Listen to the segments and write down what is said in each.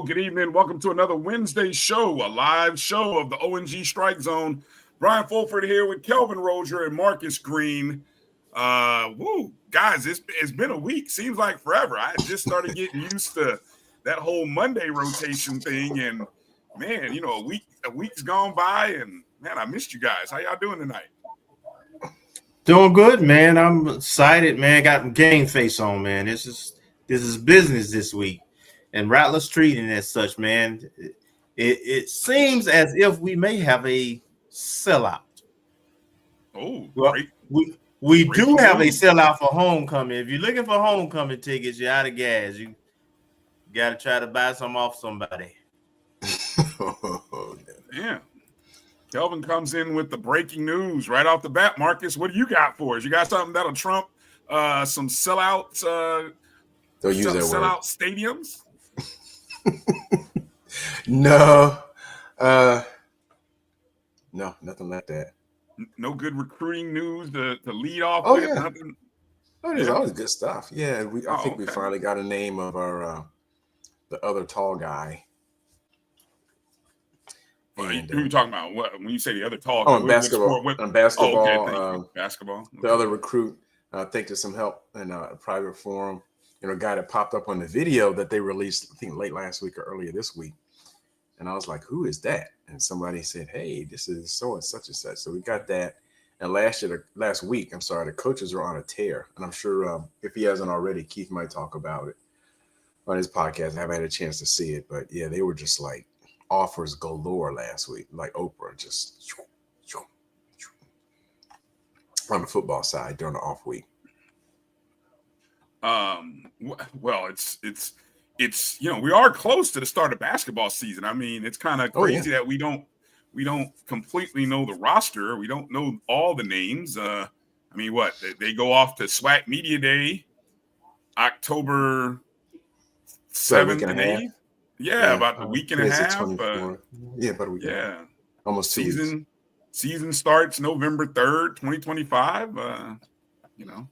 good evening. Welcome to another Wednesday show, a live show of the O&G StrikeZone. Bryan Fulford here with Kelvin Rozier and Marcus Green. Guys, it's been a week. Seems like forever. I just started getting used to that whole Monday rotation thing, and man, you know, a week's gone by, and man, I missed you guys. How y'all doing tonight? Doing good, man. I'm excited, man. Got game face on, man. This is business this week, and Rattler Street and as such, man. It seems as if we may have a sellout. Oh, well, great. We do have a sellout for homecoming. If you're looking for homecoming tickets, you're out of gas. You got to try to buy some off somebody. Yeah. Kelvin comes in with the breaking news right off the bat. Marcus, what do you got for us? You got something that'll trump some sellouts? Don't use that sellout stadiums? No, nothing like that. No good recruiting news to lead off with. Yeah. Nothing. Oh, there's always good stuff. Yeah, I think we finally got a name of our the other tall guy. Who are you talking about? What when you say the other tall? On basketball. Basketball. Basketball. Okay. The other recruit, I think there's some help in a private forum. You know, a guy that popped up on the video that they released, I think late last week or earlier this week. And I was like, who is that? And somebody said, hey, this is so and such and such. So we got that. And last week, the coaches were on a tear. And I'm sure if he hasn't already, Keith might talk about it on his podcast. I haven't had a chance to see it. But yeah, they were just like, offers galore last week, like Oprah, just on the football side during the off week. Well, it's you know, we are close to the start of basketball season. I mean, it's kind of crazy that we don't completely know the roster. We don't know all the names. I mean, what they go off to SWAC Media Day, October 7th and 8th. Yeah, about a week and a half. About a week. Yeah, almost 2 weeks. Season starts November 3rd, 2025. You know,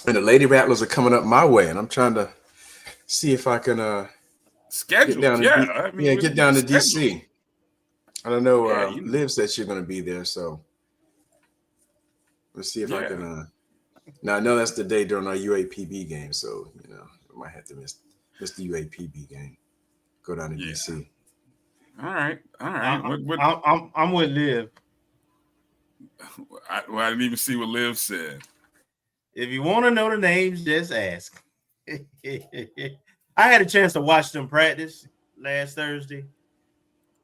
and the Lady Rattlers are coming up my way, and I'm trying to see if I can schedule. Get down to DC. I don't know. Liv said she's going to be there, so let's see if I can. Now I know that's the day during our UAPB game, so you know I might have to miss the UAPB game. Go down to DC. All right. I'm with Liv. I didn't even see what Liv said. If you want to know the names, just ask. I had a chance to watch them practice last Thursday.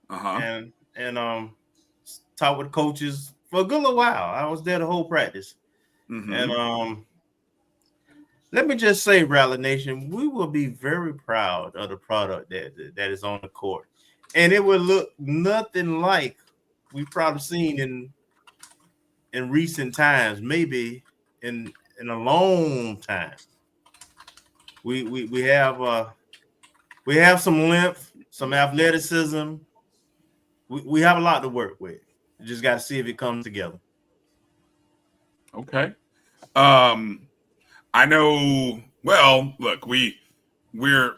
And talk with coaches for a good little while. I was there the whole practice. Mm-hmm. And let me just say, Rattler Nation, we will be very proud of the product that is on the court. And it will look nothing like we've probably seen in recent times, maybe in a long time. We have some length, some athleticism. We have a lot to work with. You just got to see if it comes together. Okay. I know. Well, look, we're.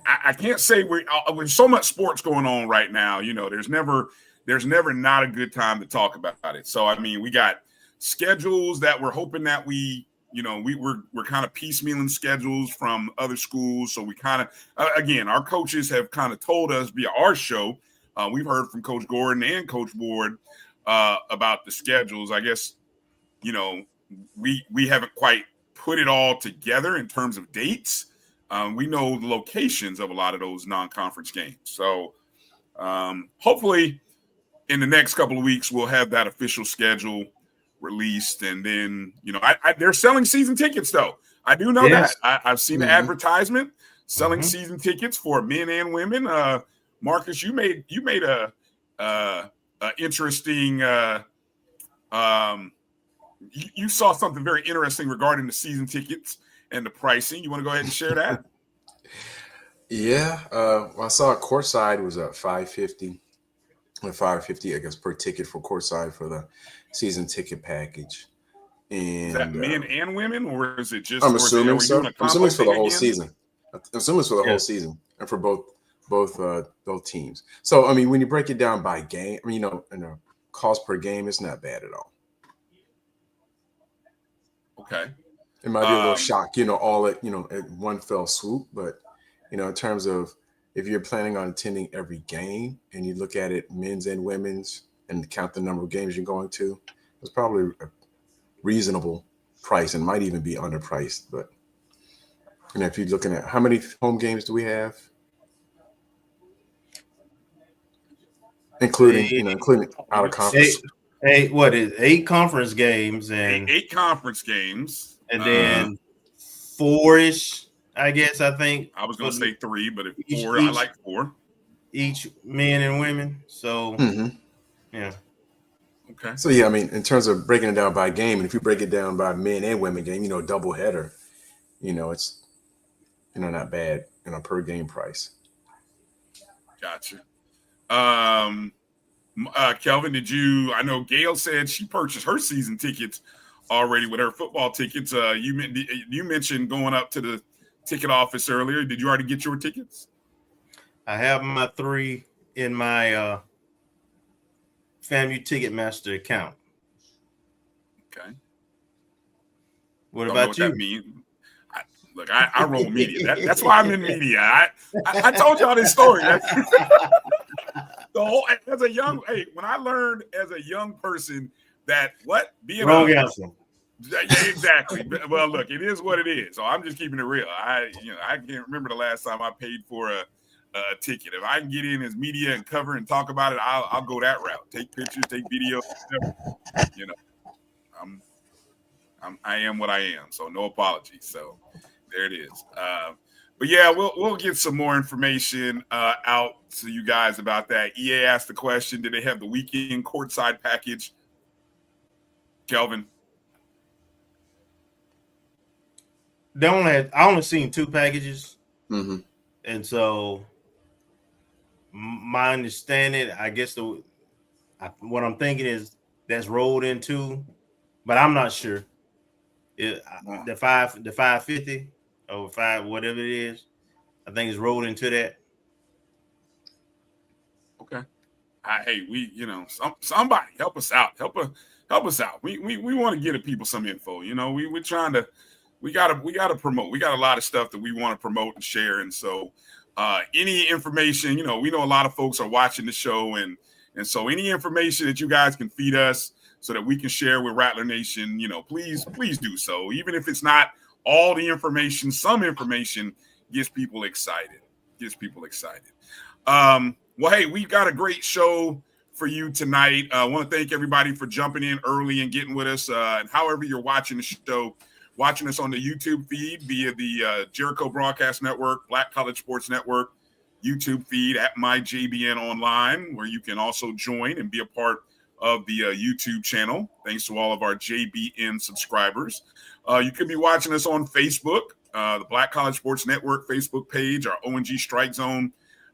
I can't say there's so much sports going on right now. You know, there's never not a good time to talk about it. So I mean, we got schedules that we're hoping that we're kind of piecemealing schedules from other schools. So we kind of again, our coaches have kind of told us via our show. We've heard from Coach Gordon and Coach Ward about the schedules. I guess you know we haven't quite put it all together in terms of dates. We know the locations of a lot of those non-conference games. So hopefully in the next couple of weeks, we'll have that official schedule released. And then, you know, they're selling season tickets, though. I do know that. I've seen the advertisement selling season tickets for men and women. Marcus, you made a interesting you saw something very interesting regarding the season tickets and the pricing. You want to go ahead and share that? Yeah, I saw courtside was at $550, $550 I guess per ticket for courtside for the season ticket package. And is that men and women, or is it just? I'm assuming so. I'm assuming it's for the whole season. I'm assuming it's for the whole season and for both both teams. So I mean, when you break it down by game, I mean, cost per game, it's not bad at all. Okay. It might be a little shock, all at one fell swoop, but in terms of if you're planning on attending every game and you look at it men's and women's and count the number of games you're going to, it's probably a reasonable price and might even be underpriced. But if you're looking at how many home games do we have, including out of conference. Eight conference games and eight conference games, and then four-ish. I think I was going to say three, but if four, I like four. Each men and women. So yeah. Okay. So yeah, I mean, in terms of breaking it down by game, and if you break it down by men and women game, double header, it's not bad, per game price. Gotcha. Kelvin, I know Gail said she purchased her season tickets already with her football tickets. You mentioned going up to the ticket office earlier. Did you already get your tickets? I have my 3 in my FAMU Ticketmaster account. Okay. What about you? That means. Look, I roll media. That's why I'm in media. I told y'all this story. When I learned as a young person that being wrong answer. Exactly. Well, look, it is what it is. So I'm just keeping it real. I can't remember the last time I paid for a ticket. If I can get in as media and cover and talk about it, I'll go that route. Take pictures, take video. I am what I am. So no apologies. So there it is. But yeah, we'll get some more information out to you guys about that. EA asked the question: did they have the weekend courtside package? Kelvin, I only seen 2 packages, and so my understanding, I guess what I'm thinking is that's rolled into, but I'm not sure. The 550 or 5 whatever it is, I think it's rolled into that. Okay. Hey, somebody help us out. Help us out. We want to get people some info. We're trying to. We gotta promote. We got a lot of stuff that we want to promote and share. And so, any information, we know a lot of folks are watching the show, and so any information that you guys can feed us so that we can share with Rattler Nation, please do so. Even if it's not all the information, some information gets people excited. Well, hey, we've got a great show for you tonight. I want to thank everybody for jumping in early and getting with us. And however you're watching the show, watching us on the YouTube feed via the Jericho Broadcast Network, Black College Sports Network, YouTube feed at MyJBN Online, where you can also join and be a part of the YouTube channel. Thanks to all of our JBN subscribers. You could be watching us on Facebook, the Black College Sports Network Facebook page, our O&G StrikeZone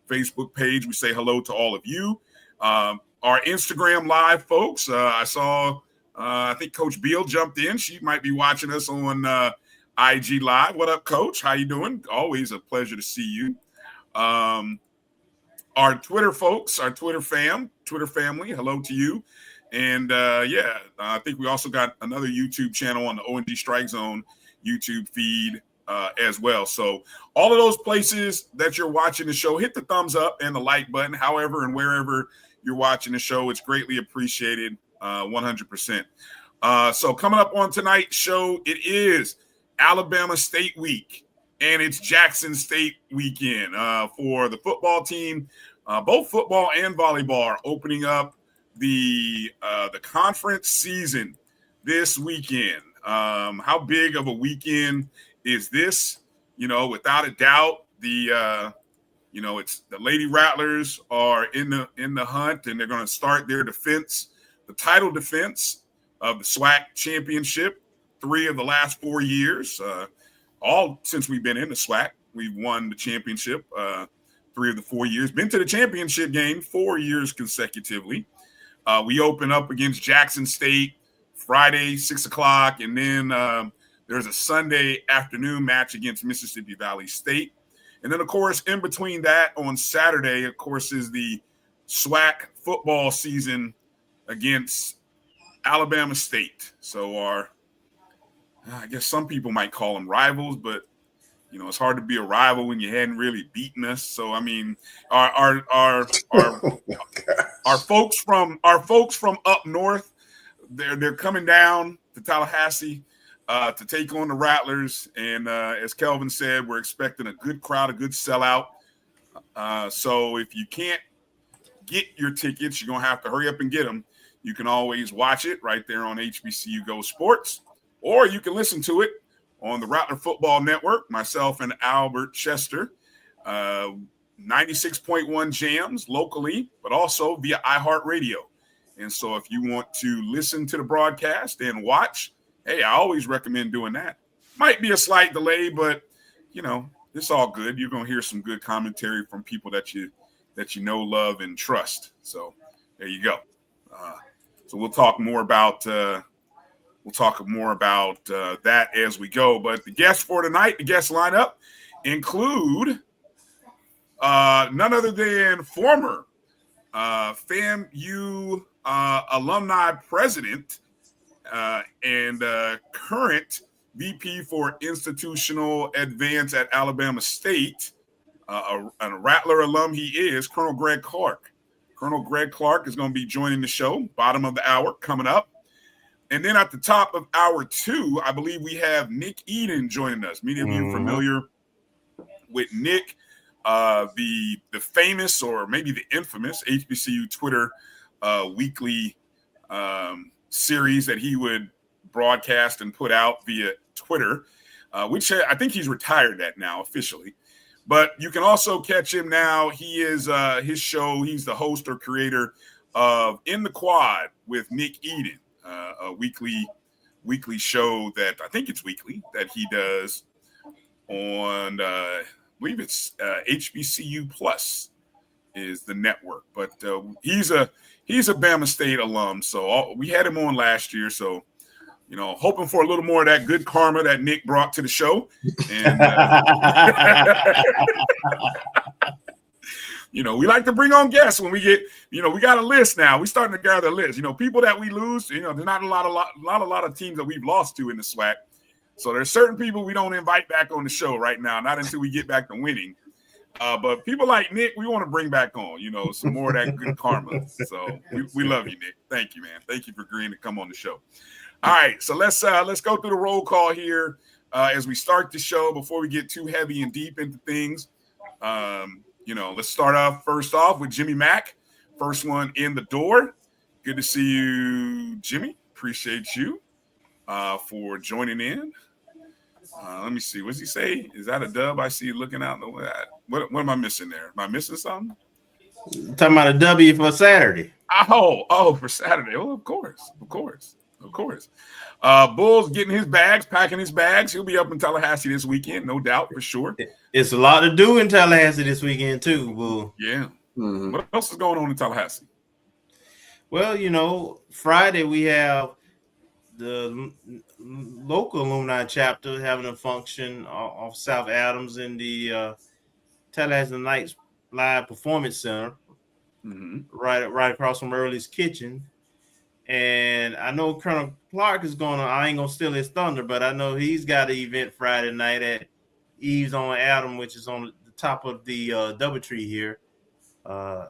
Facebook page. We say hello to all of you. Our Instagram Live folks, I saw, I think Coach Beal jumped in. She might be watching us on IG Live. What up, Coach? How you doing? Always a pleasure to see you. Our Twitter folks, our Twitter family, hello to you. And I think we also got another YouTube channel on the O&G StrikeZone YouTube feed as well. So all of those places that you're watching the show, hit the thumbs up and the like button, however and wherever you're watching the show. It's greatly appreciated, 100%. So coming up on tonight's show, it is Alabama State Week, and it's Jackson State weekend for the football team. Both football and volleyball are opening up the conference season this weekend. How big of a weekend is this? Without a doubt, it's the Lady Rattlers are in the hunt, and they're going to start their defense, the title defense of the SWAC championship. 3 of the last 4 years, all since we've been in the SWAC, we've won the championship. 3 of the 4 years, been to the championship game 4 years consecutively. We open up against Jackson State Friday, 6:00, and then there's a Sunday afternoon match against Mississippi Valley State. And then, of course, in between that on Saturday, of course, is the SWAC football season against Alabama State. So I guess some people might call them rivals, but it's hard to be a rival when you hadn't really beaten us. So I mean, our folks from up north, they're coming down to Tallahassee to take on the Rattlers, and as Kelvin said, we're expecting a good crowd, a good sellout. So if you can't get your tickets, you're gonna have to hurry up and get them. You can always watch it right there on HBCU Go Sports, or you can listen to it on the Rattler Football Network, myself and Albert Chester, 96.1 Jams locally, but also via iHeartRadio. And so if you want to listen to the broadcast and watch, hey, I always recommend doing that. Might be a slight delay, but, it's all good. You're going to hear some good commentary from people that you know, love, and trust. So there you go. So we'll talk more about that as we go. But the guests for tonight, the guest lineup include none other than former FAMU alumni president and current VP for institutional advance at Alabama State, a Rattler alum he is, Colonel Greg Clark. Colonel Greg Clark is going to be joining the show, bottom of the hour, coming up. And then at the top of hour 2, I believe we have Nick Eden joining us. Many of you familiar with Nick, the famous, or maybe the infamous, HBCU Twitter weekly series that he would broadcast and put out via Twitter, which I think he's retired at now officially. But you can also catch him now. He is his show. He's the host or creator of In the Quad with Nick Eden, a weekly show that I think it's weekly that he does on, I believe it's HBCU Plus is the network. But he's a Bama State alum. So we had him on last year. So, hoping for a little more of that good karma that Nick brought to the show. And, we like to bring on guests when we get, we got a list now. We're starting to gather a list. People that we lose, there's not a lot of teams that we've lost to in the SWAC. So there's certain people we don't invite back on the show right now, not until we get back to winning. But people like Nick, we want to bring back on, some more of that good karma. So we love you, Nick. Thank you, man. Thank you for agreeing to come on the show. All right, so let's go through the roll call here as we start the show before we get too heavy and deep into things. Let's start off first off with Jimmy Mack, first one in the door. Good to see you, Jimmy. Appreciate you for joining in. Let me see. What's he say? Is that a dub? I see you looking out. What am I missing there? Am I missing something? Talking about a W for Saturday. Oh, for Saturday. Well, of course. Bull's getting his bags, packing his bags. He'll be up in Tallahassee this weekend, no doubt, for sure. It's a lot to do in Tallahassee this weekend, too, Bull. Yeah. Mm-hmm. What else is going on in Tallahassee? Well, Friday we have the local alumni chapter having a function off South Adams in the Tallahassee Nights Live Performance Center, right across from Early's Kitchen. And I know Colonel Clark is I ain't gonna steal his thunder, but I know he's got an event Friday night at Eve's on Adam, which is on the top of the Doubletree here.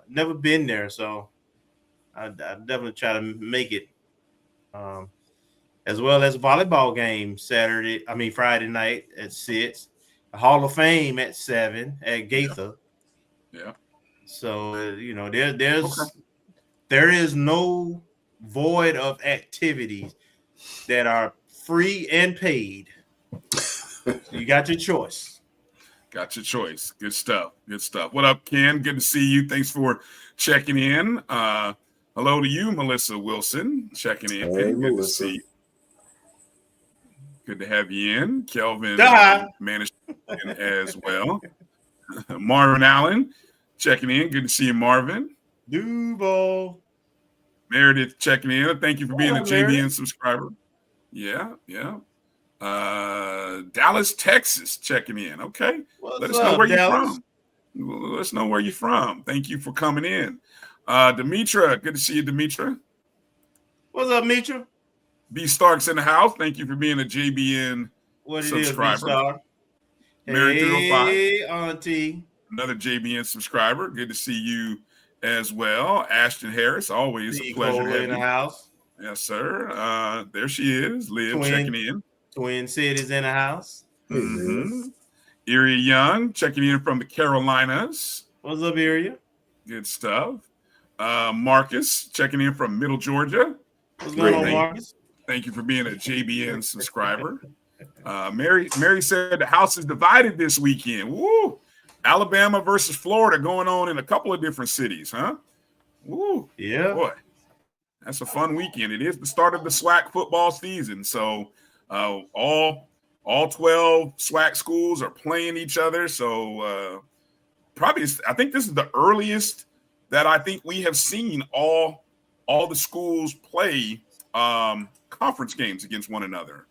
Never been there, so I definitely try to make it. As well as a volleyball game Friday night at 6, a Hall of Fame at 7 at Gaither. Yeah. So there is no void of activities that are free and paid. You got your choice. Good stuff. What up, Ken? Good to see you. Thanks for checking in. Hello to you, Melissa Wilson, checking in. Hey, good Melissa. To see you. Good to have you in. Kelvin managed in as well. Marvin Allen checking in. Good to see you, Marvin. Duval. Meredith checking in. Thank you for being a JVN subscriber. Yeah. Dallas, Texas, checking in. Okay. Let us know where you're from. Let us know where you're from. Thank you for coming in. Demetra, good to see you, Demetra. What's up, Mitra? B Starks in the house. Thank you for being a JBN subscriber. Mary 305. Hey, Auntie. Another JBN subscriber. Good to see you as well. Ashton Harris, always a pleasure to have in the you. House. Yes, sir. There she is. Liv checking in. Twin Cities in the house. Mm-hmm. Erie Young checking in from the Carolinas. What's up, Erie? Good stuff. Marcus checking in from Middle Georgia. What's going on, Marcus? Thank you for being a JBN subscriber. Mary said the house is divided this weekend. Woo! Alabama versus Florida going on in a couple of different cities, huh? Woo! Yeah. Boy, that's a fun weekend. It is the start of the SWAC football season, so all 12 SWAC schools are playing each other. So probably, I think this is the earliest that I think we have seen all the schools play conference games against one another.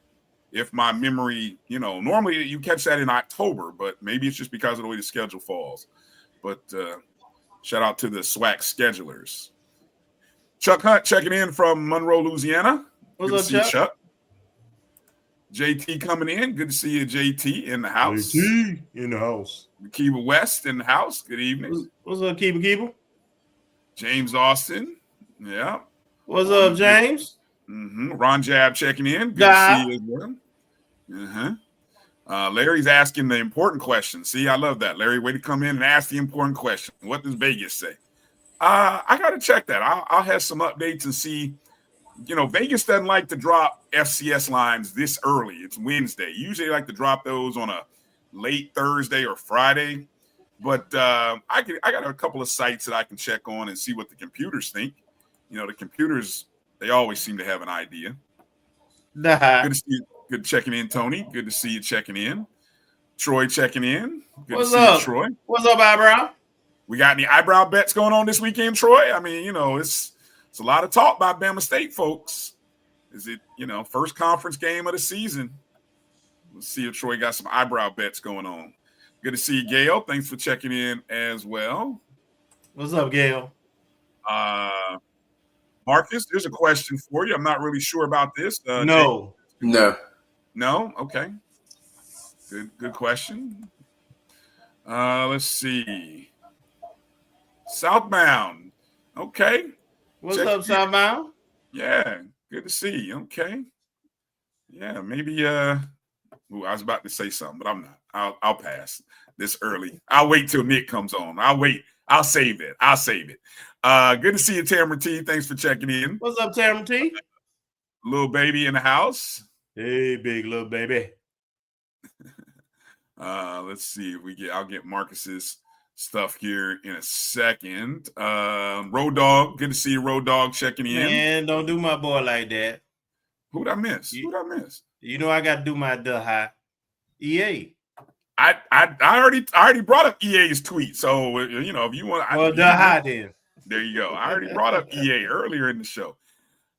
If my memory, normally you catch that in October, but maybe it's just because of the way the schedule falls. But shout out to the SWAC schedulers. Chuck Hunt checking in from Monroe, Louisiana. What's Good up, to see Chuck? you, Chuck. JT coming in. Good to see you, JT, in the house. JT in the house. Kiva West in the house. Good evening. What's up, Kiva? James Austin. Yeah. What's up, James? Mm-hmm. Ron Jab checking in. Good to see you as well. Larry's asking the important question. See, I love that. Larry, way to come in and ask the important question. What does Vegas say? I got to check that. I'll have some updates and see. Vegas doesn't like to drop FCS lines this early. It's Wednesday. Usually they like to drop those on a late Thursday or Friday. But I got a couple of sites that I can check on and see what the computers think. The computers, they always seem to have an idea. Good to see you. Good checking in, Tony. Good to see you checking in. Troy checking in. Good to see you, Troy. What's up, Eyebrow? We got any eyebrow bets going on this weekend, Troy? I mean, it's a lot of talk by Bama State folks. Is it, first conference game of the season? Let's see if Troy got some eyebrow bets going on. Good to see you, Gail. Thanks for checking in as well. What's up, Gail? Marcus, there's a question for you. I'm not really sure about this. No. No? Okay. Good question. Let's see. Southbound. Okay. What's up, Southbound? Yeah. Good to see you. Okay. Yeah, maybe I was about to say something, but I'm not. I'll pass this early. I'll wait till Nick comes on. I'll wait. I'll save it. Good to see you, Tamara T. Thanks for checking in. What's up, Tamara T? Little baby in the house. Hey, big little baby. Let's see if I'll get Marcus's stuff here in a second. Road Dog, good to see you, Road Dog, checking in. Man, don't do my boy like that. Who'd I miss? You know I got to do my high. EA. I already brought up EA's tweet, so if you want, high then. There you go. I already brought up EA earlier in the show.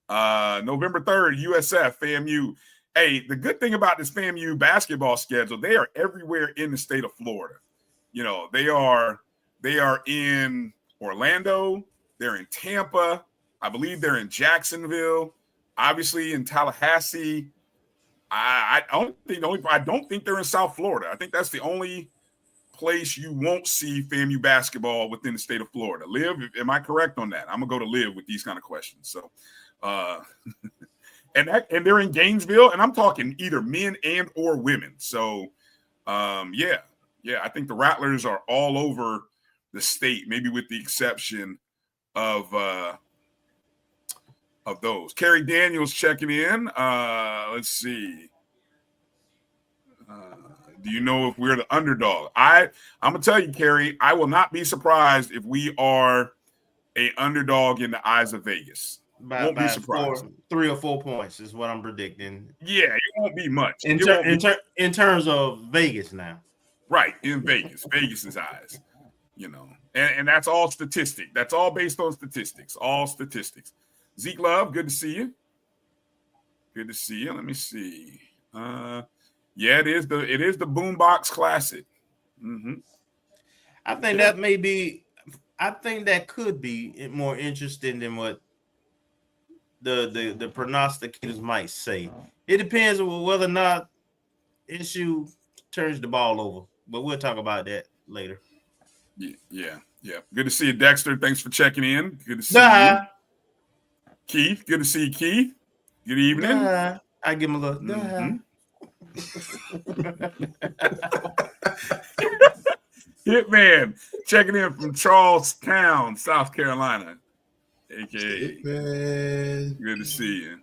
November 3rd, USF, FAMU. Hey, the good thing about this FAMU basketball schedule, they are everywhere in the state of Florida. They are in Orlando, they're in Tampa, I believe they're in Jacksonville, obviously in Tallahassee. I don't think they're in South Florida. I think that's the only place you won't see FAMU basketball within the state of Florida. Liv, am I correct on that? I'm gonna go to Liv with these kind of questions. So, and they're in Gainesville, and I'm talking either men and or women. So, yeah, I think the Rattlers are all over the state, maybe with the exception of those. Kerry Daniels checking in. Let's see. Do you know if we're the underdog? I'm gonna tell you, Kerry, I will not be surprised if we are a underdog in the eyes of Vegas. Won't be surprised. 3 or 4 points is what I'm predicting. Yeah, it won't be much. In terms of Vegas now. Right, in Vegas's eyes. And that's all statistic. That's all based on statistics. All statistics. Zeke Love, good to see you. Let me see. Yeah, it is the Boombox Classic. Mm-hmm. I think that may be. I think that could be more interesting than what the prognosticators might say. It depends on whether or not issue turns the ball over, but we'll talk about that later. Yeah. Good to see you, Dexter. Thanks for checking in. Good to see you, Keith. Good to see you, Keith. Good evening. I give him a look. Hitman checking in from Charlestown, South Carolina, aka Hitman. Good to see you.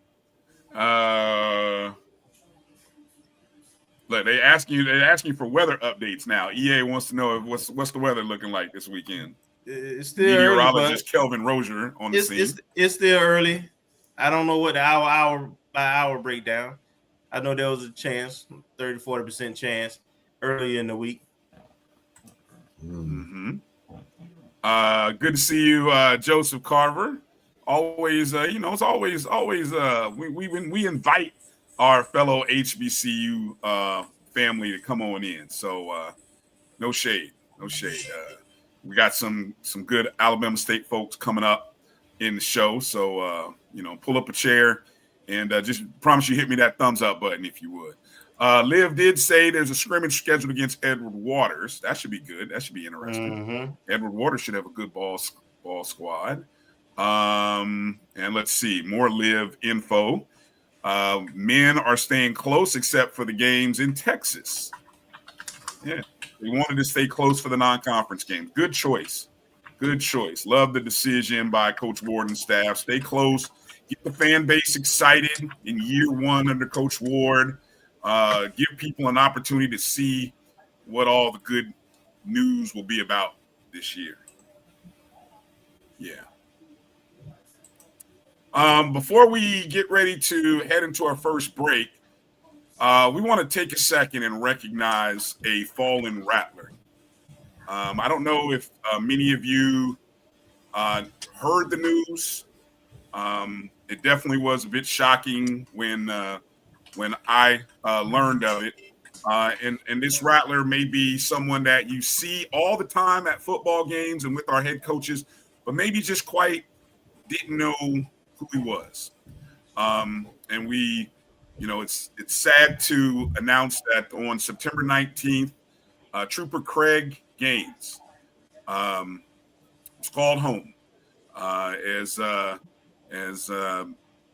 Look, they asking for weather updates now. EA wants to know what's the weather looking like this weekend. It's still meteorologist Kelvin Rozier on the scene. It's still early. I don't know what the hour by hour breakdown. I know there was a chance, 30-40% chance early in the week. Mm-hmm. Good to see you, Joseph Carver. Always, it's always we invite our fellow HBCU family to come on in. So no shade. We got some good Alabama State folks coming up in the show. So pull up a chair and just promise you hit me that thumbs up button if you would. Liv did say there's a scrimmage scheduled against Edward Waters. That should be good. That should be interesting. Mm-hmm. Edward Waters should have a good ball squad. And let's see, more Liv info. Men are staying close except for the games in Texas. Yeah, they wanted to stay close for the non-conference games. Good choice. Love the decision by Coach Ward and staff. Stay close. Get the fan base excited in year one under Coach Ward. Give people an opportunity to see what all the good news will be about this year. Yeah. Before we get ready to head into our first break, we want to take a second and recognize a fallen Rattler. I don't know if many of you heard the news. It definitely was a bit shocking when I learned of it. And this Rattler may be someone that you see all the time at football games and with our head coaches, but maybe just quite didn't know who he was. And we, it's sad to announce that on September 19th, Trooper Craig Gaines was called home. As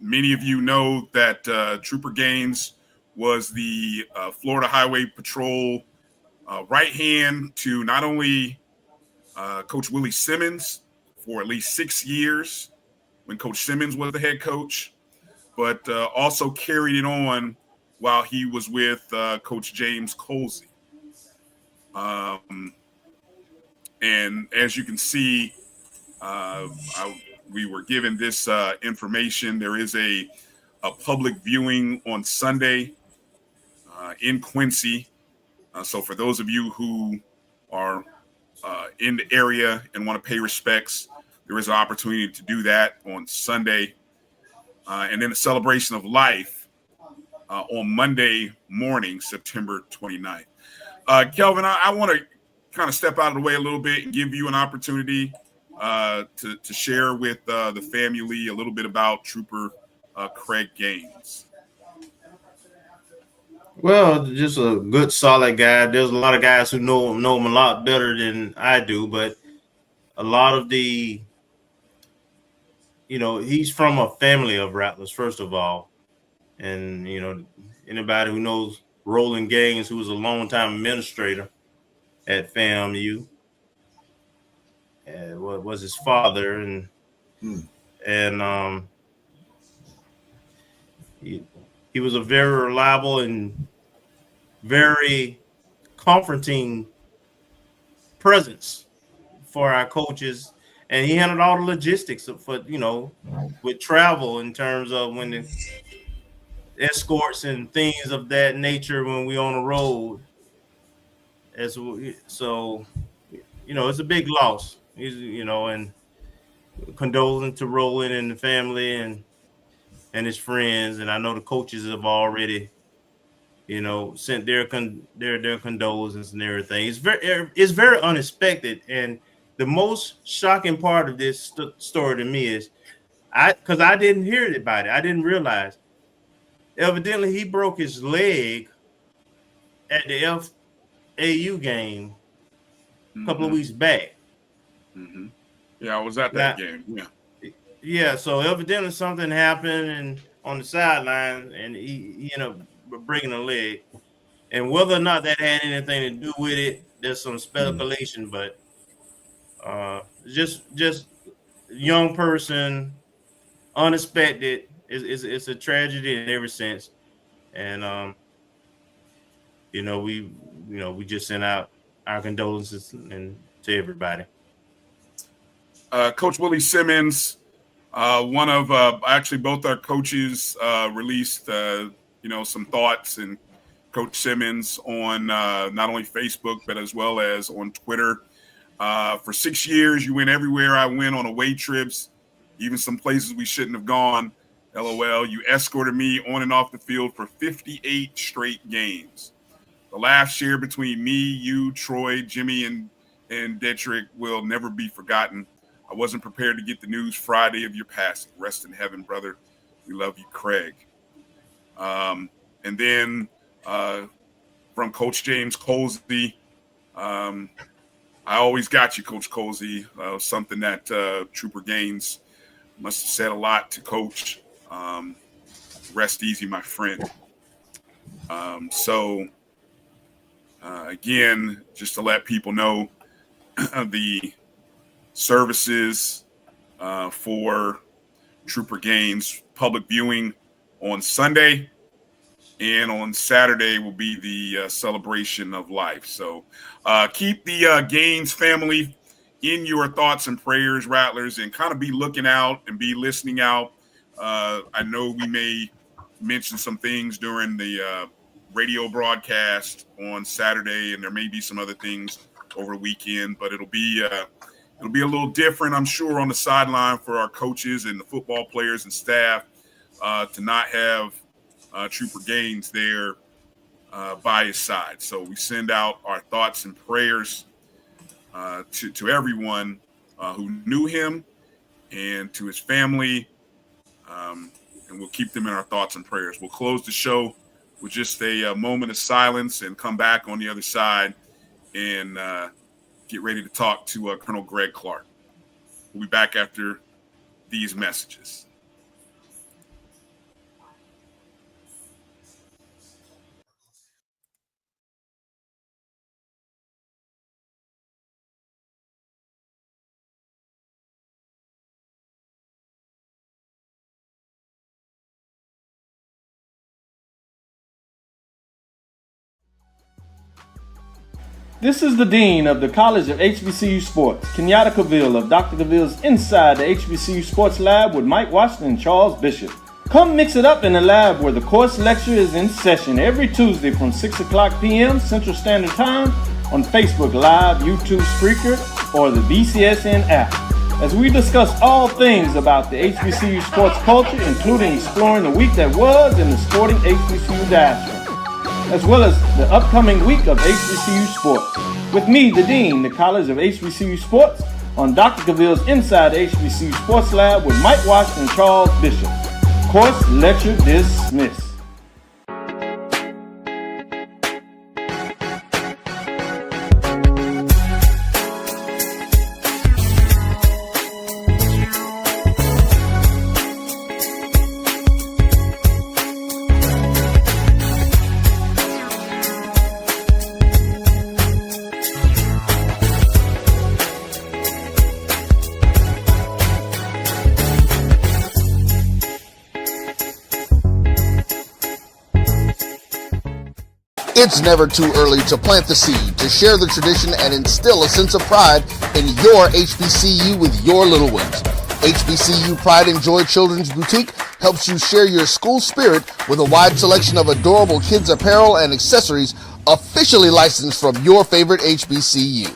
many of you know, that Trooper Gaines was the Florida Highway Patrol right hand to not only Coach Willie Simmons for at least 6 years when Coach Simmons was the head coach, but also carried it on while he was with Coach James Colsey. And as you can see, we were given this information. There is a public viewing on Sunday in Quincy. So for those of you who are in the area and want to pay respects, there is an opportunity to do that on Sunday. And then a celebration of life on Monday morning, September 29th. Kelvin, I want to kind of step out of the way a little bit and give you an opportunity to share with the family a little bit about Trooper Craig Gaines. Well, just a good, solid guy. There's a lot of guys who know him a lot better than I do, but a lot of the, he's from a family of Rattlers, first of all. And, anybody who knows Roland Gaines, who was a longtime administrator at FAMU, what was his father, and he was a very reliable and very comforting presence for our coaches, and he handled all the logistics for with travel in terms of when the escorts and things of that nature when we on the road. So it's a big loss. And condoling to Roland and the family and his friends, and I know the coaches have already sent their condolences and everything. It's very unexpected, and the most shocking part of this story to me is because I didn't hear about it. I didn't realize. Evidently, he broke his leg at the FAU game a couple of weeks back. Mm-hmm. Yeah, I was at that game. Yeah. Yeah. So evidently something happened and on the sideline, and he ended up breaking a leg. And whether or not that had anything to do with it, there's some speculation. But just young person, unexpected. It's a tragedy in every sense. And we just sent out our condolences and to everybody. Coach Willie Simmons, one of actually both our coaches released some thoughts, and Coach Simmons on not only Facebook but as well as on Twitter. For 6 years, you went everywhere I went on away trips, even some places we shouldn't have gone. LOL. You escorted me on and off the field for 58 straight games. The laugh shared between me, you, Troy, Jimmy, and Detrick will never be forgotten. I wasn't prepared to get the news Friday of your passing. Rest in heaven, brother. We love you, Craig. And then from Coach James Colsey, I always got you, Coach Colsey. Something that Trooper Gaines must have said a lot to Coach. Rest easy, my friend. Again, just to let people know, the services for Trooper Gaines public viewing on Sunday, and on Saturday will be the celebration of life. So keep the Gaines family in your thoughts and prayers, Rattlers, and kind of be looking out and be listening out. I know we may mention some things during the radio broadcast on Saturday, and there may be some other things over the weekend, but it'll be a little different, I'm sure, on the sideline for our coaches and the football players and staff to not have Trooper Gaines there by his side. So we send out our thoughts and prayers to everyone who knew him and to his family, and we'll keep them in our thoughts and prayers. We'll close the show with just a moment of silence and come back on the other side and get ready to talk to Colonel Greg Clark. We'll be back after these messages. This is the Dean of the College of HBCU Sports, Kenyatta Cavill of Dr. Cavill's Inside the HBCU Sports Lab with Mike Washington and Charles Bishop. Come mix it up in the lab where the course lecture is in session every Tuesday from 6 o'clock p.m. Central Standard Time on Facebook Live, YouTube Spreaker, or the BCSN app, as we discuss all things about the HBCU sports culture, including exploring the week that was in the sporting HBCU diaspora, as well as the upcoming week of HBCU sports. With me, the Dean, the College of HBCU Sports, on Dr. Cavill's Inside the HBCU Sports Lab with Mike Washington and Charles Bishop. Course lecture dismissed. It's never too early to plant the seed, to share the tradition, and instill a sense of pride in your HBCU with your little ones. HBCU Pride and Joy Children's Boutique helps you share your school spirit with a wide selection of adorable kids apparel and accessories officially licensed from your favorite HBCU.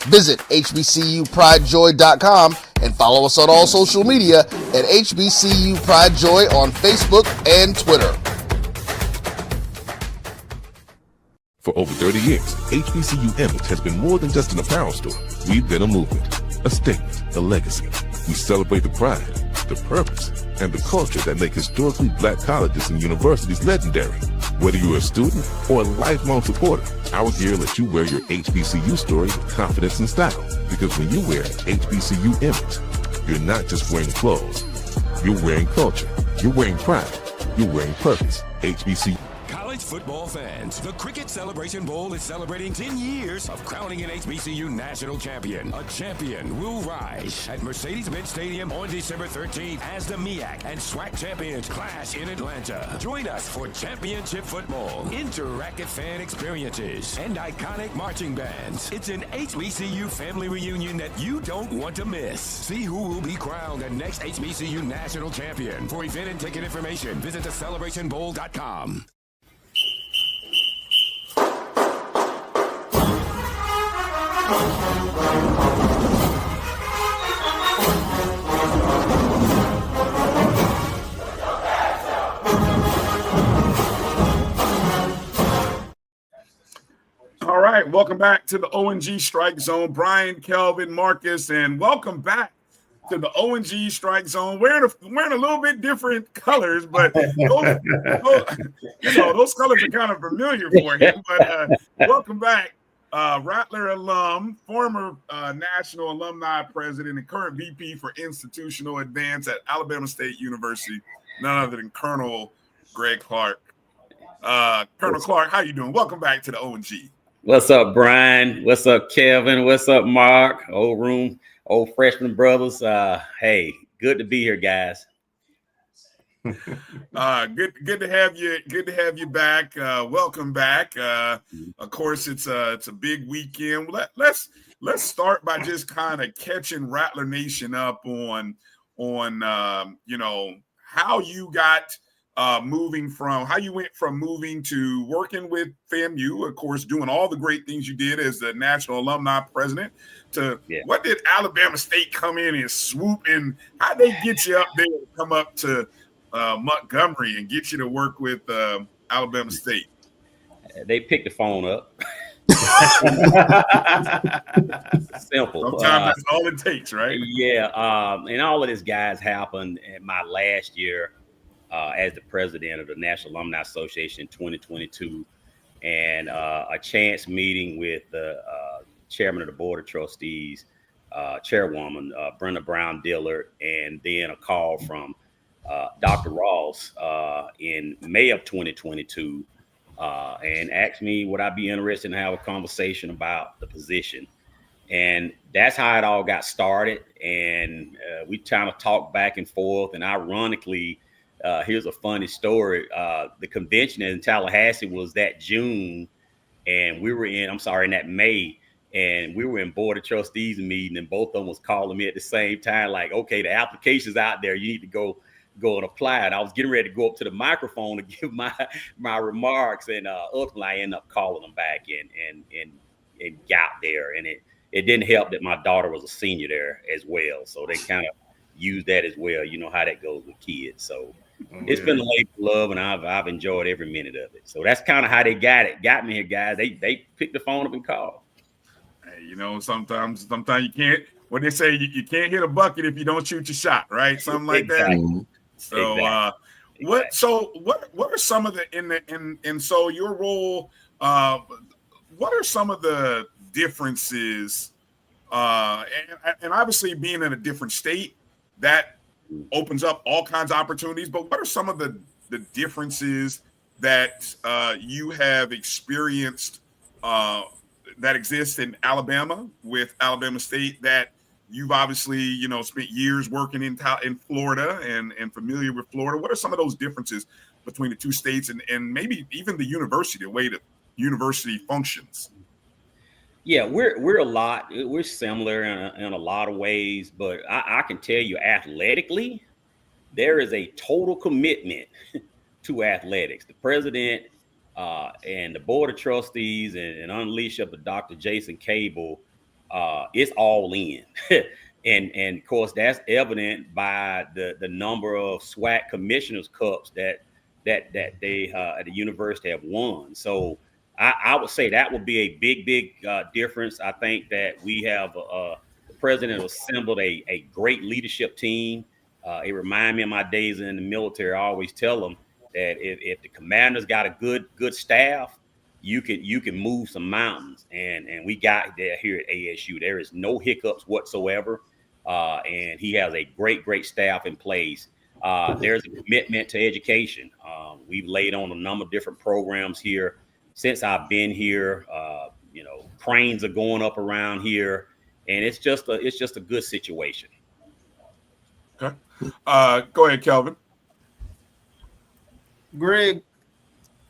Visit hbcupridejoy.com and follow us on all social media at HBCU Pride Joy on Facebook and Twitter. over 30 years, HBCU Image has been more than just an apparel store. We've been a movement, a statement, a legacy. We celebrate the pride, the purpose, and the culture that make historically black colleges and universities legendary. Whether you're a student or a lifelong supporter, our gear lets you wear your HBCU story with confidence and style. Because when you wear HBCU Image, you're not just wearing clothes. You're wearing culture. You're wearing pride. You're wearing purpose. HBCU. College football fans, the Cricket Celebration Bowl is celebrating 10 years of crowning an HBCU national champion. A champion will rise at Mercedes-Benz Stadium on December 13th as the MEAC and SWAC champions clash in Atlanta. Join us for championship football, interactive fan experiences, and iconic marching bands. It's an HBCU family reunion that you don't want to miss. See who will be crowned the next HBCU national champion. For event and ticket information, visit thecelebrationbowl.com. All right, welcome back to the O&G Strike Zone. Bryan, Kelvin, Marcus, and welcome back to the O&G Strike Zone. Wearing a little bit different colors, but those colors are kind of familiar for you. But welcome back, Rattler alum, former National Alumni President, and current VP for Institutional Advance at Alabama State University, none other than Colonel Greg Clark. Colonel Clark, how you doing? Welcome back to the O&G. What's up, Bryan? What's up, Kelvin? What's up, Mark? Old room, old freshman brothers. Hey, good to be here, guys. Good to have you. Good to have you back. Welcome back. Of course, it's a big weekend. Let's start by just kind of catching Rattler Nation up on how you got how you went from moving to working with FAMU, of course, doing all the great things you did as the National Alumni President, to what did Alabama State come in and swoop in? How they get you up there to come up to Montgomery and get you to work with Alabama State? They picked the phone up. Simple. Sometimes that's all it takes, right? Yeah. And all of this, guys, happened in my last year as the president of the National Alumni Association in 2022, and a chance meeting with the chairman of the Board of Trustees, Chairwoman Brenda Brown Dillard, and then a call from Dr. Ross in May of 2022, and asked me would I be interested in have a conversation about the position. And that's how it all got started. And we kind of talked back and forth. And ironically, here's a funny story. The convention in Tallahassee was that June, and we were in that May, and we were in Board of Trustees meeting, and both of them was calling me at the same time, like, okay, the application's out there. You need to go and apply. And I was getting ready to go up to the microphone to give my remarks, and ultimately I ended up calling them back and got there. And it didn't help that my daughter was a senior there as well, so they kind of used that as well. You know how that goes with kids. So it's been a labor of love, and I've enjoyed every minute of it. So that's kind of how they got me here, guys. They picked the phone up and called. Hey, sometimes you can't. What they say, you can't hit a bucket if you don't shoot your shot, right? Something like that. So, what are some of so your role? What are some of the differences? And obviously, being in a different state, that opens up all kinds of opportunities. But what are some of the differences that you have experienced that exist in Alabama with Alabama State that you've obviously, spent years working in Florida and familiar with Florida? What are some of those differences between the two states and maybe even the university, the way the university functions? Yeah, we're similar in a lot of ways, but I can tell you athletically, there is a total commitment to athletics. The president and the Board of Trustees and unleash up of Dr. Jason Cable, it's all in. and of course, that's evident by the number of SWAC commissioners cups that they at the university have won. So I would say that would be a big difference. I think that we have the president assembled a great leadership team. It reminds me of my days in the military. I always tell them that if the commander's got a good staff, you can move some mountains. And we got there here at ASU. There is no hiccups whatsoever. And he has a great staff in place. There's a commitment to education. We've laid on a number of different programs here since I've been here. Cranes are going up around here, and it's just a good situation. Okay. Go ahead, Kelvin. Greg,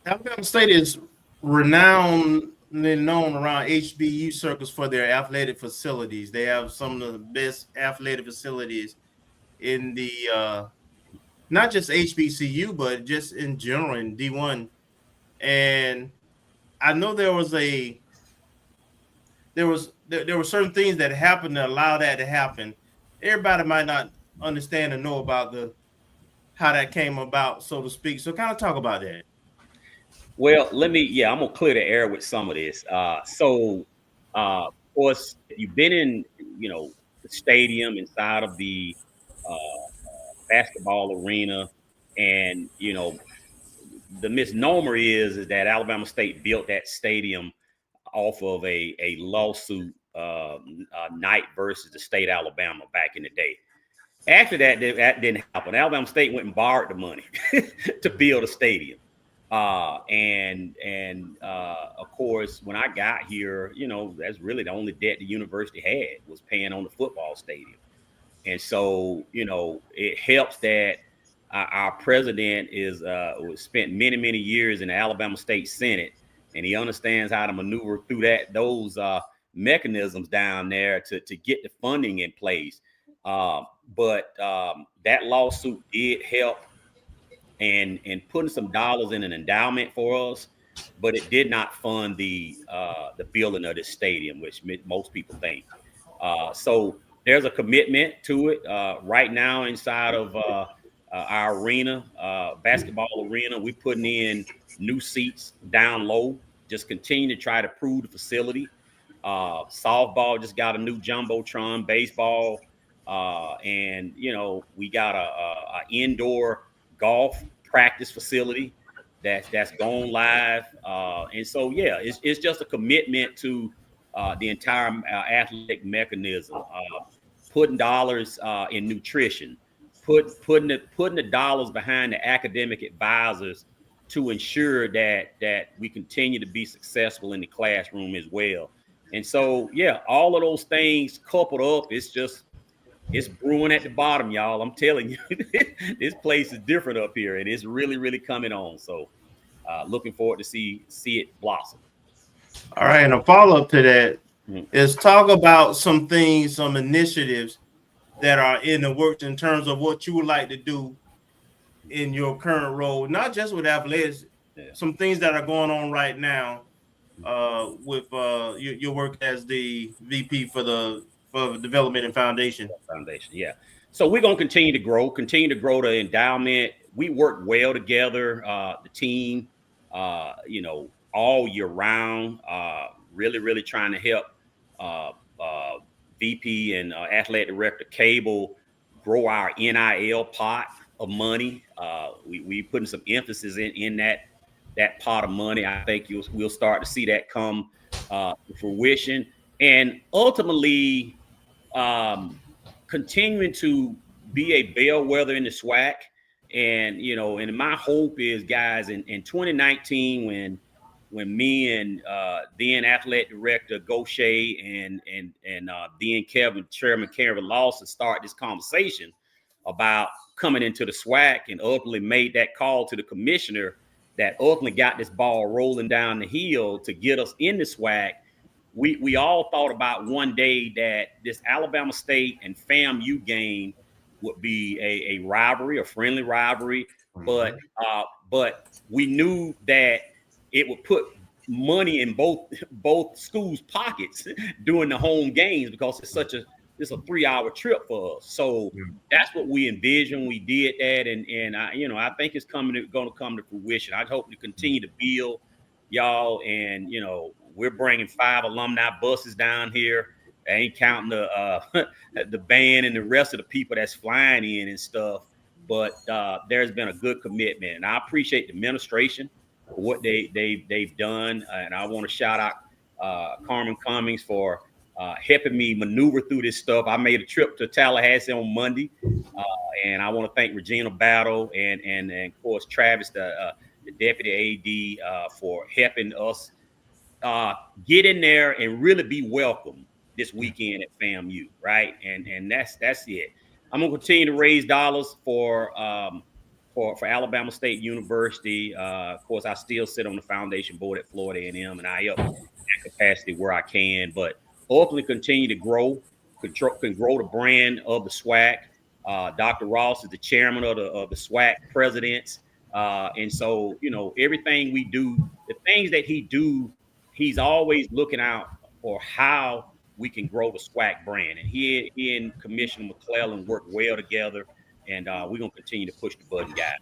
Alabama State is renowned and known around HBU circles for their athletic facilities. They have some of the best athletic facilities in the not just HBCU, but just in general in D1. And I know there were certain things that happened to allow that to happen. Everybody might not understand and know about how that came about, so to speak. So kind of talk about that. Well, I'm gonna clear the air with some of this. Of course, you've been in, the stadium inside of the basketball arena, and the misnomer is that Alabama State built that stadium off of a lawsuit, Knight versus the state of Alabama back in the day. After that didn't happen. Alabama State went and borrowed the money to build a stadium. Of course, when I got here, that's really the only debt the university had was paying on the football stadium. And so, it helps that our president spent many years in the Alabama State Senate, and he understands how to maneuver through those mechanisms down there to get the funding in place. But that lawsuit did help and putting some dollars in an endowment for us, but it did not fund the building of this stadium, which most people think. So there's a commitment to it right now inside of our arena, basketball arena. We're putting in new seats down low, just continue to try to prove the facility. Softball just got a new jumbotron, baseball, and we got a indoor golf practice facility that's gone live. And so, it's just a commitment to the entire athletic mechanism, putting dollars in nutrition, putting the dollars behind the academic advisors to ensure that we continue to be successful in the classroom as well. And so, all of those things coupled up, it's brewing at the bottom, y'all. I'm telling you, this place is different up here, and it's really coming on. So, looking forward to see it blossom. All right, and a follow-up to that is talk about some things, some initiatives that are in the works in terms of what you would like to do in your current role, not just with athletics, some things that are going on right now with your work as the VP for Development and Foundation. Yeah. So we're going to continue to grow the endowment. We work well together, the team, all year round, really trying to help VP and Athletic Director Cable grow our NIL pot of money. We putting some emphasis in that pot of money. I think we'll start to see that come to fruition, and ultimately continuing to be a bellwether in the SWAC. And and my hope is, guys, in 2019 when me and then Athletic Director Gaucher and then Chairman Kevin Lawson start this conversation about coming into the SWAC, and ultimately made that call to the commissioner that ultimately got this ball rolling down the hill to get us in the SWAC. We all thought about one day that this Alabama State and FAMU game would be a rivalry, a friendly rivalry, but we knew that it would put money in both schools' pockets during the home games, because it's a 3-hour trip for us. So that's what we envisioned. We did that, and I think it's going to come to fruition. I hope to continue to build y'all. And, you know, we're bringing 5 alumni buses down here. I ain't counting the the band and the rest of the people that's flying in and stuff. But there's been a good commitment, and I appreciate the administration for what they've done. And I want to shout out Carmen Cummings for helping me maneuver through this stuff. I made a trip to Tallahassee on Monday, and I want to thank Regina Battle and of course Travis, the deputy AD, for helping us get in there and really be welcome this weekend at FAMU, right? And that's it. I'm gonna continue to raise dollars for Alabama State University. Of course, I still sit on the foundation board at Florida A&M, and I help in that capacity where I can. But ultimately, continue to grow the brand of the SWAC. Dr. Ross is the chairman of the SWAC presidents, and so you know everything we do, the things that he do, he's always looking out for how we can grow the SWAC brand. And he and Commissioner McClellan work well together, and we're going to continue to push the button, guys,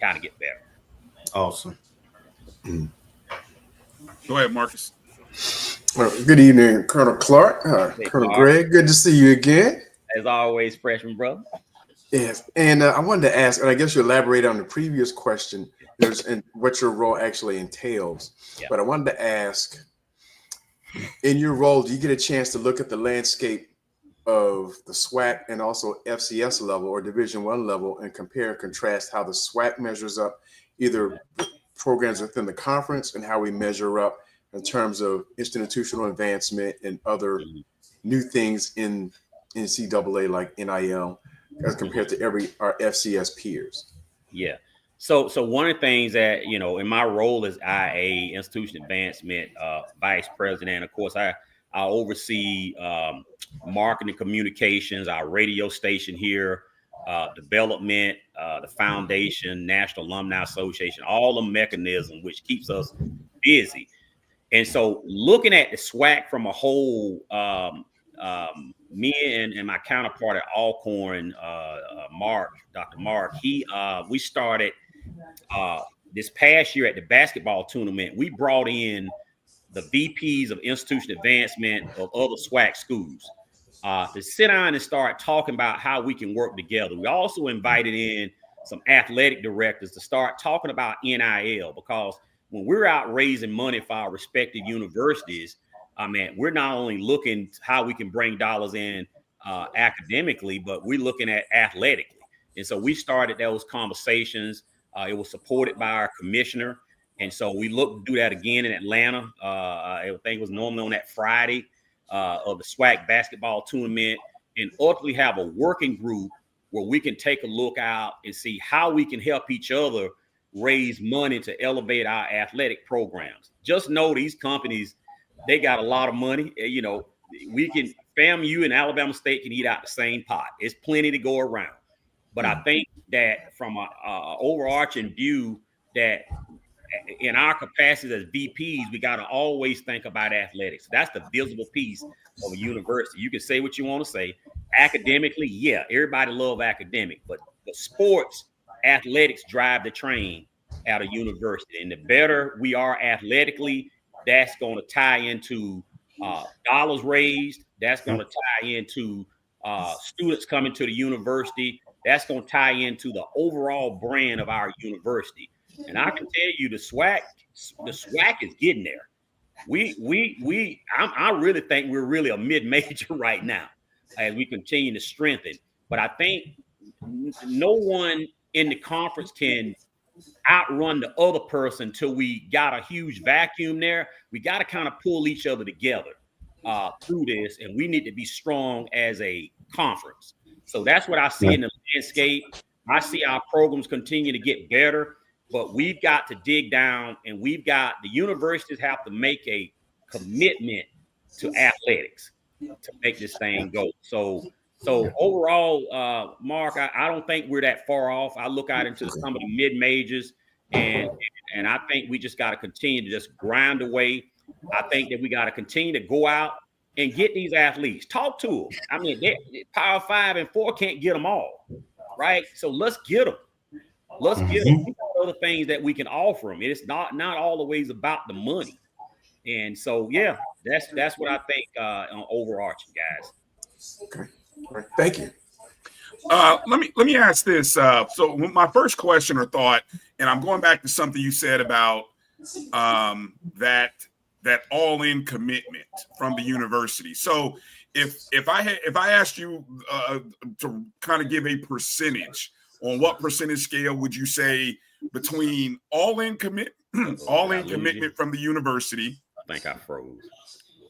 kind of get better. Awesome. Go ahead, Marcus. Good evening, Colonel Clark. Colonel Greg, good to see you again. As always, freshman brother. Yes, and I wanted to ask, and I guess you elaborated on the previous question, and what your role actually entails. Yeah. But I wanted to ask, in your role, do you get a chance to look at the landscape of the SWAC and also FCS level or Division I level and compare and contrast how the SWAC measures up, either programs within the conference and how we measure up in terms of institutional advancement and other new things in NCAA like NIL as compared to our FCS peers? Yeah. So one of the things that, you know, in my role as IA, Institution Advancement Vice President, of course, I oversee marketing communications, our radio station here, development, the foundation, National Alumni Association, all the mechanism which keeps us busy. And so looking at the SWAC from a whole, me and my counterpart at Alcorn, Dr. Mark, we started this past year at the basketball tournament. We brought in the VPs of institution advancement of other SWAC schools to sit down and start talking about how we can work together. We also invited in some athletic directors to start talking about NIL, because when we're out raising money for our respective universities, we're not only looking how we can bring dollars in academically, but we're looking at athletically. And so we started those conversations. It was supported by our commissioner. And so we look to do that again in Atlanta. I think it was normally on that Friday of the SWAC basketball tournament, and ultimately have a working group where we can take a look out and see how we can help each other raise money to elevate our athletic programs. Just know these companies, they got a lot of money. You know, FAMU and Alabama State can eat out the same pot. It's plenty to go around. But I think that from an overarching view, that in our capacity as VPs, we got to always think about athletics. That's the visible piece of a university. You can say what you want to say. Academically, yeah, everybody love academic, but the sports, athletics drive the train at a university. And the better we are athletically, that's going to tie into dollars raised. That's going to tie into students coming to the university. That's going to tie into the overall brand of our university. And I can tell you, the SWAC is getting there. I really think we're really a mid-major right now as we continue to strengthen. But I think no one in the conference can outrun the other person till we got a huge vacuum there. We got to kind of pull each other together through this, and we need to be strong as a conference. So that's what I see in the landscape. I see our programs continue to get better, but we've got to dig down, and the universities have to make a commitment to athletics to make this thing go. So overall, Mark, I don't think we're that far off. I look out into some of the mid-majors, and I think we just got to continue to just grind away. I think that we got to continue to go out and get these athletes. Talk to them. I mean, Power 5 and 4 can't get them all, right? So let's get them. Let's get them. other things that we can offer them. It's not always about the money. And so, yeah, that's what I think on overarching, guys. Okay. All right. Thank you. Let me ask this. So my first question or thought, and I'm going back to something you said about that all-in commitment from the university. So if I asked you to kind of give a percentage, on what percentage scale would you say between all-in commitment from the university? I think I froze.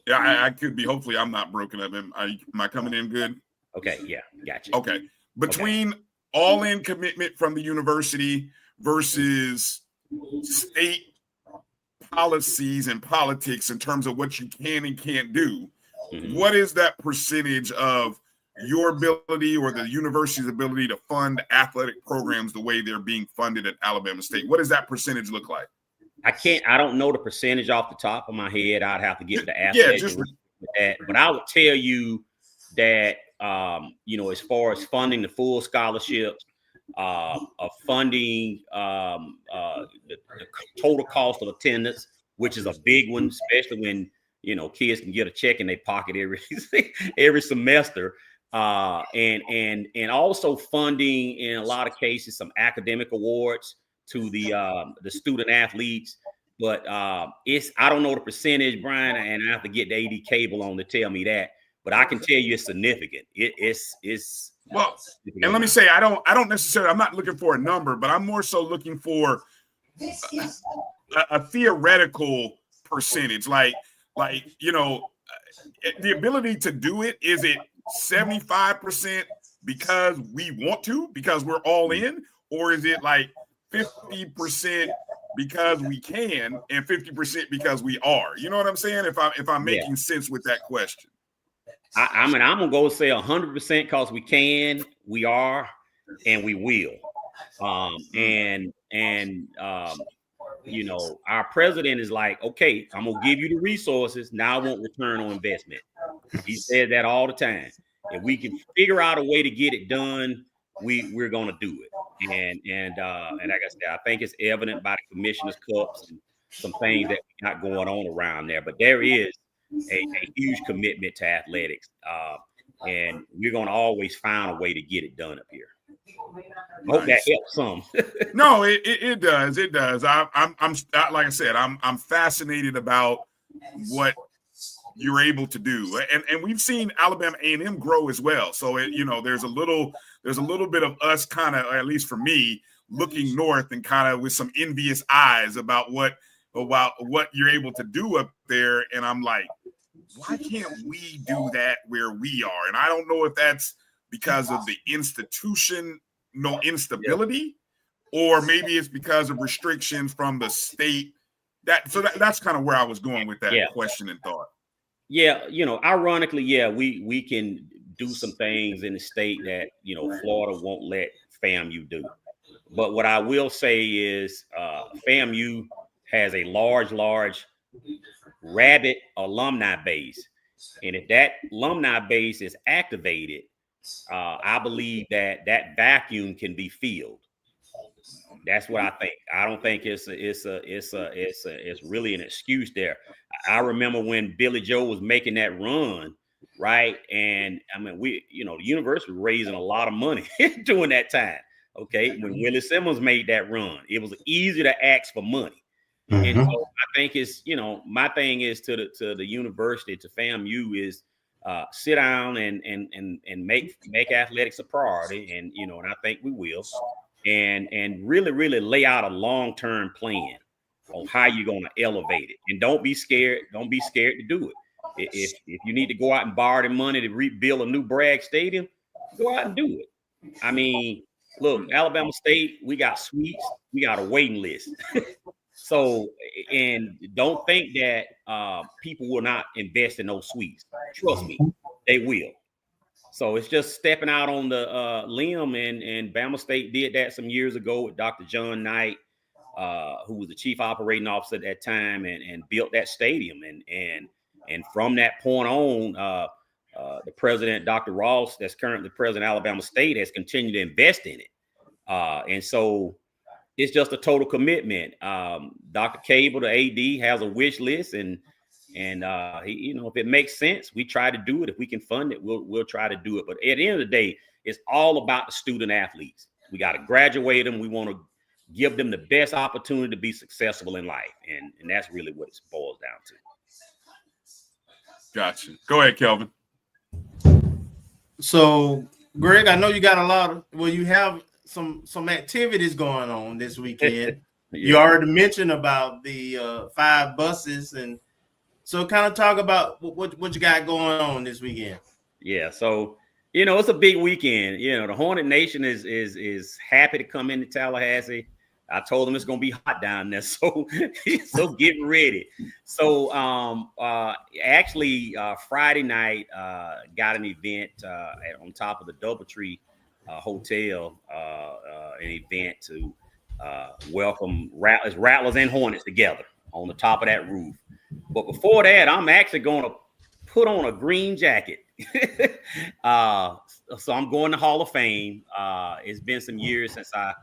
Yeah, I could be. Hopefully, I'm not broken up. Am I coming in good? Okay, yeah, gotcha. Okay. Between all-in commitment from the university versus state policies and politics in terms of what you can and can't do, what is that percentage of your ability or the university's ability to fund athletic programs the way they're being funded at Alabama State? What does that percentage look like? I don't know the percentage off the top of my head. I'd have to get the athletic with that. But I would tell you that as far as funding the full scholarships, of funding the total cost of attendance, which is a big one, especially when kids can get a check in their pocket every semester, and also funding in a lot of cases some academic awards to the student athletes. But I don't know the percentage, Brian, and I have to get the AD Cable on to tell me that. But I can tell you it's significant. It's well, and let me say, I don't necessarily, I'm not looking for a number, but I'm more so looking for a theoretical percentage, like the ability to do it. Is it 75% because we want to, because we're all in, or is it like 50% because we can and 50% because we are? You know what I'm saying? If I'm making sense with that question. I'm gonna go say 100% because we can, we are, and we will. Our president is like, okay, I'm gonna give you the resources. Now I want return on investment. He said that all the time. If we can figure out a way to get it done, we're gonna do it. And like I said, I think it's evident by the commissioner's cups and some things that we got going on around there. But there is a huge commitment to athletics, and we're going to always find a way to get it done up here. Hope that helps some. No, it does. It does. I'm like I said, I'm fascinated about what you're able to do, and we've seen Alabama A&M grow as well. So there's a little bit of us kind of, at least for me, looking north and kind of with some envious eyes about what you're able to do up there. And I'm like, why can't we do that where we are? And I don't know if that's because of the institutional instability, or maybe it's because of restrictions from the state. That's kind of where I was going with that question and thought. Yeah, ironically, we can do some things in the state that, Florida won't let FAMU do. But what I will say is FAMU has a large rabid alumni base. And if that alumni base is activated, I believe that vacuum can be filled. That's what I think. I don't think it's really an excuse there. I remember when Billy Joe was making that run, right? And I mean, the university was raising a lot of money during that time. Okay, when Willie Simmons made that run, it was easy to ask for money. And so I think it's, my thing is to the university, to FAMU, is sit down and make athletics a priority, and and I think we will, and really lay out a long-term plan on how you're going to elevate it. And don't be scared. Don't be scared to do it. If you need to go out and borrow the money to rebuild a new Bragg Stadium, go out and do it. I mean, look, Alabama State, we got suites, we got a waiting list. So, and don't think that people will not invest in those suites. Trust me, they will. So it's just stepping out on the limb, and Bama State did that some years ago with Dr. John Knight, who was the chief operating officer at that time, and built that stadium. And from that point on, the president, Dr. Ross, that's currently president of Alabama State, has continued to invest in it. And so it's just a total commitment. Dr. Cable, the AD, has a wish list, and he, you know, if it makes sense, we try to do it. If we can fund it, we'll try to do it. But at the end of the day, it's all about the student athletes. We got to graduate them. We want to give them the best opportunity to be successful in life, and that's really what it boils down to. Gotcha. Go ahead, Kelvin. So, Greg, I know you got a lot of, well, you have some activities going on this weekend. Yeah. You already mentioned about the 5 buses, and so kind of talk about what you got going on this weekend. Yeah, so you know, it's a big weekend. You know, the Hornet Nation is happy to come into Tallahassee. I told them it's gonna be hot down there, so get ready. So actually Friday night got an event on top of the Doubletree Hotel, an event to welcome Rattlers and Hornets together on the top of that roof. But before that, I'm actually going to put on a green jacket. So I'm going to Hall of Fame. It's been some years since I've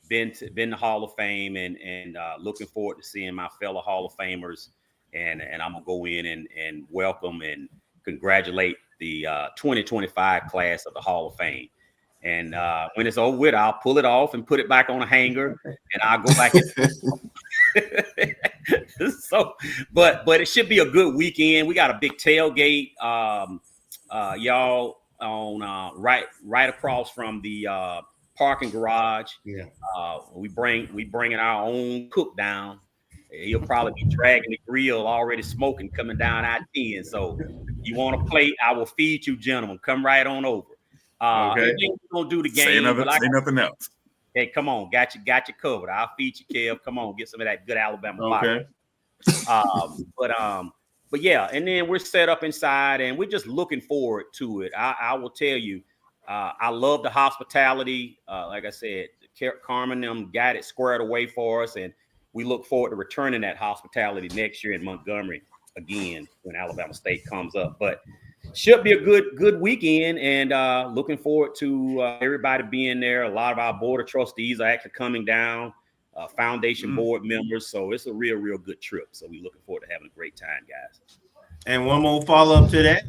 been to Hall of Fame, and looking forward to seeing my fellow Hall of Famers. And I'm gonna go in and welcome and congratulate the 2025 class of the Hall of Fame. And when it's over with, I'll pull it off and put it back on a hanger, and I'll go back. So, but it should be a good weekend. We got a big tailgate, y'all, on right across from the parking garage. Yeah. We bringing our own cook down. He'll probably be dragging the grill already smoking coming down I-10. So you want a plate, I will feed you, gentlemen. Come right on over. Okay. We're gonna do the game. Say nothing else. Hey, come on, got you covered. I'll feed you, Kev. Come on, get some of that good Alabama vodka. But yeah, and then we're set up inside, and we're just looking forward to it. I will tell you, I love the hospitality. Like I said, Carmen them got it squared away for us, and we look forward to returning that hospitality next year in Montgomery again when Alabama State comes up. But should be a good weekend, and looking forward to everybody being there. A lot of our board of trustees are actually coming down, foundation board members. So it's a real good trip. So we're looking forward to having a great time, guys. And one more follow-up to that.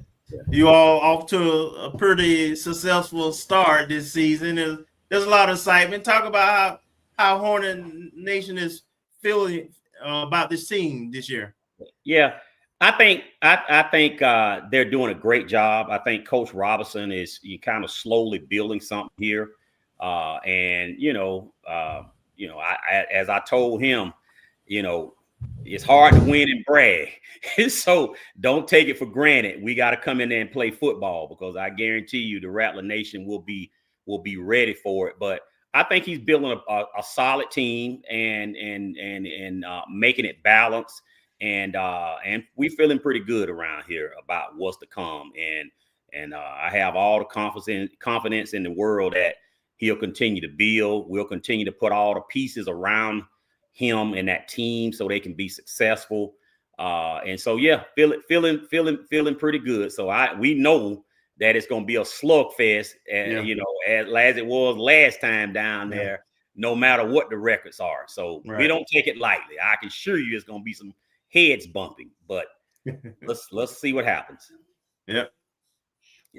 You all off to a pretty successful start this season. There's a lot of excitement. Talk about how Hornet Nation is feeling about this team this year. Yeah, I think they're doing a great job. I think Coach Robinson is kind of slowly building something here, and as I told him, it's hard to win and brag, so don't take it for granted. We got to come in there and play football, because I guarantee you the Rattler Nation will be ready for it. But I think he's building a solid team and making it balanced. And we feeling pretty good around here about what's to come. And I have all the confidence in the world that he'll continue to build. We'll continue to put all the pieces around him and that team so they can be successful. And so, yeah, feeling pretty good. So we know that it's going to be a slugfest, as it was last time down there, no matter what the records are. So we don't take it lightly. I can assure you it's going to be some heads bumping, but let's see what happens. Yeah.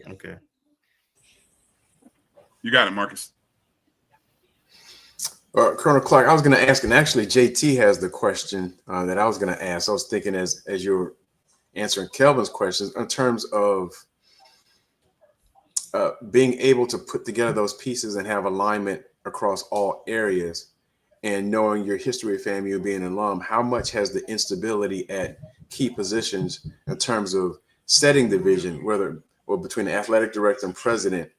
Okay. You got it, Marcus. Colonel Clark, I was going to ask, and actually JT has the question that I was going to ask. I was thinking as you were answering Kelvin's questions in terms of being able to put together those pieces and have alignment across all areas. And knowing your history of FAMU, being an alum, how much has the instability at key positions in terms of setting the vision, whether or between the athletic director and president,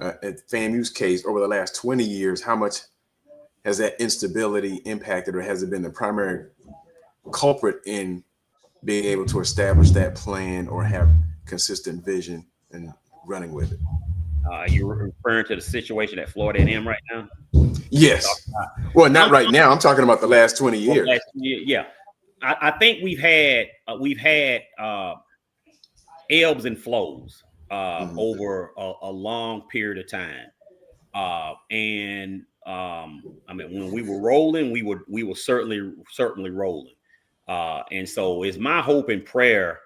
at FAMU's case over the last 20 years, how much has that instability impacted, or has it been the primary culprit in being able to establish that plan or have consistent vision and running with it? You're referring to the situation at Florida A&M right now? Yes. Well, not right now. I'm talking about the last 20 years. Yeah. I think we've had ebbs and flows over a long period of time. When when we were rolling, we were certainly rolling. And so it's my hope and prayer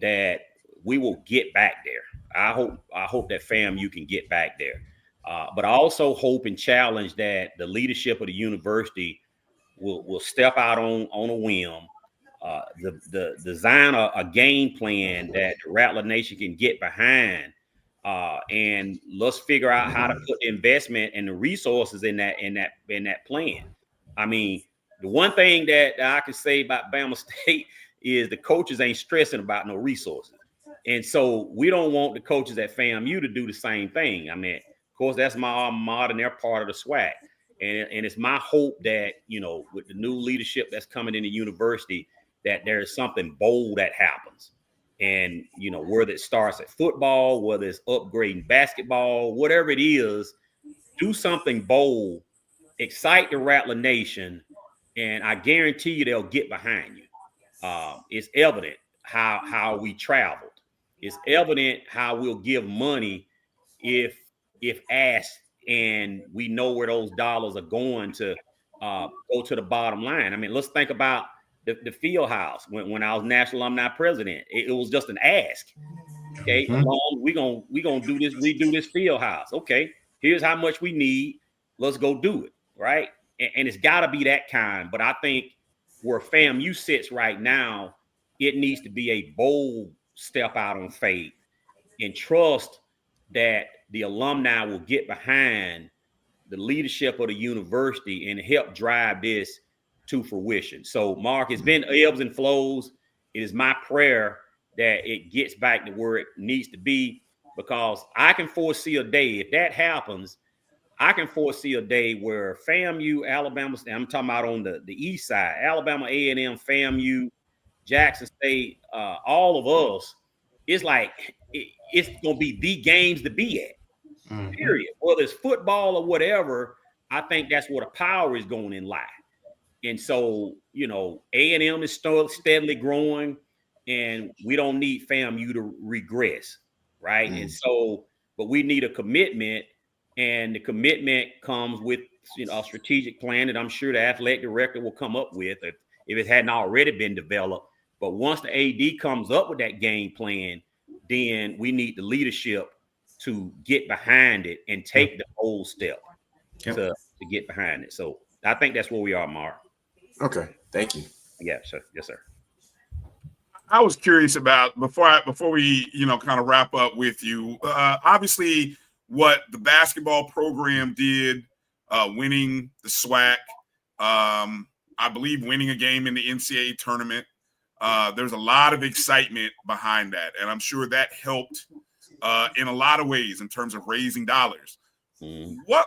that we will get back there. I hope that FAMU can get back there. But I also hope and challenge that the leadership of the university will step out on a whim, the design a game plan that the Rattler Nation can get behind, and let's figure out how to put the investment and the resources in that plan. I mean, the one thing that I can say about Bama State is the coaches ain't stressing about no resources. And so we don't want the coaches at FAMU to do the same thing. I mean, of course, that's my alma mater, and they're part of the SWAC. And it's my hope that, with the new leadership that's coming in the university, that there's something bold that happens. And, whether it starts at football, whether it's upgrading basketball, whatever it is, do something bold, excite the Rattler Nation, and I guarantee you they'll get behind you. It's evident how we traveled. It's evident how we'll give money if asked, and we know where those dollars are going to go to the bottom line. I mean, let's think about the field house. When I was National Alumni President, it was just an ask. Okay, we gonna do this, redo this field house. Okay, here's how much we need. Let's go do it, right? And it's got to be that kind. But I think where FAMU sits right now, it needs to be a bold step out on faith and trust that the alumni will get behind the leadership of the university and help drive this to fruition. So, Mark, it's been ebbs and flows. It is my prayer that it gets back to where it needs to be, because I can foresee a day, if that happens, I can foresee a day where FAMU, Alabama State, I'm talking about on the east side, Alabama A&M, FAMU, Jackson State, all of us, it's like it's going to be the games to be at, period. Whether it's football or whatever, I think that's where the power is going in life. And so, A&M is still steadily growing, and we don't need FAMU to regress, right? And so, but we need a commitment, and the commitment comes with, a strategic plan that I'm sure the athletic director will come up with if it hadn't already been developed. But once the AD comes up with that game plan, then we need the leadership to get behind it and take the whole step to get behind it. So I think that's where we are, Mark. Okay, thank you. Yeah, sir. Yes, sir. I was curious about before we kind of wrap up with you. Obviously, what the basketball program did, winning the SWAC, I believe winning a game in the NCAA tournament. There's a lot of excitement behind that, and I'm sure that helped in a lot of ways in terms of raising dollars. What?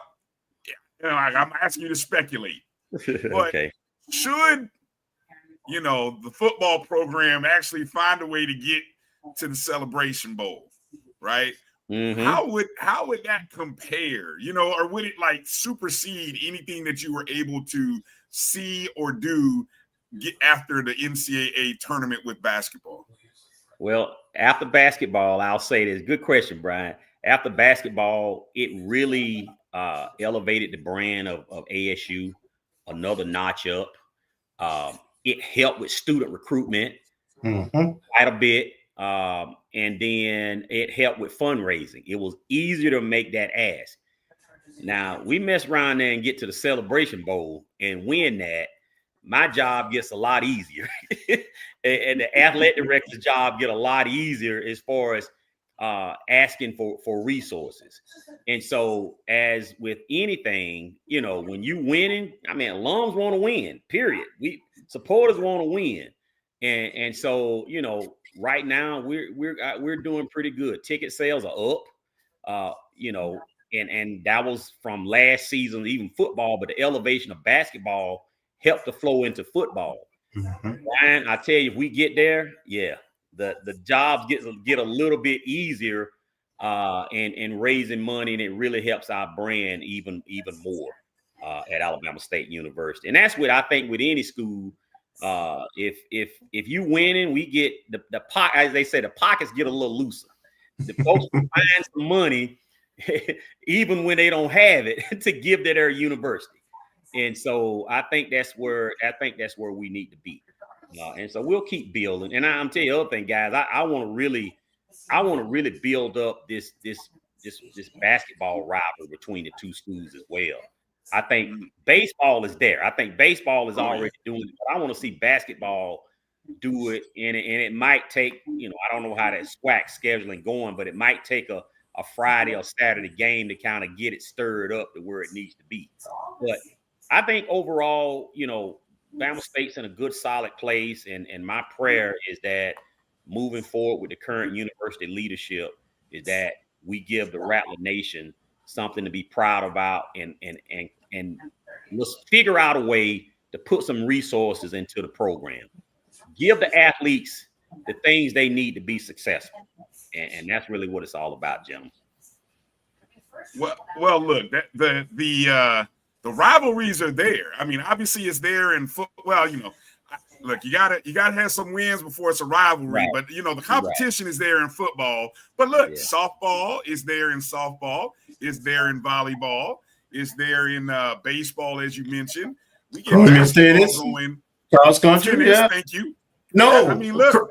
I'm asking you to speculate. Okay. Should the football program actually find a way to get to the Celebration Bowl, right? How would that compare? Or would it supersede anything that you were able to see or do get after the NCAA tournament with basketball? Well, after basketball, I'll say this. Good question, Bryan. After basketball, it really elevated the brand of ASU another notch up. It helped with student recruitment quite a bit. And then it helped with fundraising. It was easier to make that ask. Now, we mess around there and get to the Celebration Bowl and win that. My job gets a lot easier. And the athletic director's job get a lot easier as far as asking for resources. And so, as with anything, when you winning, alums want to win, period. Supporters want to win. And so, right now we're doing pretty good. Ticket sales are up, and that was from last season, even football, but the elevation of basketball helped to flow into football. Ryan, I tell you, if we get there, the jobs get a little bit easier and raising money, and it really helps our brand even more at Alabama State University. And that's what I think with any school. If you winning, we get the pocket, as they say, the pockets get a little looser. The folks can find some money even when they don't have it to give to their university. And so I think that's where we need to be. And so we'll keep building. And I'm telling you the other thing, guys, I want to really build up this basketball rivalry between the two schools as well. I think baseball is there. I think baseball is already doing it, but I want to see basketball do it. And it might take, I don't know how that SWAC scheduling going, but it might take a Friday or Saturday game to kind of get it stirred up to where it needs to be. But I think overall, Bama State's in a good, solid place. And my prayer is that moving forward with the current university leadership is that we give the Rattler Nation something to be proud about, and let's figure out a way to put some resources into the program. Give the athletes the things they need to be successful. And that's really what it's all about, gentlemen. Well, look, the rivalries are there. I mean, obviously it's there in football. Well, look, you gotta have some wins before it's a rivalry. Right. But the competition is there in football. But look, softball is there in softball. Is there in volleyball. Is there in baseball, as you mentioned. We get basketball going. Cross country, yeah. Thank you. No, I mean, look,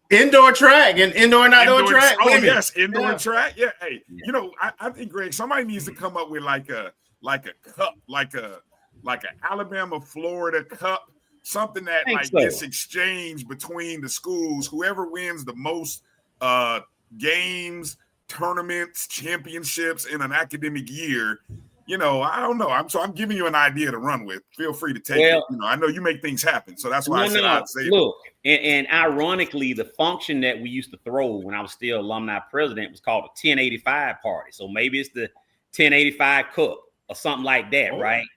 indoor track and indoor and outdoor track. Oh yes, indoor track. Yeah. Hey, I think Greg, somebody needs to come up with like a cup, like an Alabama Florida Cup. Something that gets exchanged between the schools. Whoever wins the most games, tournaments, championships in an academic year, I don't know. I'm giving you an idea to run with. Feel free to take it. I know you make things happen, so that's why I'd say. Look, and ironically, the function that we used to throw when I was still alumni president was called a 1085 party. So maybe it's the 1085 Cup or something like that, right?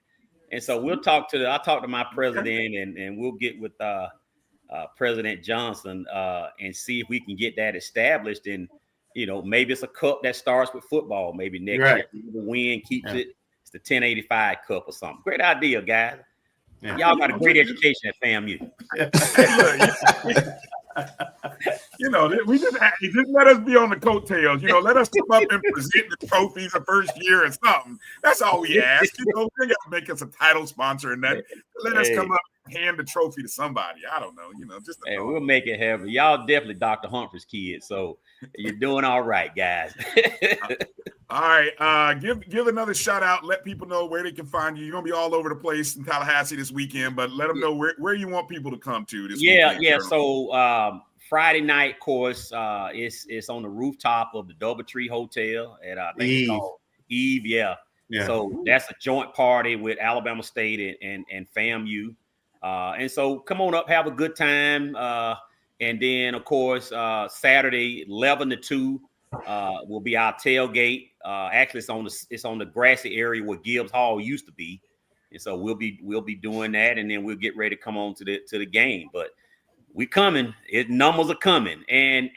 And so I'll talk to my president and we'll get with President Johnson and see if we can get that established. And, maybe it's a cup that starts with football. Maybe next year the win keeps it. It's the 1085 Cup or something. Great idea, guys. Yeah. Y'all got a great education at FAMU. We just let us be on the coattails. Let us come up and present the trophies the first year or something. That's all we ask. They got to make us a title sponsor and that. Let us come up and hand the trophy to somebody. I don't know. We'll make it happen. Y'all definitely Dr. Humphrey's kids, so you're doing all right, guys. All right. Give another shout out. Let people know where they can find you. You're gonna be all over the place in Tallahassee this weekend, but let them know where you want people to come to this weekend. Yeah. So Friday night, of course, it's on the rooftop of the Doubletree Hotel at I think it's called Eve. Yeah. So that's a joint party with Alabama State and FAMU. And so come on up, have a good time. And then of course Saturday 11 to 2 will be our tailgate. Actually, it's on the grassy area where Gibbs Hall used to be, and so we'll be doing that, and then we'll get ready to come on to the game. But we coming. Numbers are coming, and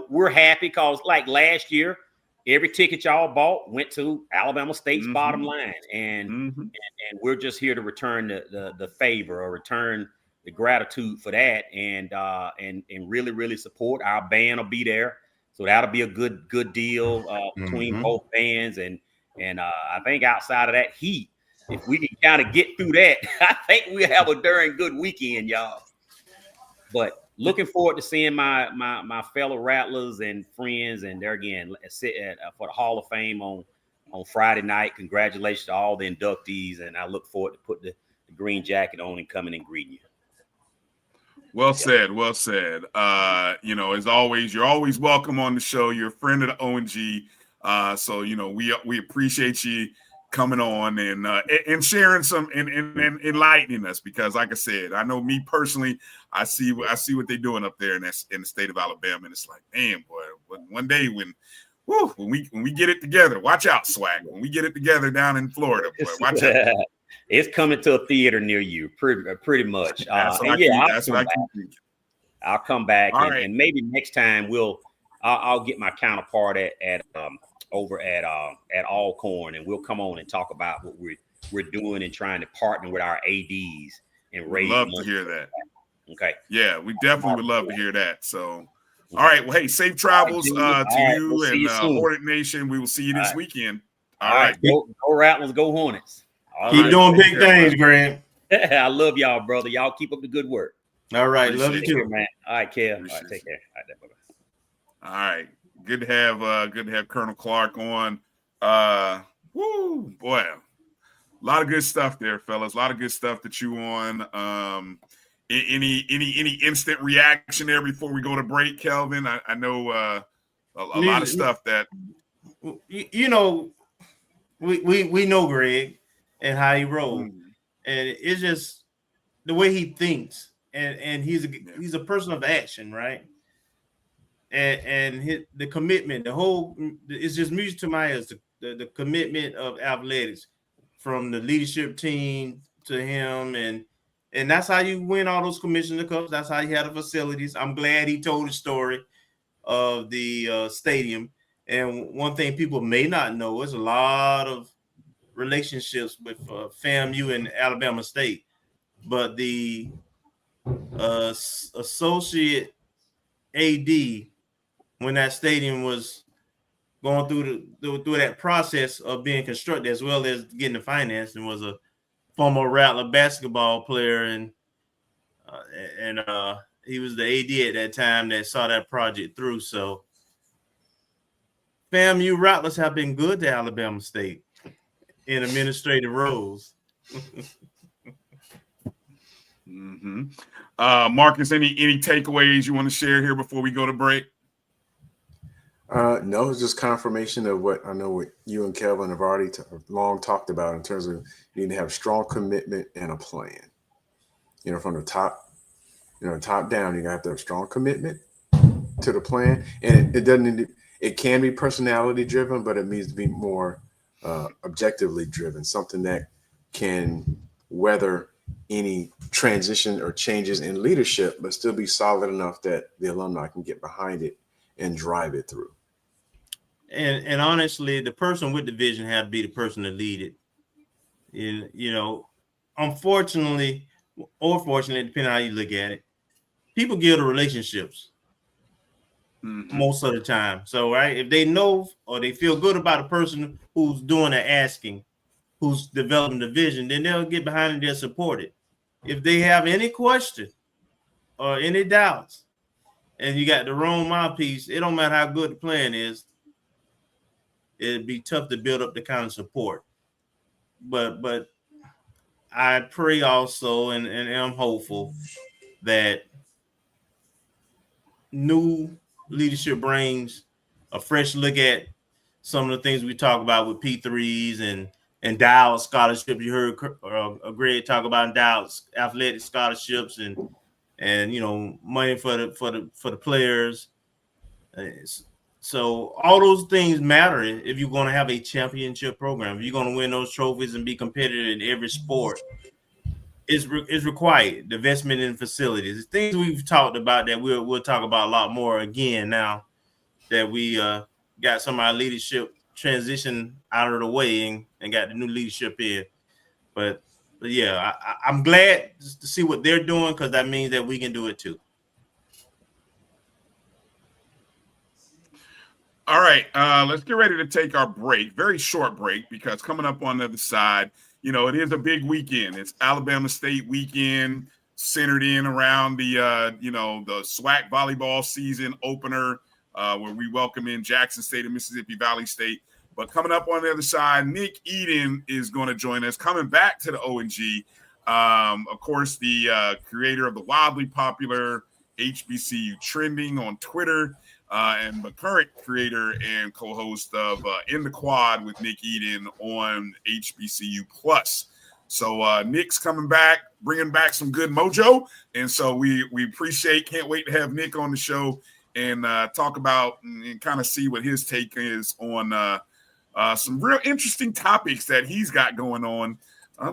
we're happy because like last year, every ticket y'all bought went to Alabama State's bottom line, and we're just here to return the favor or return the gratitude for that, and really really support. Our band will be there. So that'll be a good deal between both bands, and I think outside of that heat, if we can kind of get through that, I think we'll have a darn good weekend, y'all. But looking forward to seeing my fellow Rattlers and friends, and there again for the Hall of Fame on Friday night. Congratulations to all the inductees, and I look forward to putting the green jacket on and coming and greeting you. Well said. As always, you're always welcome on the show. You're a friend of the O&G. So we appreciate you coming on and sharing some and enlightening us, because like I said, I know me personally, I see what they're doing up there in the state of Alabama, and it's like, man, boy, one day when we get it together, watch out, SWAC. When we get it together down in Florida, boy, watch out. It's coming to a theater near you, pretty much. I'll come back, and maybe next time I'll get my counterpart at over at Alcorn, and we'll come on and talk about what we're doing and trying to partner with our ADs and raise money. Love to hear that. Okay. Yeah, we definitely would love to hear that. So, all right. Well, hey, safe travels to you we'll and Hornet Nation. We will see you this weekend. All right. Go Rattlers, go Hornets. Keep doing big things, Grant. I love y'all, brother. Y'all keep up the good work. All right. Love you too, man. All right, Kev. All right, take care. All right. Good to have Colonel Clark on. Woo, boy. A lot of good stuff there, fellas. A lot of good stuff to chew on. Any instant reaction there before we go to break, Kelvin? I know a lot of stuff that we know Greg and how he rolls, and it's just the way he thinks, and he's a person of action, right? And the commitment, it's just music to my ears. The commitment of athletics, from the leadership team to him, and that's how you win all those commissioner cups. That's how you had the facilities. I'm glad he told the story of the stadium. And one thing people may not know is a lot of relationships with FAMU and Alabama State, but the associate AD, when that stadium was going through that process of being constructed, as well as getting the financing, was a former Rattler basketball player, and he was the AD at that time that saw that project through. So FAMU Rattlers have been good to Alabama State in administrative roles. Marcus, any takeaways you want to share here before we go to break? No, it's just confirmation of what I know what you and Kelvin have already long talked about in terms of you need to have strong commitment and a plan. From the top, top down, you got to have strong commitment to the plan, and it can be personality driven, but it needs to be more objectively driven, something that can weather any transition or changes in leadership, but still be solid enough that the alumni can get behind it and drive it through. And honestly, the person with the vision had to be the person to lead it. Unfortunately, or fortunately, depending on how you look at it, people give the relationships most of the time. So, right, if they know or they feel good about a person who's doing the asking, who's developing the vision, then they'll get behind it, they'll support it. If they have any question or any doubts, and you got the wrong mouthpiece, it don't matter how good the plan is, it'd be tough to build up the kind of support. But I pray also and am hopeful that new leadership brings a fresh look at some of the things we talk about with P3s and endowed scholarships. You heard Greg talk about endowed athletic scholarships and money for the players. So all those things matter if you're going to have a championship program. If you're going to win those trophies and be competitive in every sport, is required. The investment in facilities, things we've talked about that we'll talk about a lot more again now that we got some of our leadership transition out of the way and got the new leadership in. But yeah, I'm glad to see what they're doing, because that means that we can do it too. All right, let's get ready to take our break. Very short break, because coming up on the other side, it is a big weekend. It's Alabama State weekend, centered in around the the SWAC volleyball season opener, where we welcome in Jackson State and Mississippi Valley State. But coming up on the other side, Nick Eden is going to join us, coming back to the O&G. Of course, the creator of the wildly popular HBCU Trending on Twitter, and the current creator and co-host of In the Quad with Nick Eden on HBCU Plus. So Nick's coming back, bringing back some good mojo. And so we can't wait to have Nick on the show and talk about and kind of see what his take is on some real interesting topics that he's got going on.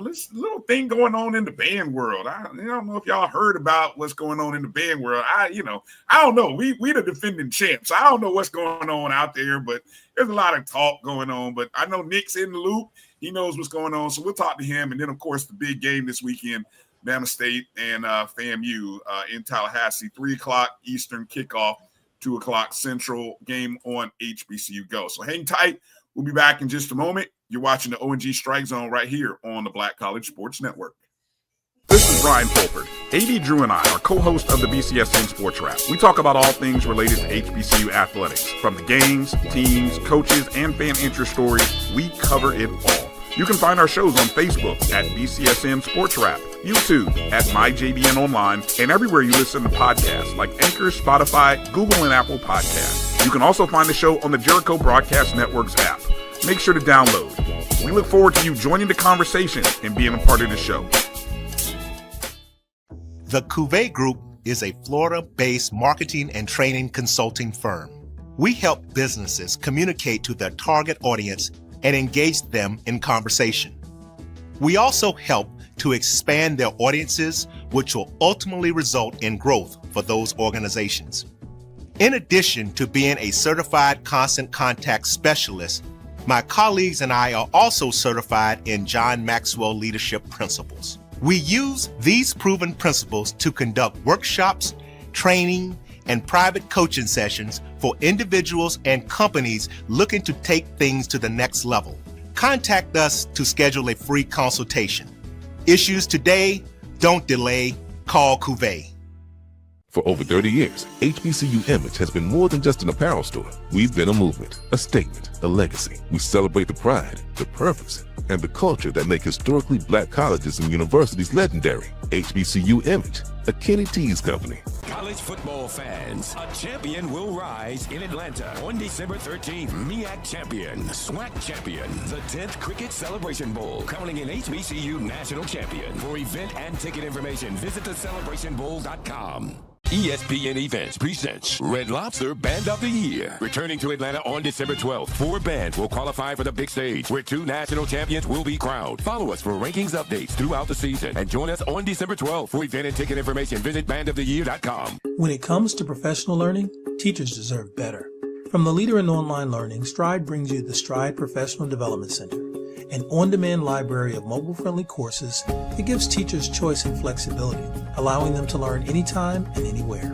This little thing going on in the band world. I don't know if y'all heard about what's going on in the band world. I don't know. We the defending champs. I don't know what's going on out there, but there's a lot of talk going on. But I know Nick's in the loop. He knows what's going on. So we'll talk to him. And then, of course, the big game this weekend, Bama State and FAMU in Tallahassee, 3:00 Eastern kickoff, 2:00 Central, game on HBCU Go. So hang tight. We'll be back in just a moment. You're watching the O&G StrikeZone right here on the Black College Sports Network. This is Bryan Fulford. AD Drew and I are co-hosts of the BCSN Sports Wrap. We talk about all things related to HBCU athletics. From the games, teams, coaches, and fan interest stories, we cover it all. You can find our shows on Facebook at BCSN Sports Wrap, YouTube at MyJBN Online, and everywhere you listen to podcasts like Anchor, Spotify, Google, and Apple Podcasts. You can also find the show on the Jericho Broadcast Network's app. Make sure to download. We look forward to you joining the conversation and being a part of the show. The Cuvée Group is a Florida-based marketing and training consulting firm. We help businesses communicate to their target audience and engage them in conversation. We also help to expand their audiences, which will ultimately result in growth for those organizations. In addition to being a certified constant contact specialist, my colleagues and I are also certified in John Maxwell Leadership Principles. We use these proven principles to conduct workshops, training, and private coaching sessions for individuals and companies looking to take things to the next level. Contact us to schedule a free consultation. Issues today, don't delay, call Cuvée. For over 30 years, HBCU Image has been more than just an apparel store. We've been a movement, a statement, a legacy. We celebrate the pride, the purpose, and the culture that make historically black colleges and universities legendary. HBCU Image, a Kenny T's company. College football fans, a champion will rise in Atlanta on December 13th. MEAC champion, SWAC champion, the 10th Cricket Celebration Bowl, crowning an HBCU national champion. For event and ticket information, visit thecelebrationbowl.com. ESPN Events presents Red Lobster Band of the Year. Returning to Atlanta on December 12th, 4 bands will qualify for the big stage, where 2 national champions will be crowned. Follow us for rankings updates throughout the season, and join us on December 12th. For event and ticket information, visit bandoftheyear.com. When it comes to professional learning, teachers deserve better. From the leader in online learning, Stride brings you the Stride Professional Development Center, an on-demand library of mobile-friendly courses that gives teachers choice and flexibility, allowing them to learn anytime and anywhere.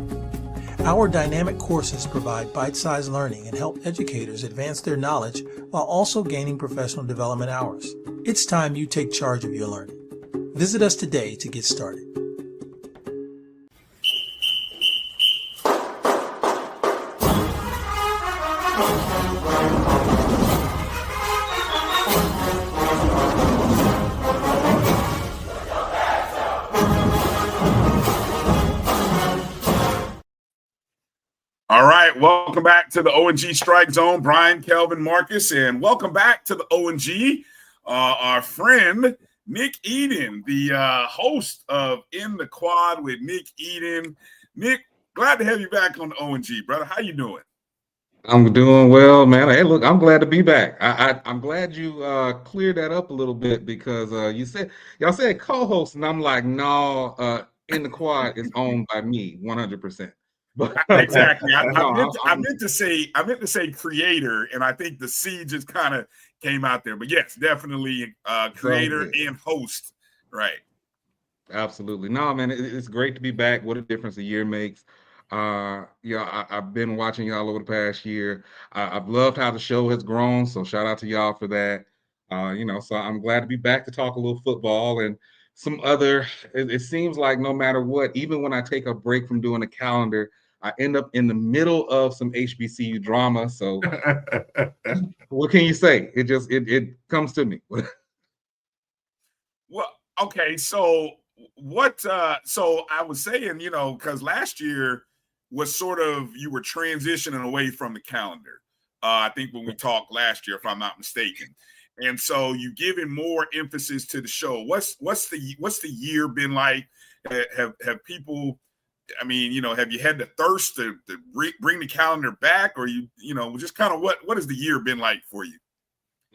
Our dynamic courses provide bite-sized learning and help educators advance their knowledge while also gaining professional development hours. It's time you take charge of your learning. Visit us today to get started. All right, welcome back to the O&G StrikeZone, Bryan, Kelvin, Marcus, and welcome back to the O&G, our friend Nick Eden, the host of In the Quad with Nick Eden. Nick, glad to have you back on the O&G, brother. How you doing? I'm doing well, man. Hey, look, I'm glad to be back. I'm glad you cleared that up a little bit, because y'all said co-host, and I'm like, no, In the Quad is owned by me 100%. Exactly. I meant to say creator, and I think the C just kind of came out there. But yes, definitely creator and host. Right. Absolutely. No, man, it's great to be back. What a difference a year makes. I've been watching y'all over the past year. I've loved how the show has grown. So shout out to y'all for that. So I'm glad to be back to talk a little football and some other. It seems like no matter what, even when I take a break from doing a calendar, I end up in the middle of some HBCU drama. So what can you say? It comes to me. Well, okay. So what, so I was saying, because last year was sort of, you were transitioning away from the calendar. I think when we talked last year, if I'm not mistaken. And so you've given more emphasis to the show. What's the year been like? Have people, have you had the thirst to bring the calendar back, or just kind of what has the year been like for you?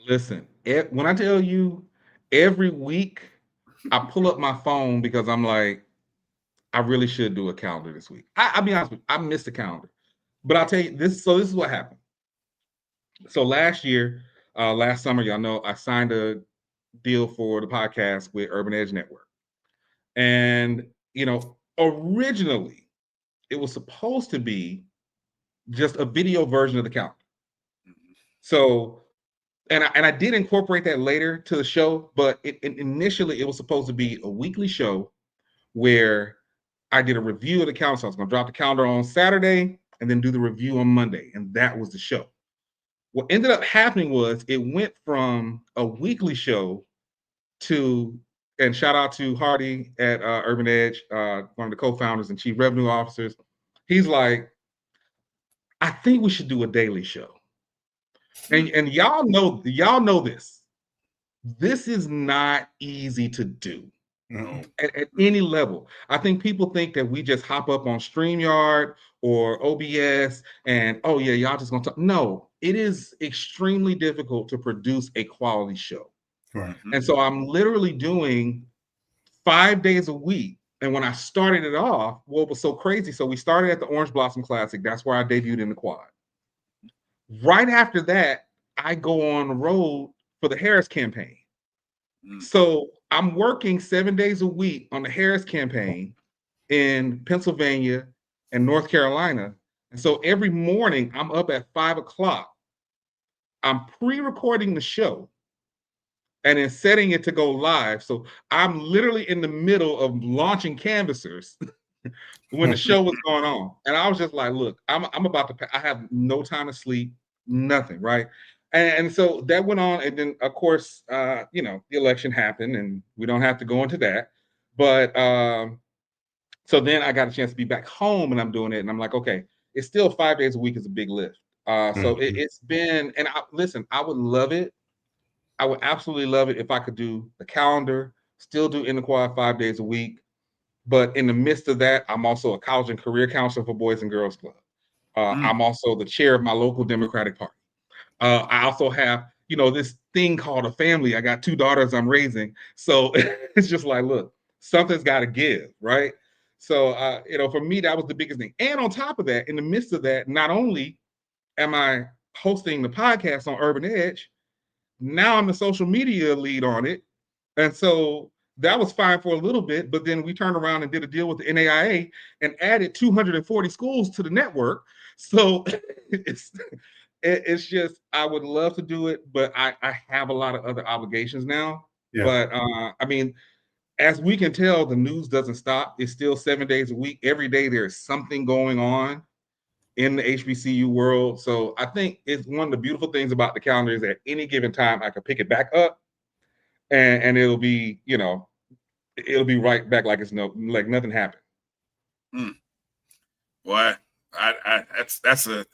Listen, when I tell you every week I pull up my phone because I'm like, I really should do a calendar this week. I'll be honest with you, I missed the calendar. But I'll tell you this. So this is what happened. So last summer, y'all know, I signed a deal for the podcast with Urban Edge Network. And, originally it was supposed to be just a video version of the calendar. So I did incorporate that later to the show, but initially it was supposed to be a weekly show where I did a review of the calendar. So I was going to drop the calendar on Saturday and then do the review on Monday, and that was the show. What ended up happening was it went from a weekly show to, and shout out to Hardy at Urban Edge, one of the co-founders and chief revenue officers. He's like, I think we should do a daily show. And y'all know this. This is not easy to do at any level. I think people think that we just hop up on StreamYard or OBS and, oh yeah, y'all just gonna talk. No, it is extremely difficult to produce a quality show. Right. And so I'm literally doing 5 days a week. And when I started it off, what was so crazy? So we started at the Orange Blossom Classic. That's where I debuted in the quad. Right after that, I go on the road for the Harris campaign. So I'm working 7 days a week on the Harris campaign in Pennsylvania and North Carolina. And so every morning I'm up at 5 o'clock. I'm pre-recording the show and then setting it to go live. So I'm literally in the middle of launching canvassers when the show was going on. And I was just like, look, I'm about to, I have no time to sleep, nothing, right? And so that went on. And then, of course, the election happened and we don't have to go into that. But so then I got a chance to be back home and I'm doing it. And I'm like, okay, it's still 5 days a week is a big lift. So it's been, and listen, I would love it. I would absolutely love it if I could do the calendar, still do In the Quad 5 days a week. But in the midst of that, I'm also a college and career counselor for Boys and Girls Club. I'm also the chair of my local Democratic Party. I also have, this thing called a family. I got 2 daughters I'm raising. So it's just like, look, something's got to give, right? So, for me, that was the biggest thing. And on top of that, in the midst of that, not only am I hosting the podcast on Urban Edge, now I'm the social media lead on it. And so that was fine for a little bit, but then we turned around and did a deal with the NAIA and added 240 schools to the network. So it's just, I would love to do it, but I have a lot of other obligations now. Yeah. But as we can tell, the news doesn't stop. It's still 7 days a week. Every day there's something going on in the HBCU world. So I think it's one of the beautiful things about the calendar is at any given time, I can pick it back up and it'll be, it'll be right back like like nothing happened. Boy, that's a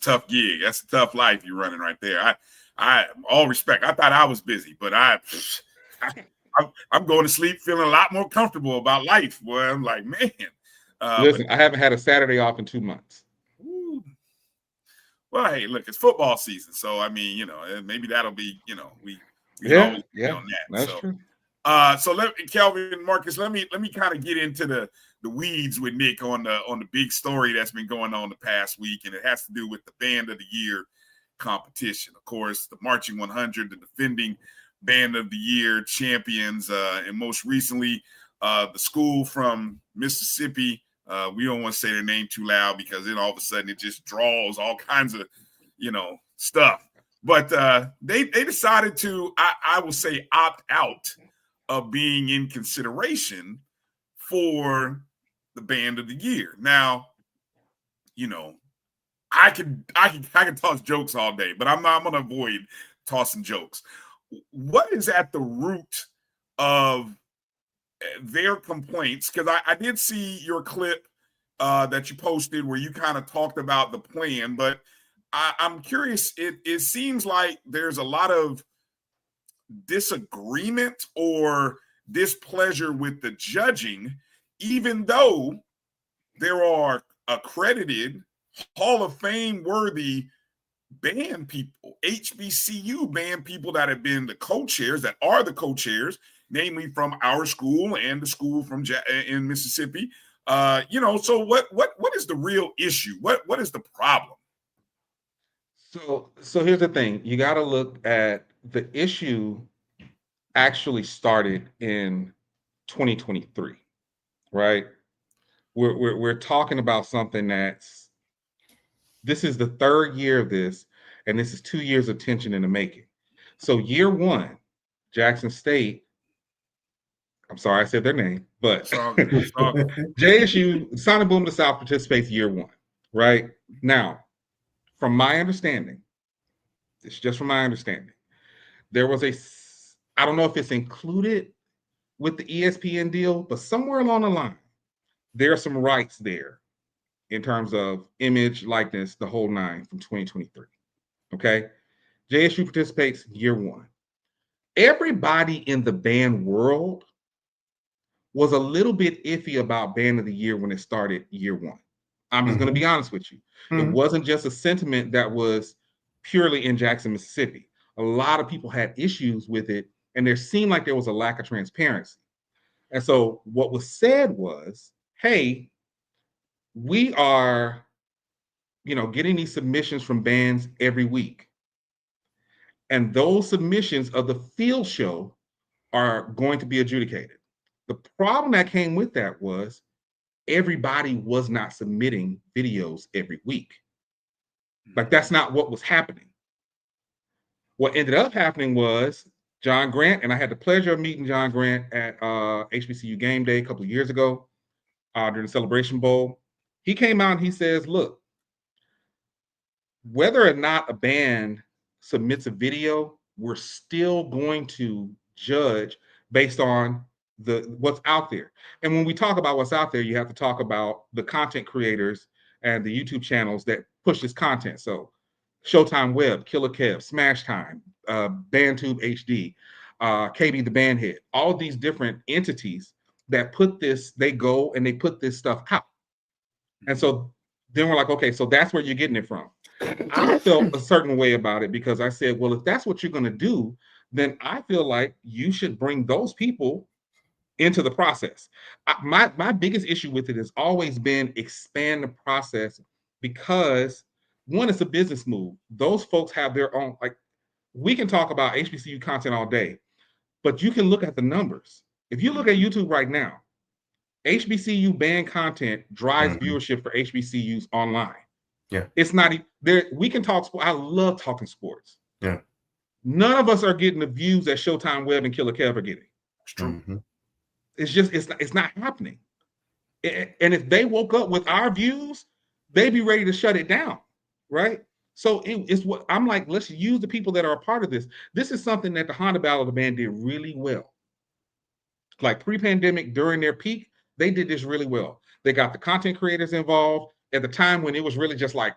tough gig. That's a tough life you're running right there. I all respect. I thought I was busy, but I'm going to sleep feeling a lot more comfortable about life. Boy, I'm like, man. Listen, I haven't had a Saturday off in 2 months. Well, hey, look, it's football season, so I mean, maybe that'll be, we always on that. That's true. So Kelvin and Marcus, let me kind of get into the weeds with Nick on the big story that's been going on the past week, and it has to do with the Band of the Year competition. Of course, the Marching 100, the defending Band of the Year champions, and most recently, the school from Mississippi. We don't want to say their name too loud because then all of a sudden it just draws all kinds of, stuff. But they decided to, I will say, opt out of being in consideration for the Band of the Year. Now, I can toss jokes all day, but I'm going to avoid tossing jokes. What is at the root of their complaints? Because I did see your clip that you posted where you kind of talked about the plan, but I'm curious. It seems like there's a lot of disagreement or displeasure with the judging, even though there are accredited Hall of Fame worthy band people, HBCU band people that have been the co-chairs, that are the co-chairs, namely from our school and the school from in Mississippi. So what is the real issue? What is the problem? So here's the thing. You got to look at the issue actually started in 2023, right? We're talking about something this is the 3rd year of this, and this is 2 years of tension in the making. So year one, Jackson State, I'm sorry I said their name, but JSU, Sonic Boom of the South participates year one, right? Now, from my understanding, it's just from my understanding, there was I don't know if it's included with the ESPN deal, but somewhere along the line, there are some rights there in terms of image, likeness, the whole nine from 2023. Okay. JSU participates year one. Everybody in the band world was a little bit iffy about band of the year when it started year one. I'm just going to be honest with you. It wasn't just a sentiment that was purely in Jackson, Mississippi. A lot of people had issues with it, and there seemed like there was a lack of transparency. And so what was said was, hey, we are, getting these submissions from bands every week. And those submissions of the field show are going to be adjudicated. The problem that came with that was everybody was not submitting videos every week. Like, that's not what was happening. What ended up happening was John Grant, and I had the pleasure of meeting John Grant at HBCU Game Day a couple of years ago during the Celebration Bowl. He came out and he says, look, whether or not a band submits a video, we're still going to judge based on what's out there. And when we talk about what's out there, you have to talk about the content creators and the YouTube channels that push this content. So Showtime Web, Killer Kev, Smash Time, BandTube HD, KB the Bandhead, all these different entities that put this, they go and they put this stuff out. And so then we're like, okay, so that's where you're getting it from. I felt a certain way about it because I said, well, if that's what you're going to do, then I feel like you should bring those people into the process. My biggest issue with it has always been expand the process because, one, it's a business move. Those folks have their own, like, we can talk about HBCU content all day, but you can look at the numbers. If you look at YouTube right now, HBCU band content drives viewership for HBCUs online. Yeah. It's not there. We can talk sports. I love talking sports. Yeah. None of us are getting the views that Showtime Web and Killer Kev are getting. It's true. It's just, it's not happening. And if they woke up with our views, they'd be ready to shut it down. Right. So it's what I'm like, let's use the people that are a part of this. This is something that the Honda Battle of the Band did really well. Like pre-pandemic, during their peak, they did this really well. They got the content creators involved at the time when it was really just like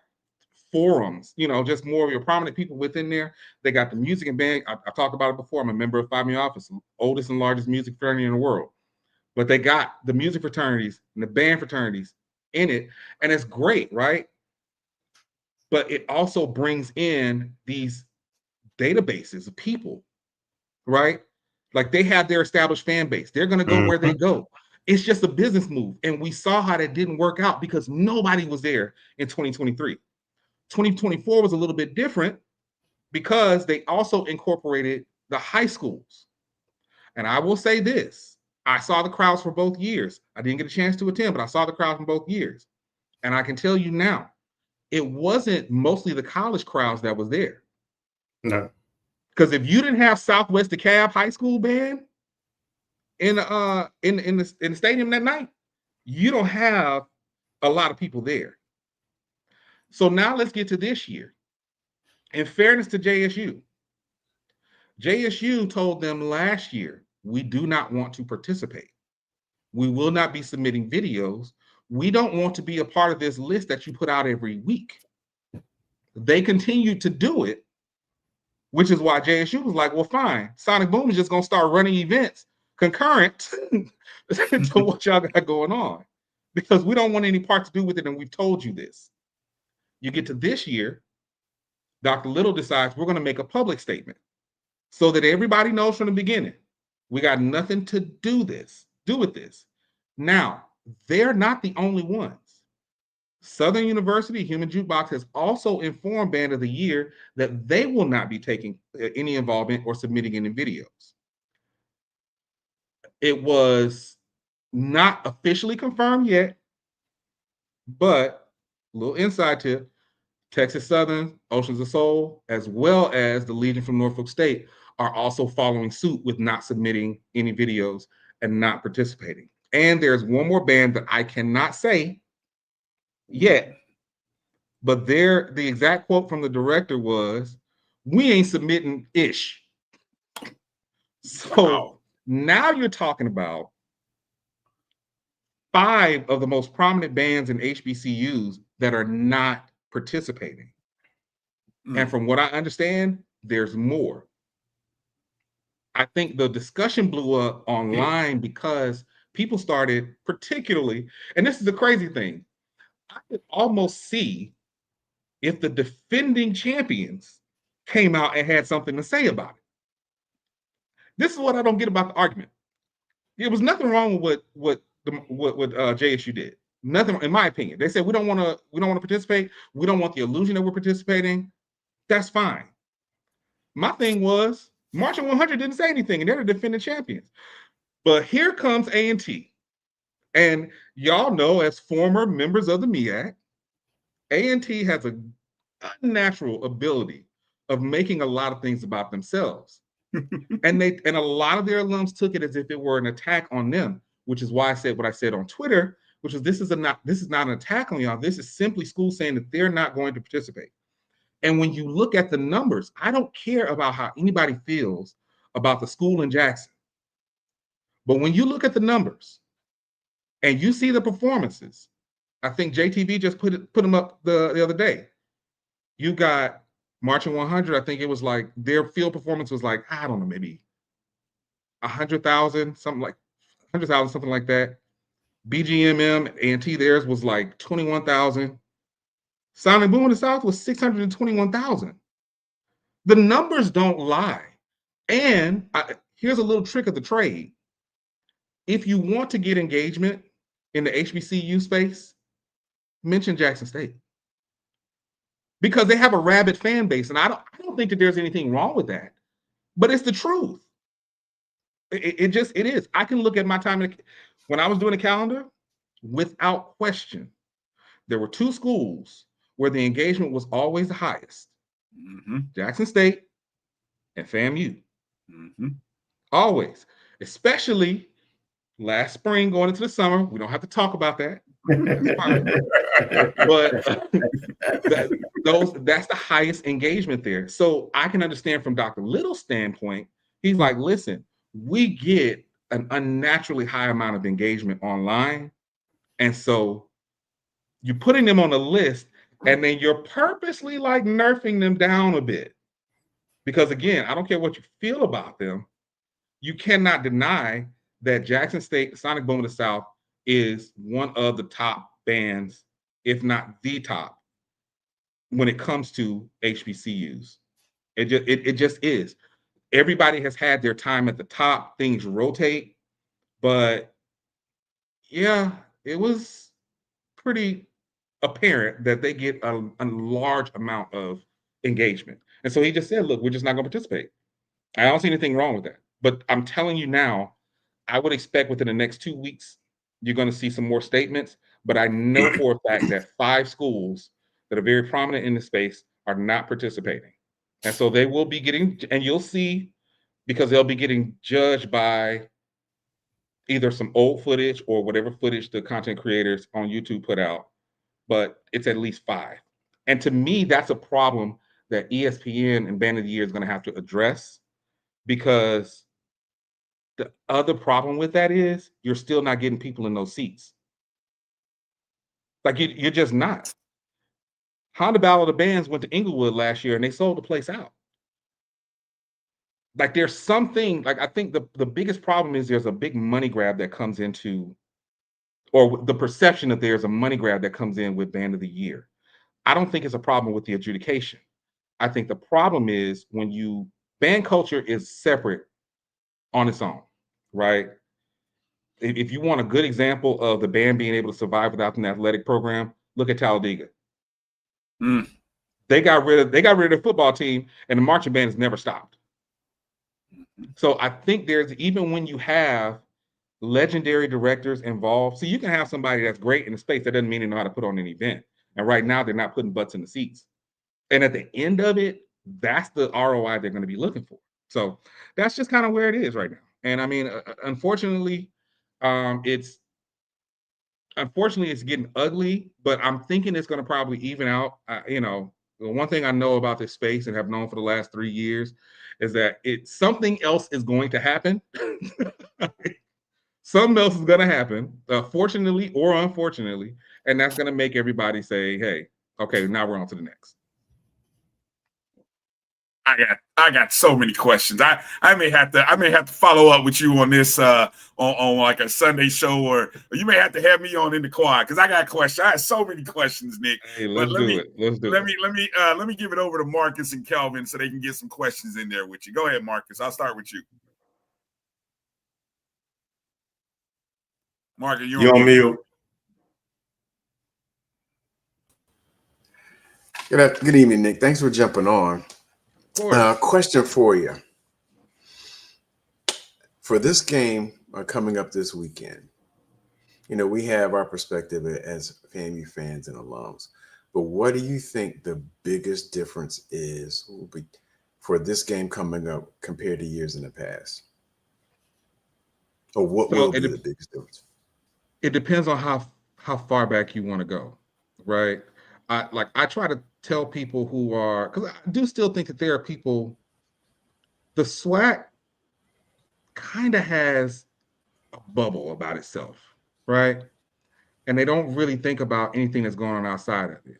forums, just more of your prominent people within there. They got the music and band. I talked about it before. I'm a member of FAMU Office, oldest and largest music fraternity in the world. But they got the music fraternities and the band fraternities in it. And it's great, right? But it also brings in these databases of people, right? Like, they have their established fan base. They're going to go where they go. It's just a business move. And we saw how that didn't work out because nobody was there in 2023. 2024 was a little bit different because they also incorporated the high schools. And I will say this, I saw the crowds for both years. I didn't get a chance to attend, but I saw the crowds from both years. And I can tell you now, it wasn't mostly the college crowds that was there. No. Because if you didn't have Southwest DeKalb High School band in the stadium that night, you don't have a lot of people there. So now let's get to this year. In fairness to JSU told them last year, we do not want to participate. We will not be submitting videos. We don't want to be a part of this list that you put out every week. They continued to do it, which is why JSU was like, well, fine. Sonic Boom is just going to start running events concurrent to what y'all got going on because we don't want any part to do with it, and we've told you this. You get to this year, Dr. Little decides we're going to make a public statement so that everybody knows from the beginning, we got nothing to do with this. Now, they're not the only ones. Southern University Human Jukebox has also informed Band of the Year that they will not be taking any involvement or submitting any videos. It was not officially confirmed yet, but a little inside tip, Texas Southern, Oceans of Soul, as well as the Legion from Norfolk State are also following suit with not submitting any videos and not participating. And there's one more band that I cannot say yet, but the exact quote from the director was, "We ain't submitting ish." So now you're talking about 5 of the most prominent bands in HBCUs that are not participating. And from what I understand, there's more. I think the discussion blew up online because people started, particularly, and this is the crazy thing, I could almost see if the defending champions came out and had something to say about it. This is what I don't get about the argument. There was nothing wrong with what JSU did. Nothing, in my opinion. They said we don't want to participate. We don't want the illusion that we're participating. That's fine. My thing was Marching 100 didn't say anything, and they're the defending champions. But here comes A&T, and y'all know, as former members of the MEAC, A&T has a unnatural ability of making a lot of things about themselves. and a lot of their alums took it as if it were an attack on them, which is why I said what I said on Twitter, which is this is not an attack on y'all. This is simply school saying that they're not going to participate. And when you look at the numbers, I don't care about how anybody feels about the school in Jackson. But when you look at the numbers and you see the performances, I think JTV just put them up the other day. You got Marching 100, I think it was like their field performance was like, I don't know, maybe 100,000, something like 100,000, something like that. BGMM, A&T, theirs was like 21,000. Sound and Boom in the South was 621,000. The numbers don't lie. And here's a little trick of the trade. If you want to get engagement in the HBCU space, mention Jackson State. Because they have a rabid fan base. And I don't think that there's anything wrong with that. But it's the truth. It is. I can look at my time when I was doing the calendar, without question, there were 2 schools where the engagement was always the highest. Jackson State and FAMU. Always. Especially last spring going into the summer. We don't have to talk about that. That's fine. But that's the highest engagement there. So I can understand from Dr. Little's standpoint, he's like, listen, we get an unnaturally high amount of engagement online. And so you're putting them on a list, and then you're purposely like nerfing them down a bit. Because again, I don't care what you feel about them, you cannot deny that Jackson State, Sonic Boom of the South, is one of the top bands, if not the top, when it comes to HBCUs. It just is. Everybody has had their time at the top, things rotate, but yeah, it was pretty apparent that they get a large amount of engagement. And so he just said, look, we're just not going to participate. I don't see anything wrong with that. But I'm telling you now, I would expect within the next 2 weeks, you're going to see some more statements. But I know for a fact that 5 schools that are very prominent in the space are not participating. And so they will be getting, and you'll see, because they'll be getting judged by either some old footage or whatever footage the content creators on YouTube put out. But it's at least 5. And to me, that's a problem that ESPN and Band of the Year is going to have to address, because the other problem with that is you're still not getting people in those seats. Like you're just not. Honda Battle of the Bands went to Inglewood last year and they sold the place out. Like there's something, like I think the biggest problem is there's a big money grab that comes into, or the perception that there's a money grab that comes in with Band of the Year. I don't think it's a problem with the adjudication. I think the problem is when band culture is separate on its own, right? If you want a good example of the band being able to survive without an athletic program, look at Talladega. They got rid of their football team, and the marching band has never stopped. So I think there's, even when you have legendary directors involved, so you can have somebody that's great in the space, that doesn't mean they know how to put on an event. And right now they're not putting butts in the seats. And at the end of it, that's the ROI they're going to be looking for. So that's just kind of where it is right now. And I mean, unfortunately, it's getting ugly, but I'm thinking it's going to probably even out. The one thing I know about this space and have known for the last 3 years is that something else is going to happen. Something else is going to happen, fortunately or unfortunately, and that's going to make everybody say, "Hey, okay, now we're on to the next." I got so many questions. I may have to follow up with you on this on like a Sunday show, or you may have to have me on in the quad because I got questions. I have so many questions, Nick. Hey, let's do it. Let me give it over to Marcus and Kelvin so they can get some questions in there with you. Go ahead, Marcus. I'll start with you. Marcus, you're on mute. Good evening, Nick. Thanks for jumping on. Question for you. For this game coming up this weekend, we have our perspective as FAMU fans and alums, but what do you think the biggest difference is for this game coming up compared to years in the past? Or what will be the biggest difference? It depends on how far back you want to go, right? I try to tell people who are, because I do still think that there are people, the SWAC kind of has a bubble about itself, right? And they don't really think about anything that's going on outside of it.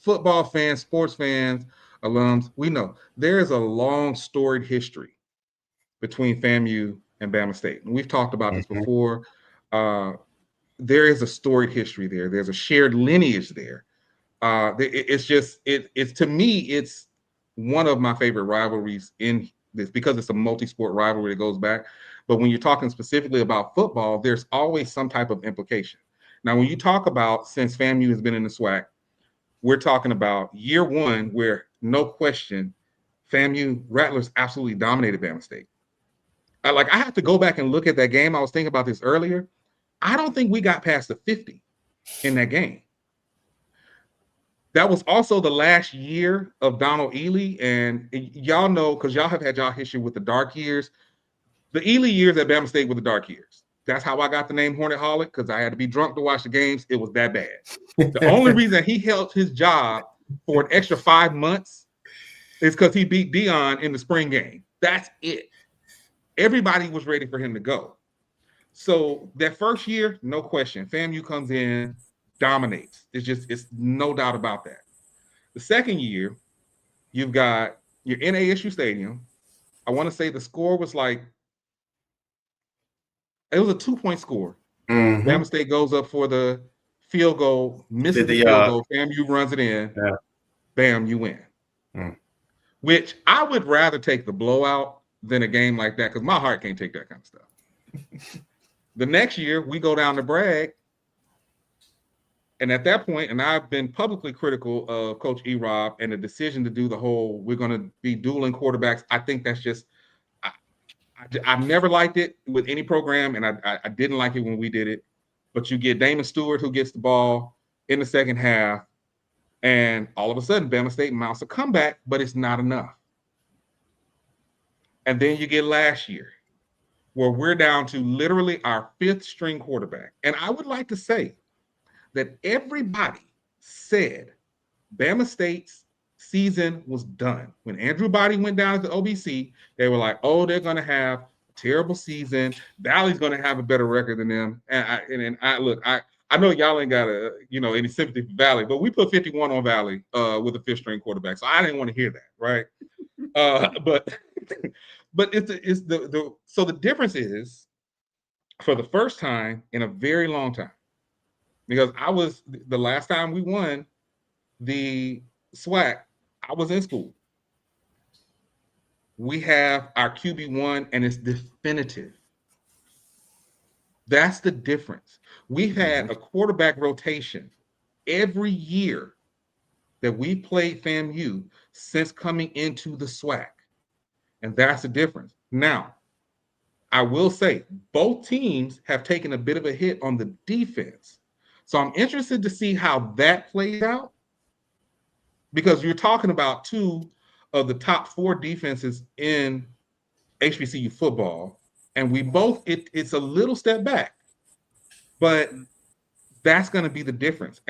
Football fans, sports fans, alums, we know there is a long storied history between FAMU and Bama State. And we've talked about this before. There is a storied history there. There's a shared lineage there. It's to me, it's one of my favorite rivalries in this because it's a multi-sport rivalry that goes back. But when you're talking specifically about football, there's always some type of implication. Now, when you talk about since FAMU has been in the SWAC, we're talking about year one where no question, FAMU Rattlers absolutely dominated Bama State. I have to go back and look at that game. I was thinking about this earlier. I don't think we got past the 50 in that game. That was also the last year of Donald Ely. And y'all know, because y'all have had y'all history with the dark years. The Ely years at Bama State were the dark years. That's how I got the name Hornet Holic, because I had to be drunk to watch the games. It was that bad. The only reason he held his job for an extra 5 months is because he beat Dion in the spring game. That's it. Everybody was ready for him to go. So that first year, no question, FAMU comes in, dominates. It's no doubt about that. The second year, you've got your NASU Stadium. I want to say the score was it was a 2-point score. Bama State goes up for the field goal, misses the field goal. FAMU runs it in. Yeah. Bam, you win. Which I would rather take the blowout than a game like that because my heart can't take that kind of stuff. The next year, we go down to Bragg. And at that point, and I've been publicly critical of Coach E-Rob and the decision to do the whole, we're going to be dueling quarterbacks. I think that's just, I've never liked it with any program, and I didn't like it when we did it. But you get Damon Stewart, who gets the ball in the second half, and all of a sudden, Bama State mounts a comeback, but it's not enough. And then you get last year, where we're down to literally our 5th string quarterback. And I would like to say that everybody said Bama State's season was done. When Andrew Body went down at the OBC, they were like, oh, they're going to have a terrible season. Valley's going to have a better record than them. And I know y'all ain't got any sympathy for Valley, but we put 51 on Valley with a 5th string quarterback. So I didn't want to hear that, right? But so the difference is, for the first time in a very long time, because the last time we won the SWAC, I was in school. We have our QB1 and it's definitive. That's the difference. We've had a quarterback rotation every year that we played FAMU since coming into the SWAC. And that's the difference. Now, I will say both teams have taken a bit of a hit on the defense. So I'm interested to see how that plays out. because you're talking about two of the top 4 defenses in HBCU football, and we both it's a little step back, but that's going to be the difference.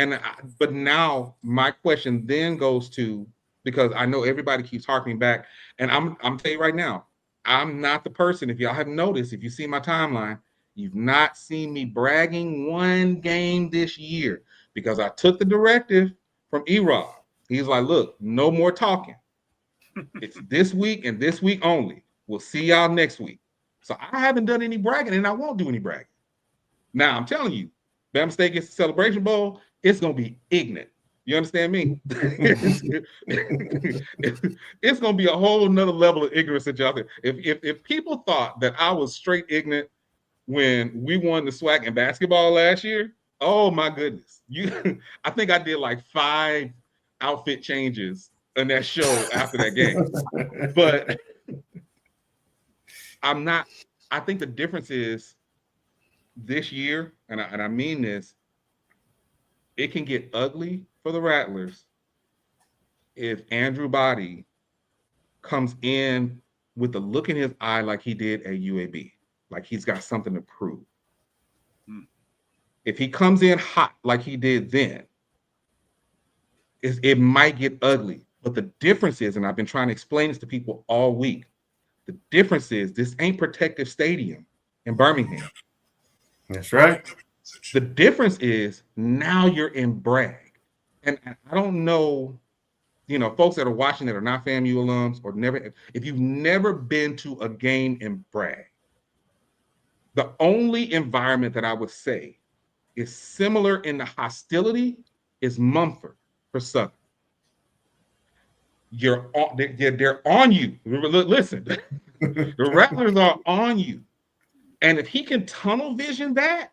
But now my question then goes to, because I know everybody keeps harking back, and I'm telling you right now, I'm not the person. If y'all have noticed, if you see my timeline, you've not seen me bragging one game this year, because I took the directive from E-Rob. He's like, look, no more talking. It's this week and this week only. We'll see y'all next week. So I haven't done any bragging, and I won't do any bragging. Now I'm telling you, Bama State gets the Celebration Bowl, it's gonna be ignorant. You understand me? It's gonna be a whole nother level of ignorance that y'all think. If people thought that I was straight ignorant when we won the SWAC in basketball last year, oh my goodness. I think I did like 5 outfit changes in that show after that game. But I think the difference is this year, and I mean this, it can get ugly for the Rattlers if Andrew Body comes in with the look in his eye like he did at UAB, like he's got something to prove. If he comes in hot like he did then, it might get ugly. But the difference is, and I've been trying to explain this to people all week, the difference is this ain't Protective Stadium in Birmingham. That's right. The difference is now you're in Bragg. And I don't know, folks that are watching that are not FAMU alums or if you've never been to a game in Bragg, the only environment that I would say is similar in the hostility is Mumford for Southern. They're on you. Listen, the Rattlers are on you. And if he can tunnel vision that,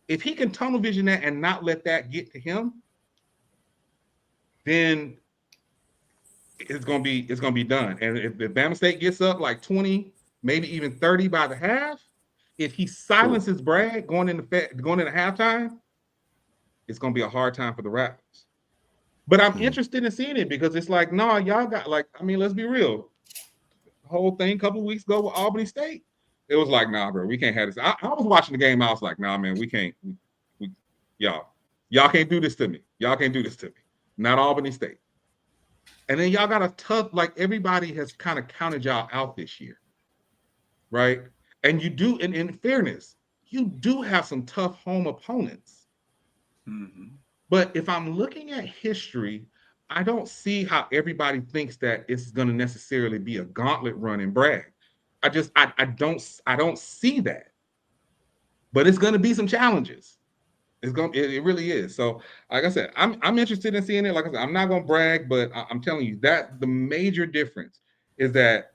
and not let that get to him, then it's gonna be done. And if Bama State gets up like 20, maybe even 30 by the half, if he silences Bragg going into halftime, it's gonna be a hard time for the Rattlers. But I'm interested in seeing it because it's like, no, y'all got let's be real. The whole thing a couple of weeks ago with Albany State, it was like, nah, bro, we can't have this. I was watching the game. I was like, nah, man, we can't. Y'all can't do this to me. Y'all can't do this to me. Not Albany State. And then y'all got a tough, like everybody has kind of counted y'all out this year, right? And you do, and in fairness, you do have some tough home opponents. Mm-hmm. But if I'm looking at history, I don't see how everybody thinks that it's going to necessarily be a gauntlet run in Bragg. I don't see that. But it's going to be some challenges. It really is. So, like I said, I'm interested in seeing it. Like I said, I'm not going to brag, but I'm telling you that the major difference is that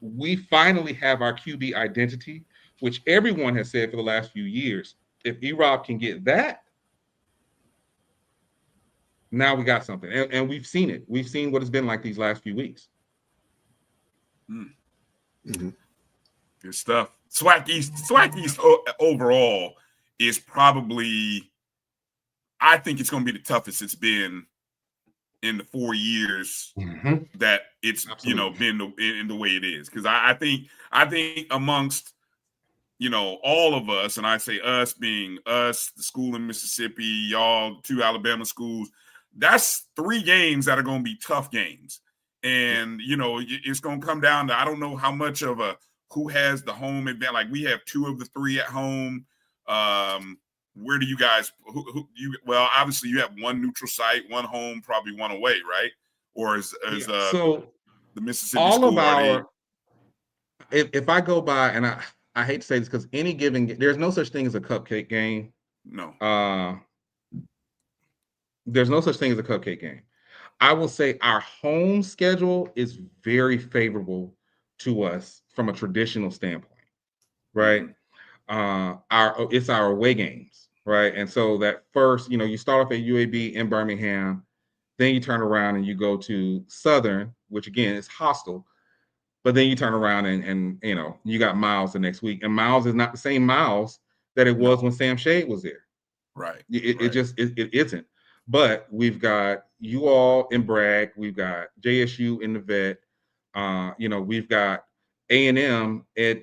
we finally have our QB identity, which everyone has said for the last few years. If E-Rob can get that, now we got something. And we've seen it. We've seen what it's been like these last few weeks. Mm-hmm. Good stuff. SWAC East overall is probably, I think it's going to be the toughest it's been in the 4 years that it's been in the way it is. Because I think amongst all of us, and I say us being us, the school in Mississippi, y'all, 2 Alabama schools, that's 3 games that are going to be tough games. And it's going to come down to, I don't know how much of who has the home advantage. Like we have 2 of the 3 at home. Where do you guys? Well, obviously you have 1 neutral site, 1 home, probably 1 away, right? Or so the Mississippi all school of our. If I go by, and I hate to say this because any given, there's no such thing as a cupcake game. No. There's no such thing as a cupcake game. I will say our home schedule is very favorable to us from a traditional standpoint, right? It's our away games, right? And so that first, you start off at UAB in Birmingham, then you turn around and you go to Southern, which again is hostile, but then you turn around and you got Miles the next week, and Miles is not the same Miles that it was when Sam Shade was there, right? It isn't. But we've got you all in Bragg, we've got JSU in the vet, we've got A&M at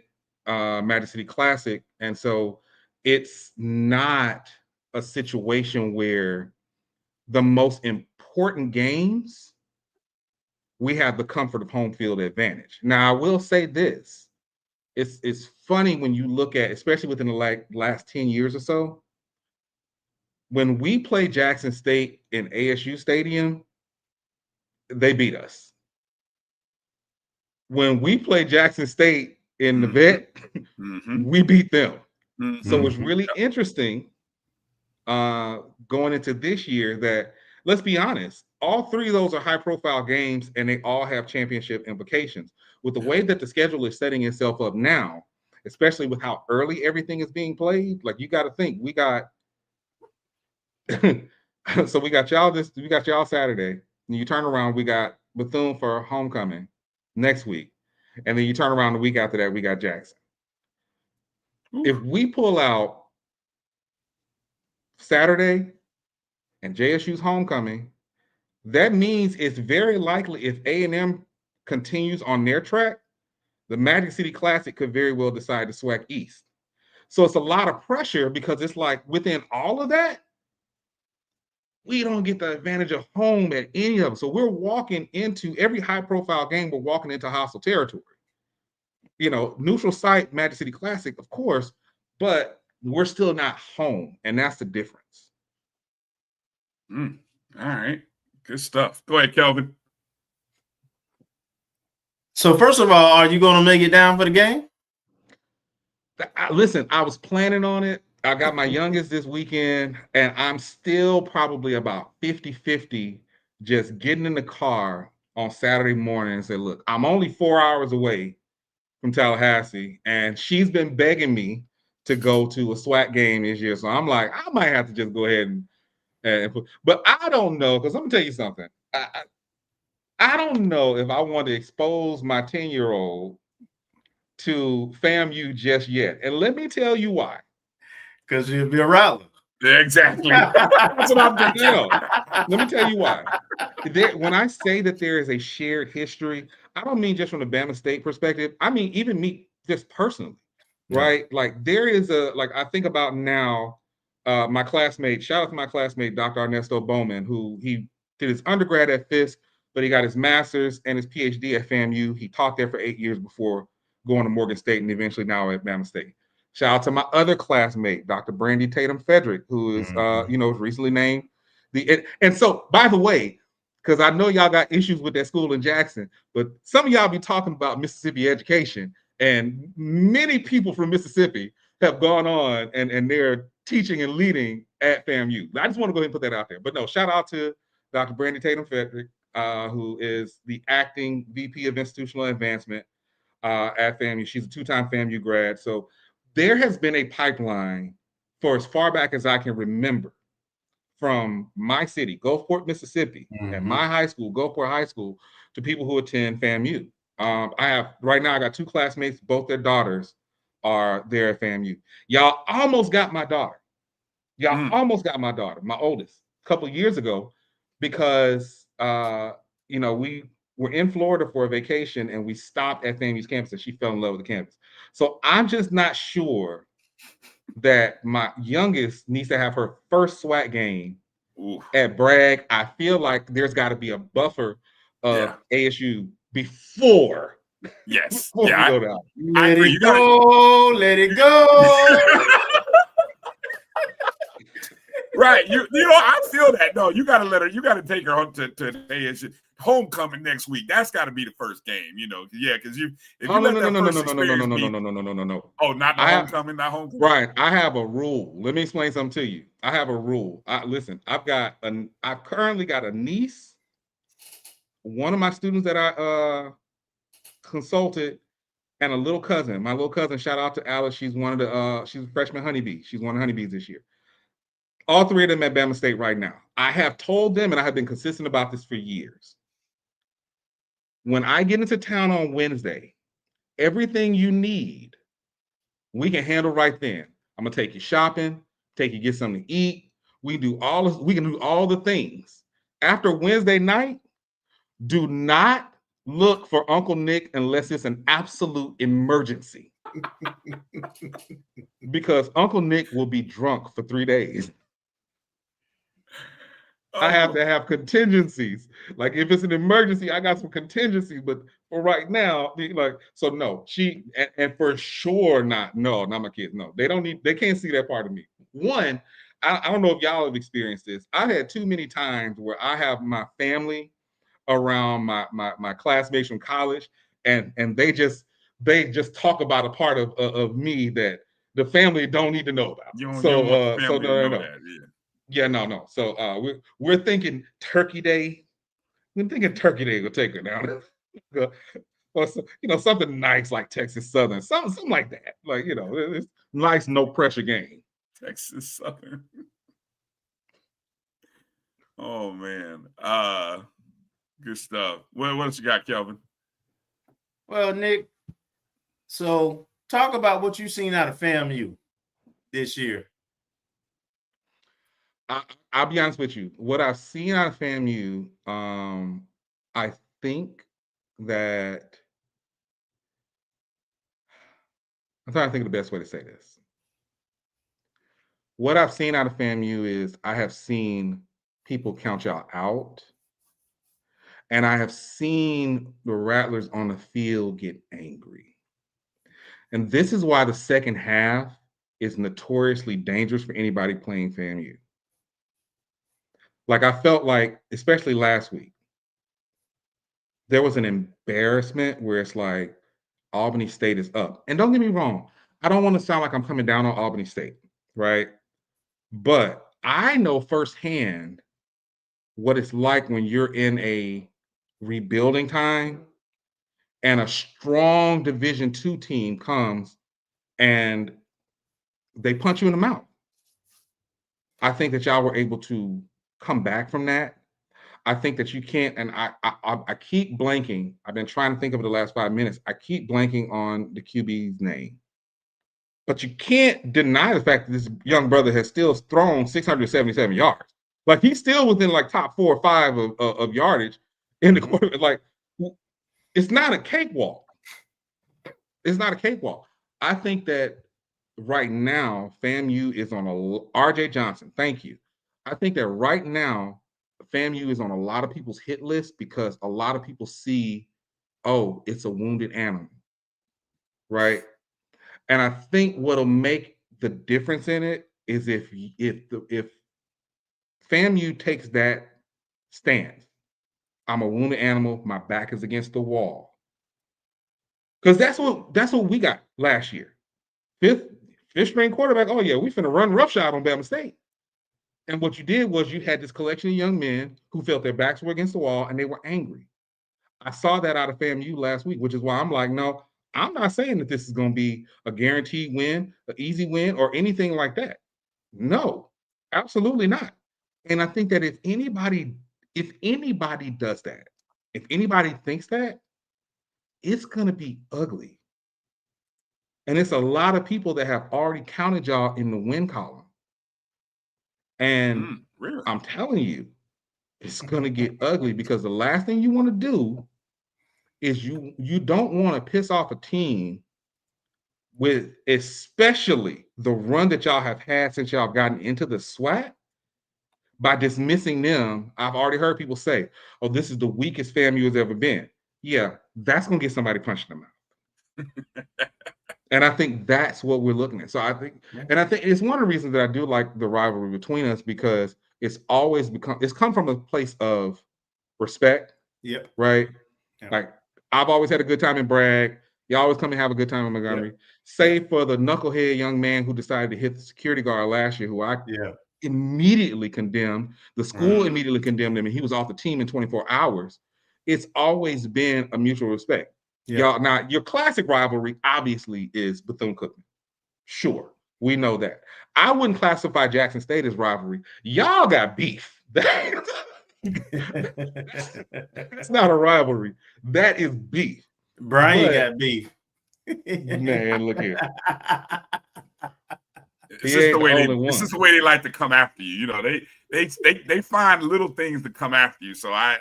Magic City Classic. And so it's not a situation where the most important games, we have the comfort of home field advantage. Now, I will say this. It's funny when you look at, especially within the last 10 years or so, when we play Jackson State in ASU Stadium, they beat us. When we play Jackson State in the vet, we beat them. So it's really interesting going into this year that, let's be honest, all three of those are high-profile games, and they all have championship implications. With the way that the schedule is setting itself up now, especially with how early everything is being played, like you got to think, we got so we got y'all Saturday, and you turn around, we got Bethune for homecoming next week, and then you turn around the week after that, we got Jackson. If we pull out Saturday and JSU's homecoming, that means it's very likely if A&M continues on their track, the Magic City Classic could very well decide to SWAC East. So it's a lot of pressure because it's like within all of that, we don't get the advantage of home at any of them. So we're walking into every high-profile game, we're walking into hostile territory. Neutral site, Magic City Classic, of course, but we're still not home, and that's the difference. All right. Good stuff. Go ahead, Kelvin. So first of all, are you going to make it down for the game? Listen, I was planning on it. I got my youngest this weekend, and I'm still probably about 50-50 just getting in the car on Saturday morning and say, look, I'm only 4 hours away from Tallahassee, and she's been begging me to go to a SWAC game this year. So I'm like, I might have to just go ahead and put, but I don't know, because I'm going to tell you something. I don't know if I want to expose my 10-year-old to FAMU just yet. And let me tell you why. Because you'll be a rattler. Yeah, exactly. That's what I'm thinking. Let me tell you why. When I say that there is a shared history, I don't mean just from the Bama State perspective. I mean, even me just personally, right? Like there is I think about now, my classmate, shout out to my classmate, Dr. Ernesto Bowman, who he did his undergrad at Fisk, but he got his master's and his PhD at FAMU. He taught there for 8 years before going to Morgan State and eventually now at Bama State. Shout out to my other classmate, Dr. Brandy Tatum Frederick, who is, was recently named and so, by the way, because I know y'all got issues with that school in Jackson, but some of y'all be talking about Mississippi education, and many people from Mississippi have gone on and they're teaching and leading at FAMU. I just want to go ahead and put that out there. But no, shout out to Dr. Brandy Tatum Frederick, who is the acting VP of Institutional Advancement at FAMU. She's a 2-time FAMU grad. So there has been a pipeline for as far back as I can remember from my city, Gulfport, Mississippi, and my high school, Gulfport High School, to people who attend FAMU. I got 2 classmates, both their daughters are there at FAMU. Y'all almost got my daughter. Almost got my daughter, my oldest, a couple of years ago, because we were in Florida for a vacation and we stopped at FAMU's campus and she fell in love with the campus. So I'm just not sure that my youngest needs to have her first SWAC game at Bragg. I feel like there's got to be a buffer of ASU before. Yes. Before we go down. Let it go. Right. I feel that. No, you gotta let her, you gotta take her home to ASU homecoming next week. That's gotta be the first game, because if you let that first experience no. Oh, not the homecoming, not homecoming. Brian, I have a rule. Let me explain something to you. I have a rule. Listen, I've currently got a niece, one of my students that I consulted, and a little cousin. My little cousin, shout out to Alice. She's she's a freshman honeybee. She's one of the honeybees this year. All 3 of them at Bama State right now. I have told them, and I have been consistent about this for years. When I get into town on Wednesday, everything you need, we can handle right then. I'm going to take you shopping, take you get something to eat. We can do all the things. After Wednesday night, do not look for Uncle Nick unless it's an absolute emergency. Because Uncle Nick will be drunk for 3 days. I have to have contingencies. Like if it's an emergency, I got some contingencies. But for right now, so no, and for sure not my kids. No, they can't see that part of me. One, I don't know if y'all have experienced this. I've had too many times where I have my family around my classmates from college, and they just talk about a part of me that the family don't need to know about. No. Yeah, no. So we're thinking Turkey Day. We're thinking Turkey Day will take her down. Or something nice like Texas Southern, something like that. Like, it's nice, no pressure game. Texas Southern. Oh man. Good stuff. What else you got, Kelvin? Well, Nick, so talk about what you've seen out of FAMU this year. I'll be honest with you. What I've seen out of FAMU, I think that I'm trying to think of the best way to say this. What I've seen out of FAMU is I have seen people count y'all out, and I have seen the Rattlers on the field get angry. And this is why the second half is notoriously dangerous for anybody playing FAMU. Like I felt like, especially last week, there was an embarrassment where it's like Albany State is up. And don't get me wrong, I don't want to sound like I'm coming down on Albany State, right? But I know firsthand what it's like when you're in a rebuilding time and a strong Division II team comes and they punch you in the mouth. I think that y'all were able to come back from that. I think that you can't, and I keep blanking. I've been trying to think of it the last 5 minutes. I keep blanking on the QB's name. But you can't deny the fact that this young brother has still thrown 677 yards. Like he's still within like top 4 or 5 of yardage in the quarter. Like it's not a cakewalk. It's not a cakewalk. I think that right now, FAMU is on RJ Johnson. Thank you. I think that right now, FAMU is on a lot of people's hit list because a lot of people see, oh, it's a wounded animal, right? And I think what'll make the difference in it is if FAMU takes that stance. I'm a wounded animal. My back is against the wall. Because that's what we got last year. Fifth string quarterback. Oh yeah, we finna run roughshod on Bama State. And what you did was you had this collection of young men who felt their backs were against the wall and they were angry. I saw that out of FAMU last week, which is why I'm like, no, I'm not saying that this is going to be a guaranteed win, an easy win, or anything like that. No, absolutely not. And I think that if anybody does that, if anybody thinks that, it's going to be ugly. And it's a lot of people that have already counted y'all in the win column. And really? I'm telling you, it's going to get ugly because the last thing you want to do is you don't want to piss off a team with especially the run that y'all have had since y'all gotten into the SWAC by dismissing them. I've already heard people say, oh, this is the weakest FAMU has ever been. Yeah, that's going to get somebody punched in the mouth. And I think that's what we're looking at. So I think it's one of the reasons that I do like the rivalry between us because it's come from a place of respect. Yep. Right. Yep. Like I've always had a good time in Bragg. You always come and have a good time in Montgomery. Yep. Save for the knucklehead young man who decided to hit the security guard last year, who I immediately condemned. The school immediately condemned him, and he was off the team in 24 hours. It's always been a mutual respect. Yeah. Y'all, now your classic rivalry obviously is Bethune-Cookman. Sure, we know that. I wouldn't classify Jackson State as rivalry. Y'all got beef. That's not a rivalry. That is beef. Bryan got beef. Man, look here. This is the way they like to come after you. You know, they find little things to come after you. So I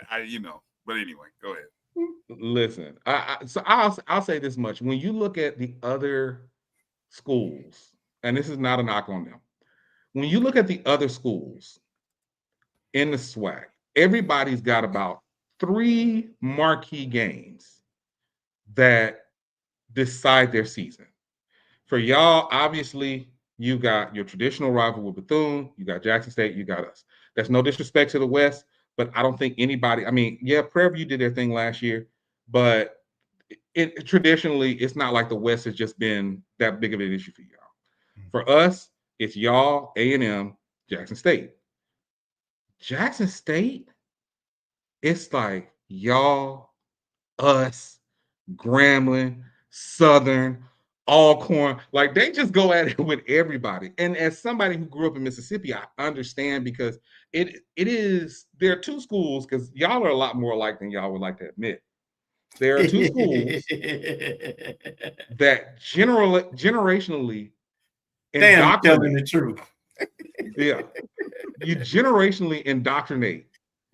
but anyway, go ahead. Listen, I'll say this much. When you look at the other schools, and this is not a knock on them, when you look at the other schools in the SWAC, everybody's got about 3 marquee games that decide their season. For y'all, obviously, you got your traditional rival with Bethune, you got Jackson State, you got us. That's no disrespect to the West, but I don't think anybody, Prairie View did their thing last year, but traditionally, it's not like the West has just been that big of an issue for y'all. For us, it's y'all, A&M, Jackson State. Jackson State, it's like y'all, us, Grambling, Southern, Alcorn, like they just go at it with everybody. And as somebody who grew up in Mississippi, I understand because there are 2 schools, because y'all are a lot more alike than y'all would like to admit. There are 2 schools that generationally telling the truth. Yeah, you generationally indoctrinate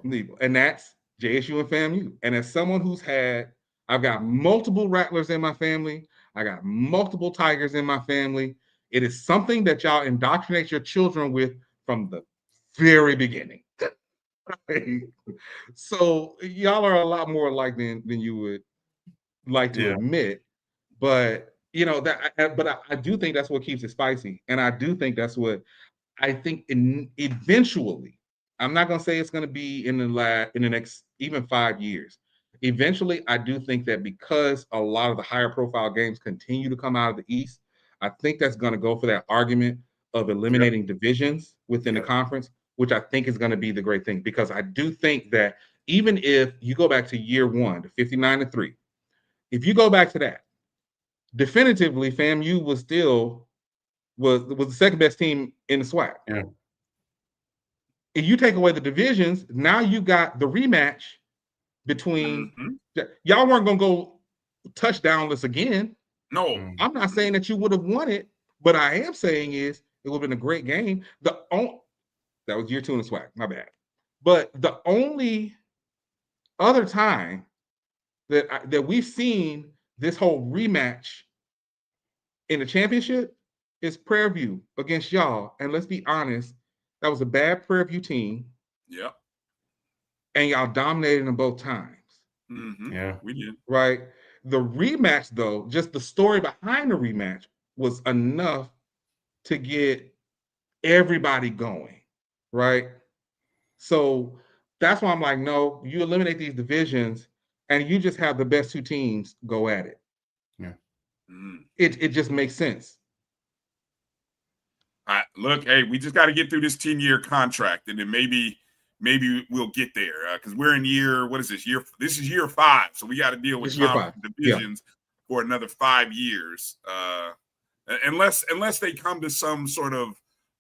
people, and that's JSU and FAMU. And as someone I've got multiple Rattlers in my family, I got multiple Tigers in my family. It is something that y'all indoctrinate your children with from the very beginning. So y'all are a lot more alike than you would like to admit. But I do think that's what keeps it spicy, and I do think that's what I think eventually. I'm not going to say it's going to be in the next even 5 years. Eventually, I do think that because a lot of the higher profile games continue to come out of the East, I think that's going to go for that argument of eliminating divisions within the conference, which I think is going to be the great thing. Because I do think that even if you go back to year 1, the 59-3, if you go back to that, definitively FAMU was the second best team in the SWAC. Yeah. If you take away the divisions, now you got the rematch between y'all weren't gonna go touchdownless again. No, I'm not saying that you would have won it, but I am saying is it would have been a great game. That was year 2 in the SWAC, my bad. But the only other time that we've seen this whole rematch in the championship is Prairie View against y'all. And let's be honest, that was a bad Prairie View team. Yeah. And y'all dominated them both times. Mm-hmm. Yeah, we did. Right. The rematch, though, just the story behind the rematch was enough to get everybody going. Right. So that's why I'm like, no, you eliminate these divisions and you just have the best 2 teams go at it. Yeah. It just makes sense. Look, hey, we just got to get through this 10-year contract, and then maybe we'll get there because we're in this is year 5, so we got to deal with divisions for another 5 years, unless they come to some sort of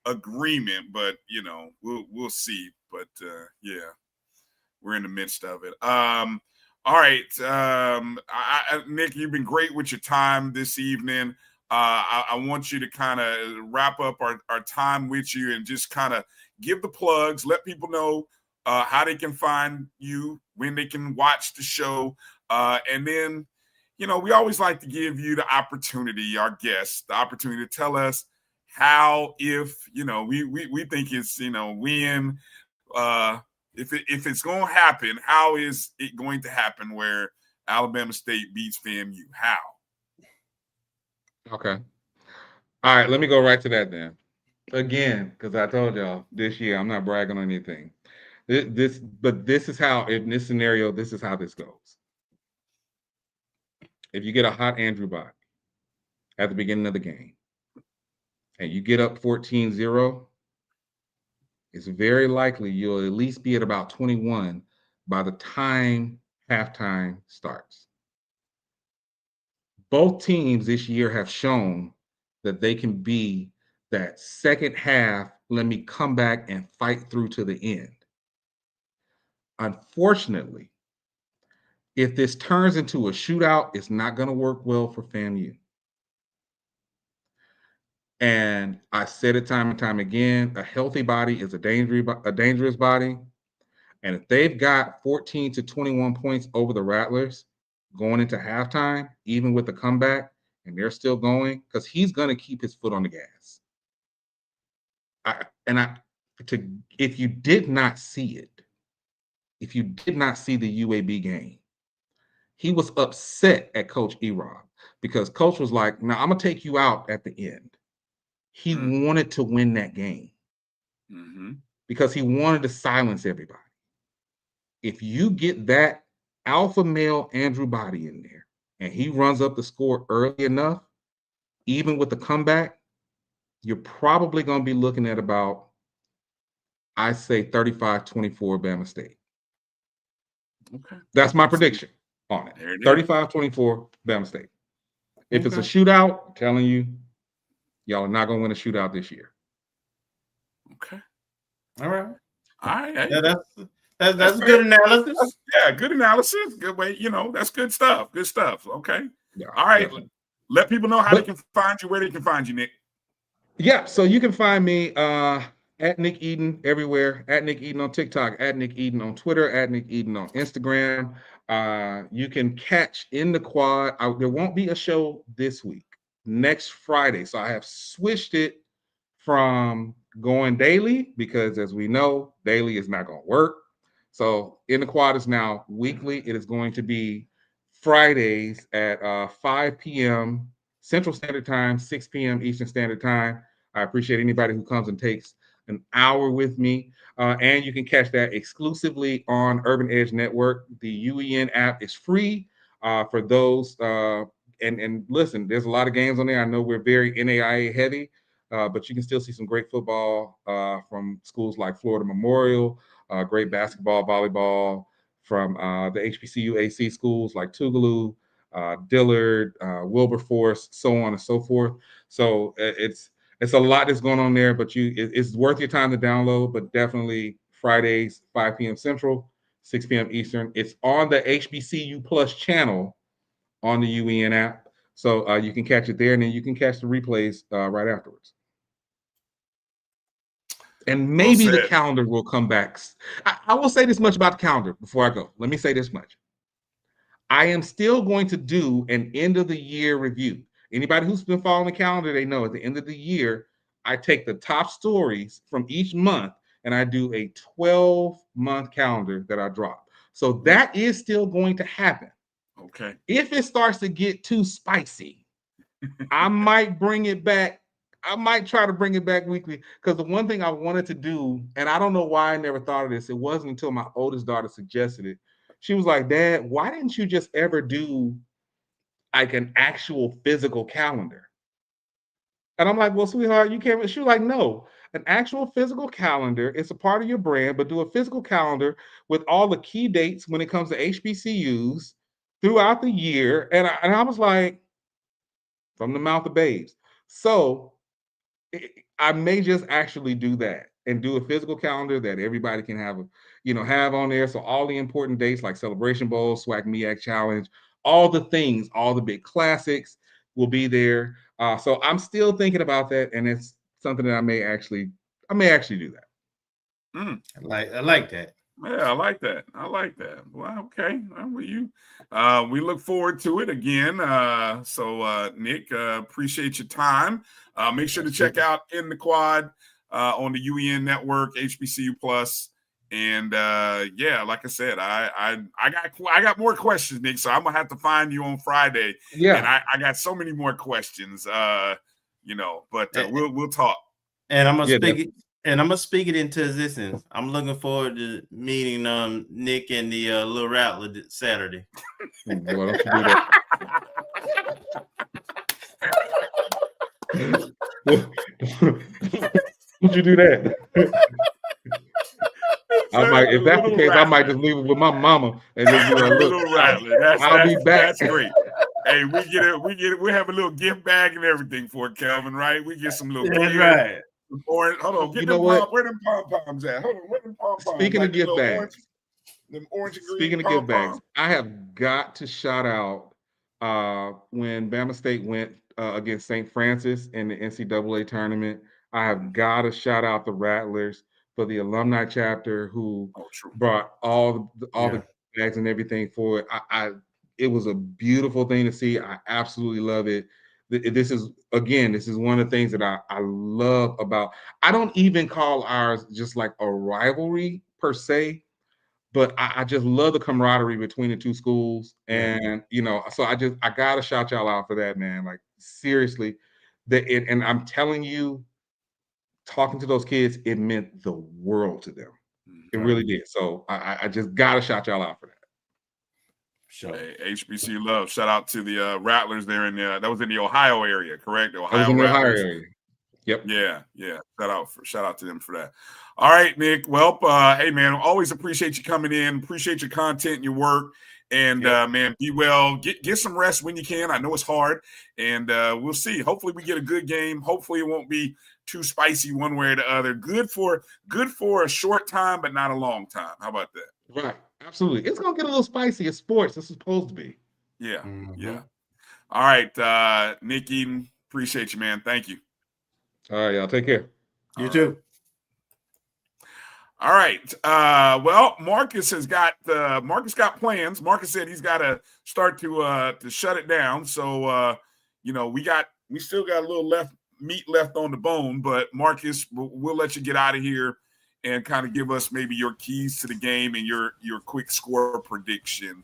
agreement. But we'll see. But we're in the midst of it. All right, Nick, you've been great with your time this evening. I want you to kind of wrap up our time with you and just kind of give the plugs, let people know how they can find you, when they can watch the show. And then, we always like to give you the opportunity, our guests, the opportunity to tell us how, if, we think it's, when, if it's going to happen, how is it going to happen where Alabama State beats FAMU? How? Okay. All right, let me go right to that then. Again, because I told y'all this year, I'm not bragging on anything. This is how, in this scenario, this is how this goes. If you get a hot Andrew bot at the beginning of the game and you get up 14-0, it's very likely you'll at least be at about 21 by the time halftime starts. Both teams this year have shown that they can be that second half, let me come back and fight through to the end. Unfortunately, if this turns into a shootout, it's not going to work well for FAMU. And I said it time and time again, a healthy body is a dangerous body. And if they've got 14 to 21 points over the Rattlers going into halftime, even with the comeback, and they're still going, because he's going to keep his foot on the gas. If you did not see it, if you did not see the UAB game, he was upset at Coach Erod because Coach was like, "Now I'm gonna take you out at the end." He wanted to win that game because he wanted to silence everybody. If you get that alpha male Andrew Body in there and he runs up the score early enough, even with the comeback, you're probably going to be looking at about, I say, 35-24 Bama State. Okay. That's my prediction on it. 35-24 Bama State. If it's a shootout, I'm telling you, y'all are not going to win a shootout this year. Okay. All right. All right. Yeah, that's good analysis. Yeah, good analysis. Good way. That's good stuff. Good stuff. Okay. Yeah, all right. definitely. Let people know how they can find you, where they can find you, Nick. Yeah, so you can find me at Nick Eden everywhere, at Nick Eden on TikTok, at Nick Eden on Twitter, at Nick Eden on Instagram. You can catch In the Quad. There won't be a show this week, next Friday. So I have switched it from going daily because, as we know, daily is not going to work. So In the Quad is now weekly. It is going to be Fridays at 5 p.m. Central Standard Time, 6 p.m. Eastern Standard Time. I appreciate anybody who comes and takes an hour with me. And you can catch that exclusively on Urban Edge Network. The UEN app is free for those. And listen, there's a lot of games on there. I know we're very NAIA heavy, but you can still see some great football from schools like Florida Memorial, great basketball, volleyball from the HBCU AC schools like Tougaloo, Dillard, Wilberforce, so on and so forth. So it's a lot that's going on there, but it's worth your time to download. But definitely Fridays, 5 p.m. Central, 6 p.m. Eastern. It's on the HBCU Plus channel on the UEN app, so you can catch it there, and then you can catch the replays right afterwards. And maybe the calendar will come back. I will say this much about the calendar before I go. Let me say this much. I am still going to do an end of the year review. Anybody who's been following the calendar, they know at the end of the year, I take the top stories from each month and I do a 12-month calendar that I drop. So that is still going to happen. Okay. If it starts to get too spicy, I might bring it back. I might try to bring it back weekly, because the one thing I wanted to do, and I don't know why I never thought of this, it wasn't until my oldest daughter suggested it. She was like, "Dad, why didn't you just ever do like an actual physical calendar?" And I'm like, "Well, sweetheart, you can't." She was like, "No, an actual physical calendar is a part of your brand, but do a physical calendar with all the key dates when it comes to HBCUs throughout the year." And I was like, from the mouth of babes. So I may just actually do that and do a physical calendar that everybody can have on there. So all the important dates like Celebration Bowl, SWAC MEAC Challenge, all the things, all the big classics will be there. So I'm still thinking about that, and it's something that I may actually do that. I like that. Yeah, I like that. Well, okay. We look forward to it again. So Nick, appreciate your time. Make sure to check out In the Quad on the UEN network, HBCU Plus. And like I said, I got more questions, Nick. So I'm gonna have to find you on Friday. Yeah. And I got so many more questions. But we'll talk. And I'm gonna speak it into existence. I'm looking forward to meeting Nick and the Little Rattler Saturday. Boy, don't you do that. Would you do that? If that's the case, I might just leave it with my mama and just be like, "Look, I'll be back." That's great. Hey, we get it. We have a little gift bag and everything for Kelvin, right? We get some little. That's right. Hold on, where them pom-poms at? Hold on, where them pom-poms? Speaking of gift bags, Speaking of gift bags, I have got to shout out when Bama State went against St. Francis in the NCAA tournament. I have got to shout out the Rattlers for the alumni chapter who brought all the bags and everything for it. It was a beautiful thing to see. I absolutely love it. This is one of the things that I love about. I don't even call ours just like a rivalry per se, but I just love the camaraderie between the two schools. And, so I got to shout y'all out for that, man. Like, seriously. And I'm telling you, talking to those kids, it meant the world to them. It really did. So I just got to shout y'all out for that. Sure. Hey, HBCU love. Shout out to the Rattlers there that was in the Ohio area, correct? The Ohio Rattlers. Ohio area. Yep. Yeah. Shout out to them for that. All right, Nick. Well, hey man, always appreciate you coming in. Appreciate your content and your work. And man, be well. Get some rest when you can. I know it's hard, and we'll see. Hopefully, we get a good game. Hopefully, it won't be too spicy one way or the other. Good for a short time, but not a long time. How about that? Right. Absolutely. It's gonna get a little spicy. It's sports. It's supposed to be. Yeah. Yeah. All right, Nikki. Appreciate you, man. Thank you. All right, y'all. Take care. You too. All right. Well, Marcus got plans. Marcus said he's got to start to shut it down. So we still got a little meat left on the bone. But Marcus, we'll let you get out of here and kind of give us maybe your keys to the game and your quick score prediction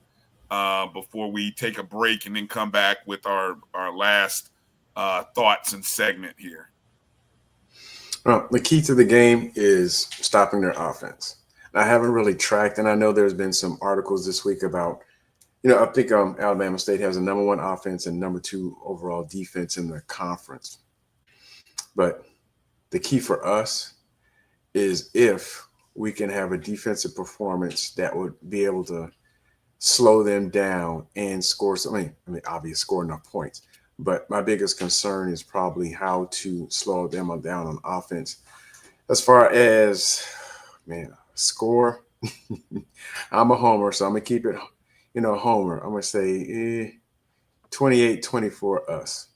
before we take a break and then come back with our last thoughts and segment here. Well, the key to the game is stopping their offense. I haven't really tracked, and I know there's been some articles this week about, I think Alabama State has a number 1 offense and number 2 overall defense in the conference. But the key for us is if we can have a defensive performance that would be able to slow them down and score something. Obviously score enough points. But my biggest concern is probably how to slow them down on offense. As far as, score, I'm a homer, so I'm going to keep it, homer. I'm going to say 28-24 us.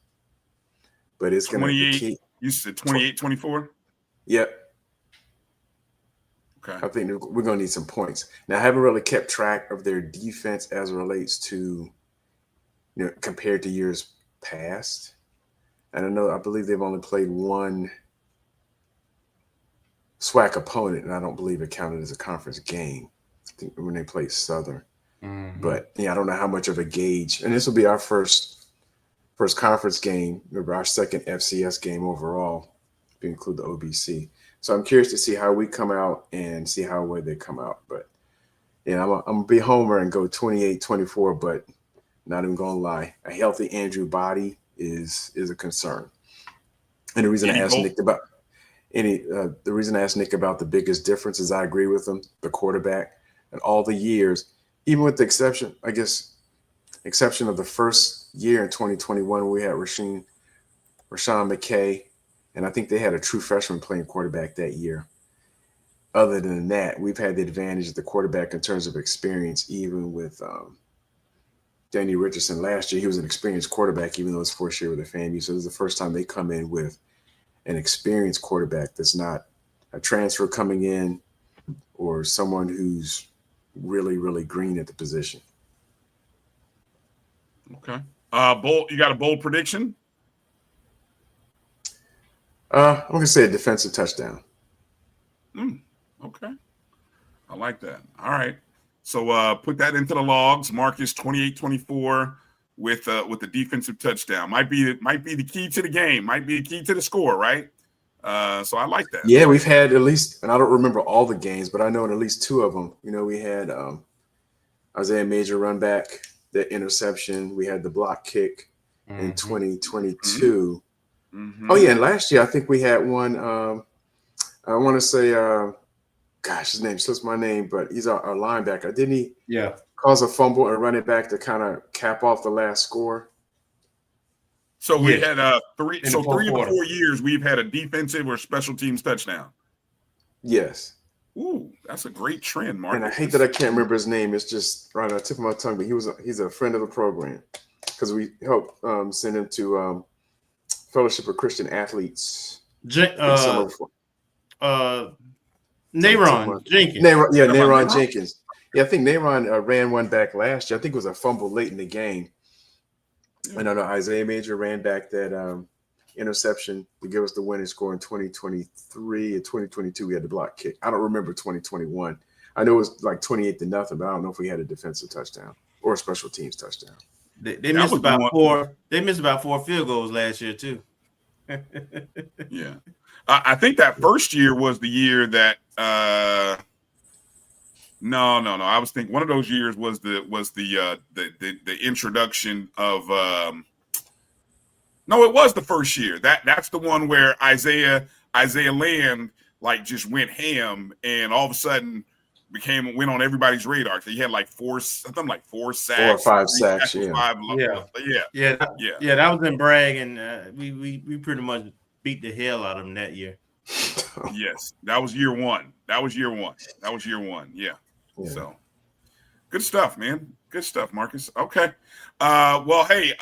But it's going to be. You said 28-24? Yep. Okay. I think we're going to need some points. Now, I haven't really kept track of their defense as it relates to, compared to years past. And I believe they've only played one SWAC opponent, and I don't believe it counted as a conference game. I think when they played Southern. Mm-hmm. But I don't know how much of a gauge. And this will be our first conference game, our second FCS game overall, if you include the OBC. So I'm curious to see how we come out and see how well they come out. But I'm gonna be homer and go 28-24, but not even gonna lie, a healthy Andrew Body is a concern. And the reason I asked Nick about the biggest difference is I agree with him, the quarterback, and all the years, even with the exception of the first year in 2021 when we had Rashawn McKay, and I think they had a true freshman playing quarterback that year. Other than that, we've had the advantage of the quarterback in terms of experience, even with Danny Richardson last year. He was an experienced quarterback, even though it's first year with the FAMU. So this is the first time they come in with an experienced quarterback that's not a transfer coming in or someone who's really, really green at the position. Okay. You got a bold prediction? I'm going to say a defensive touchdown. Okay. I like that. All right. So put that into the logs. Marcus 28-24 with the defensive touchdown. Might be the key to the game. Might be the key to the score, right? So I like that. Yeah, we've had at least, and I don't remember all the games, but I know in at least 2 of them. We had Isaiah Major run back, the interception. We had the block kick in 2022. Mm-hmm. Oh yeah, and last year I think we had one. I want to say, his name slips my name, but he's our linebacker. Didn't he? Yeah. Cause a fumble and run it back to kind of cap off the last score. So we had 3 of the 4 years we've had a defensive or special teams touchdown. Yes. Ooh, that's a great trend, Mark. And I hate that I can't remember his name. It's just right on the tip of my tongue, but he's a friend of the program because we helped send him to Fellowship of Christian Athletes. Nayron Jenkins. Nayron Jenkins. Yeah, I think Nayron ran one back last year. I think it was a fumble late in the game. I know Isaiah Major ran back that interception to give us the winning score in 2023. In 2022, we had the block kick. I don't remember 2021. I know it was like 28-0, but I don't know if we had a defensive touchdown or a special teams touchdown. They missed about four. They missed about 4 field goals last year too. Yeah, I think that first year was the year that. No. I was thinking one of those years was the introduction of. No, it was the first year. That's the one where Isaiah Land like just went ham, and all of a sudden went on everybody's radar. So he had like four sacks, 4 or 5 sacks. Yeah. That was in Bragg, and we pretty much beat the hell out of him that year. Yes, that was year one. Yeah. So good stuff, man. Good stuff, Marcus. Okay. Well, hey,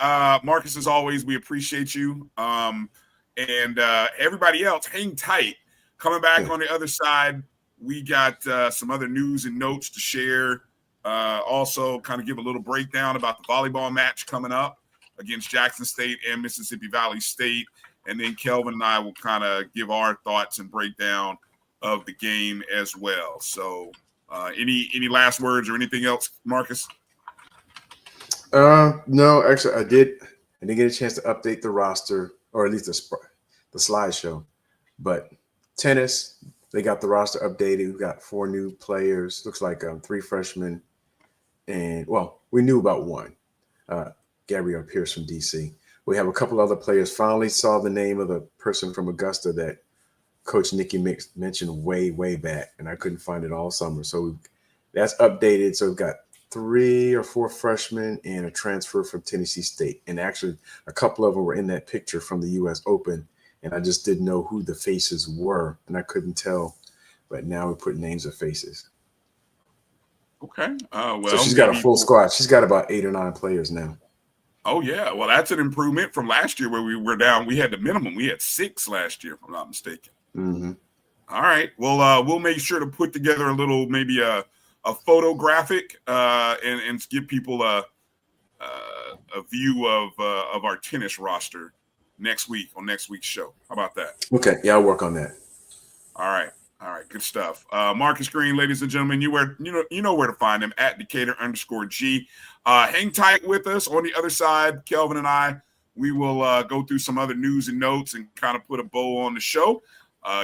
Marcus, as always, we appreciate you. And everybody else, hang tight. Coming back on the other side, we got some other news and notes to share. Also, kind of give a little breakdown about the volleyball match coming up against Jackson State and Mississippi Valley State. And then Kelvin and I will kind of give our thoughts and breakdown of the game as well. So any last words or anything else, Marcus? No, actually, I didn't get a chance to update the roster, or at least the slideshow. But tennis, they got the roster updated. We've got 4 new players. Looks like 3 freshmen. And, well, we knew about 1, Gabrielle Pierce from D.C. We have a couple other players. Finally saw the name of the person from Augusta that Coach Nikki mentioned way, way back, and I couldn't find it all summer. So that's updated. So we've got 3 or 4 freshmen and a transfer from Tennessee State. And actually, a couple of them were in that picture from the U.S. Open, and I just didn't know who the faces were, and I couldn't tell. But now we put names of faces. Okay. Well, so she's got a full squad. She's got about 8 or 9 players now. Oh, yeah. Well, that's an improvement from last year where we were down. We had the minimum. We had 6 last year, if I'm not mistaken. Mm-hmm. All right. Well, we'll make sure to put together a little, maybe a photographic and give people a view of our tennis roster next week on next week's show. How about that? Okay. Yeah, I'll work on that. All right. Good stuff. Marcus Green, ladies and gentlemen, you know where to find him at Decatur_G. Hang tight with us on the other side. Kelvin and I, we will go through some other news and notes and kind of put a bow on the show.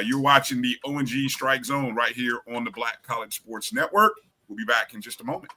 You're watching the O&G StrikeZone right here on the Black College Sports Network. We'll be back in just a moment.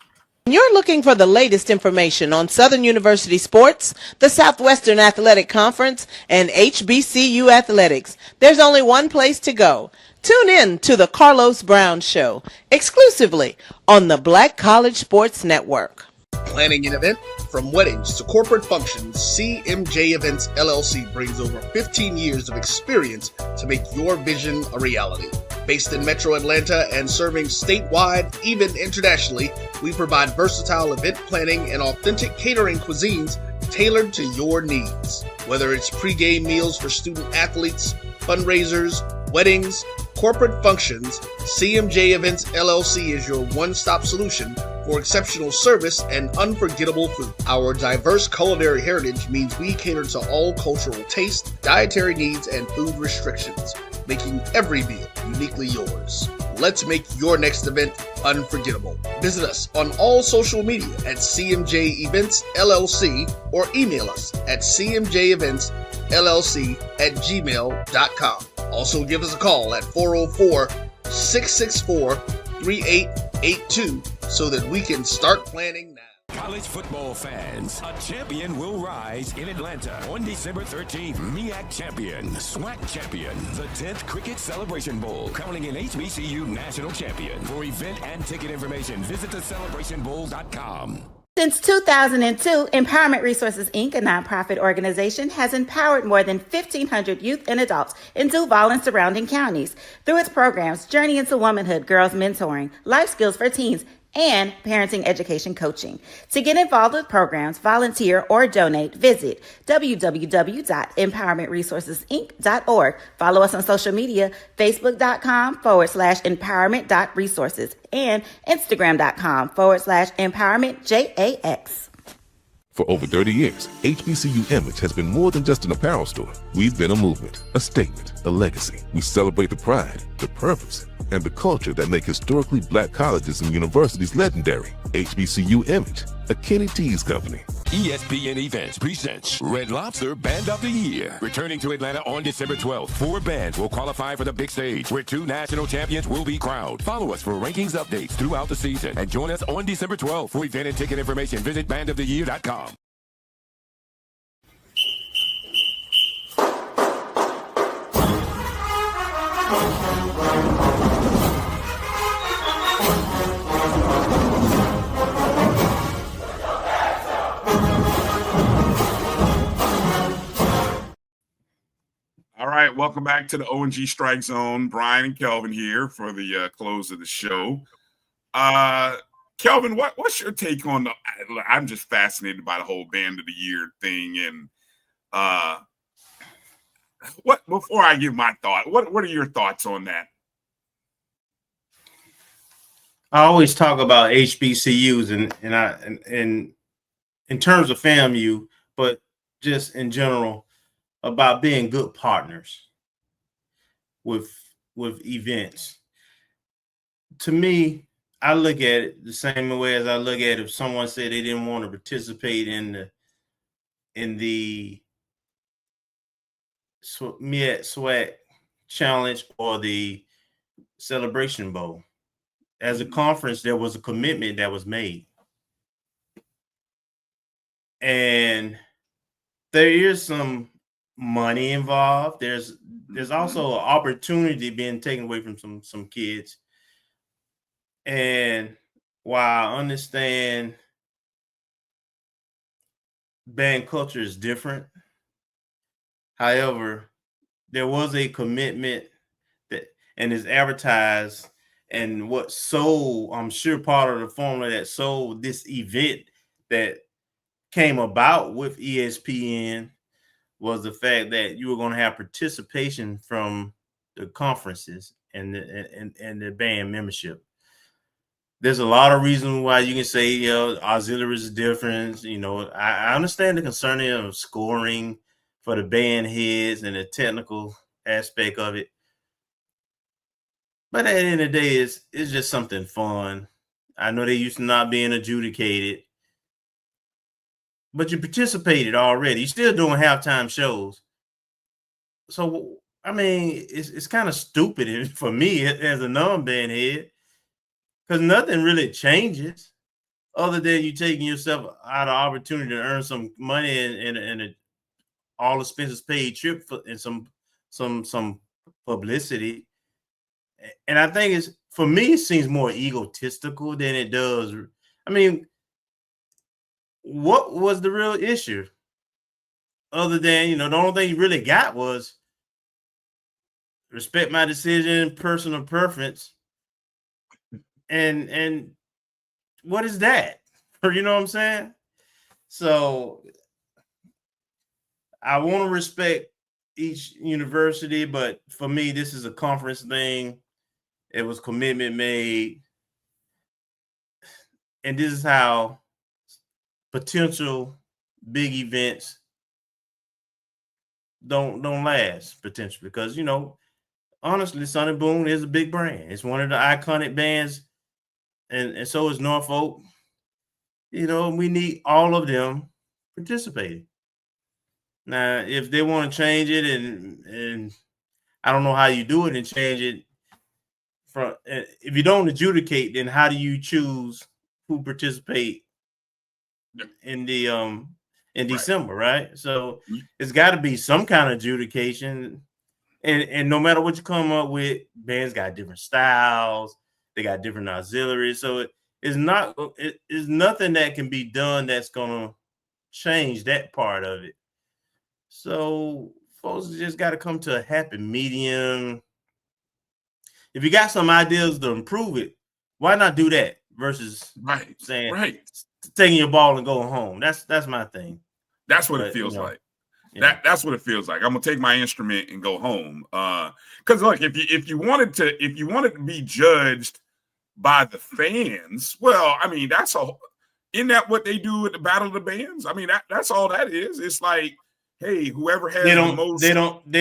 You're looking for the latest information on Southern University sports, the Southwestern Athletic Conference, and HBCU athletics. There's only one place to go. Tune in to the Carlos Brown Show, exclusively on the Black College Sports Network. Planning an event? From weddings to corporate functions, CMJ Events LLC brings over 15 years of experience to make your vision a reality. Based in Metro Atlanta and serving statewide, even internationally, we provide versatile event planning and authentic catering cuisines tailored to your needs. Whether it's pre-game meals for student athletes, fundraisers, weddings, corporate functions, CMJ Events LLC is your one-stop solution for exceptional service and unforgettable food. Our diverse culinary heritage means we cater to all cultural tastes, dietary needs, and food restrictions, making every meal uniquely yours. Let's make your next event unforgettable. Visit us on all social media at CMJ Events LLC or email us at cmjeventsllc@gmail.com. Also give us a call at 404-664-3882 so that we can start planning now. College football fans, a champion will rise in Atlanta on December 13th. MEAC champion, SWAC champion, the 10th Cricket Celebration Bowl, crowning an HBCU national champion. For event and ticket information, visit thecelebrationbowl.com. Since 2002, Empowerment Resources, Inc., a nonprofit organization, has empowered more than 1,500 youth and adults in Duval and surrounding counties. Through its programs, Journey into Womanhood, Girls Mentoring, Life Skills for Teens, and parenting education coaching. To get involved with programs, volunteer, or donate, visit www.empowermentresourcesinc.org. Follow us on social media, facebook.com/empowerment.resources and instagram.com/empowermentJAX. For over 30 years, HBCU Image has been more than just an apparel store. We've been a movement, a statement, a legacy. We celebrate the pride, the purpose, and the culture that make historically black colleges and universities legendary. HBCU Image, a Kenny T's company. ESPN Events presents Red Lobster Band of the Year. Returning to Atlanta on December 12th, 4 bands will qualify for the big stage, where 2 national champions will be crowned. Follow us for rankings updates throughout the season, and join us on December 12th. For event and ticket information, visit bandoftheyear.com. All right, welcome back to the O&G StrikeZone. Bryan and Kelvin here for the close of the show. Kelvin, what's your take on I'm just fascinated by the whole Band of the Year thing, and before I give my thought, what are your thoughts on that? I always talk about HBCUs and in terms of FAMU, but just in general, about being good partners with events. To me, I look at it the same way as I look at if someone said they didn't want to participate in the SWAC challenge or the Celebration Bowl. As a conference, there was a commitment that was made. And there is some money involved. There's also an opportunity being taken away from some kids. And while I understand band culture is different, however, there was a commitment and is advertised, and what sold, I'm sure part of the formula that sold this event that came about with ESPN was the fact that you were going to have participation from the conferences and the band membership. There's a lot of reasons why you can say, auxiliary is different. I understand the concern of scoring for the band heads and the technical aspect of it. But at the end of the day, it's just something fun. I know they used to not being adjudicated, but you participated already. You're still doing halftime shows. So, I mean, it's kind of stupid for me as a non-band head, because nothing really changes other than you taking yourself out of opportunity to earn some money and a all expenses paid trip and some publicity. And I think for me, it seems more egotistical than it does. I mean, what was the real issue? Other than, the only thing you really got was respect my decision, personal preference. And what is that? You know what I'm saying? So I want to respect each university, but for me, this is a conference thing. It was commitment made. And this is how potential big events don't last potentially, because honestly, Sonny Boone is a big brand. It's one of the iconic bands, and so is Norfolk. We need all of them participating. Now, if they want to change it, and I don't know how you do it and change it from, if you don't adjudicate, then how do you choose who participate in the in December, right? So it's got to be some kind of adjudication, and no matter what you come up with, bands got different styles, they got different auxiliaries, so it's nothing that can be done that's gonna change that part of it. So folks just got to come to a happy medium. If you got some ideas to improve it, why not do that? versus saying taking your ball and going home. That's my thing. That's what it feels like. Yeah. That's what it feels like. I'm gonna take my instrument and go home. Because look, if you wanted to be judged by the fans, well, I mean, isn't that what they do at the Battle of the Bands? I mean, that's all that is. It's like, hey, whoever has they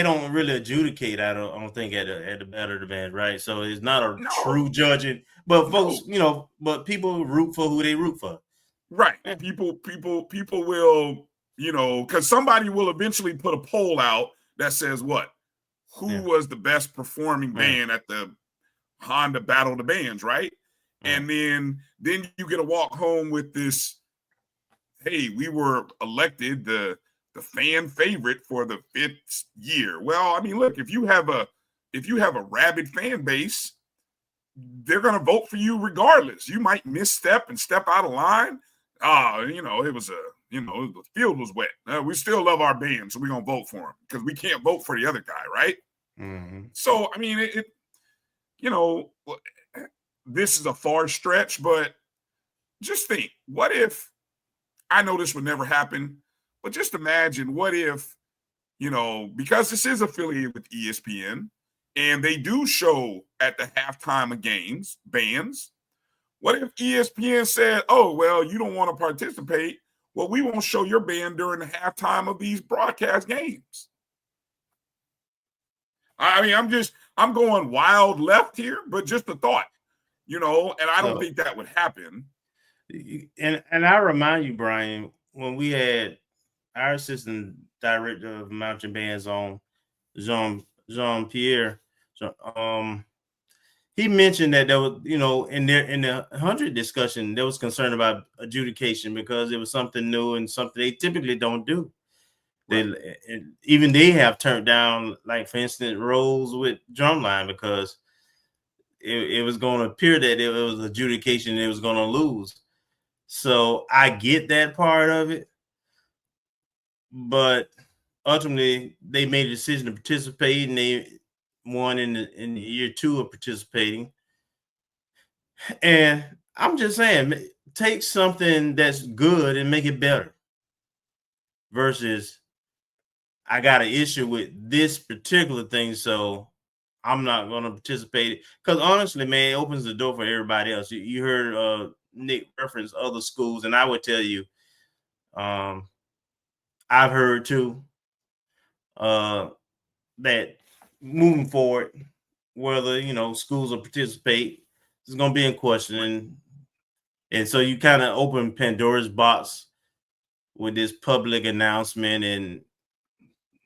don't really adjudicate. I don't think at the Battle of the Bands, right? So it's not a true judging. But folks, but people root for who they root for. Right. Yeah. People will, because somebody will eventually put a poll out that says what? Who was the best performing band at the Honda Battle of the Bands, right? And then you get to walk home with this, hey, we were elected the fan favorite for the 5th year. Well, I mean, look, if you have a rabid fan base, they're going to vote for you regardless. You might misstep and step out of line. The field was wet. We still love our band, so we're going to vote for him because we can't vote for the other guy, right? Mm-hmm. So, I mean, this is a far stretch, but just think, what if, I know this would never happen, but just imagine what if, because this is affiliated with ESPN and they do show at the halftime of games, bands. What if ESPN said, oh, well, you don't want to participate. Well, we won't show your band during the halftime of these broadcast games. I mean, I'm going wild left here, but just a thought, and I don't think that would happen. And I remind you, Bryan, when we had our assistant director of marching bands on, Jean-Pierre, he mentioned that there was, in the 100 discussion, there was concern about adjudication because it was something new and something they typically don't do. Right. They have turned down, like for instance, roles with drumline because it was going to appear that it was adjudication it was going to lose. So I get that part of it, but ultimately they made a decision to participate and they won in year 2 of participating. And I'm just saying, take something that's good and make it better versus I got an issue with this particular thing, so I'm not going to participate. Because honestly, man, it opens the door for everybody else. You heard Nick reference other schools, and I would tell you, I've heard too that moving forward, whether schools will participate is going to be in question, and so you kind of open Pandora's box with this public announcement, and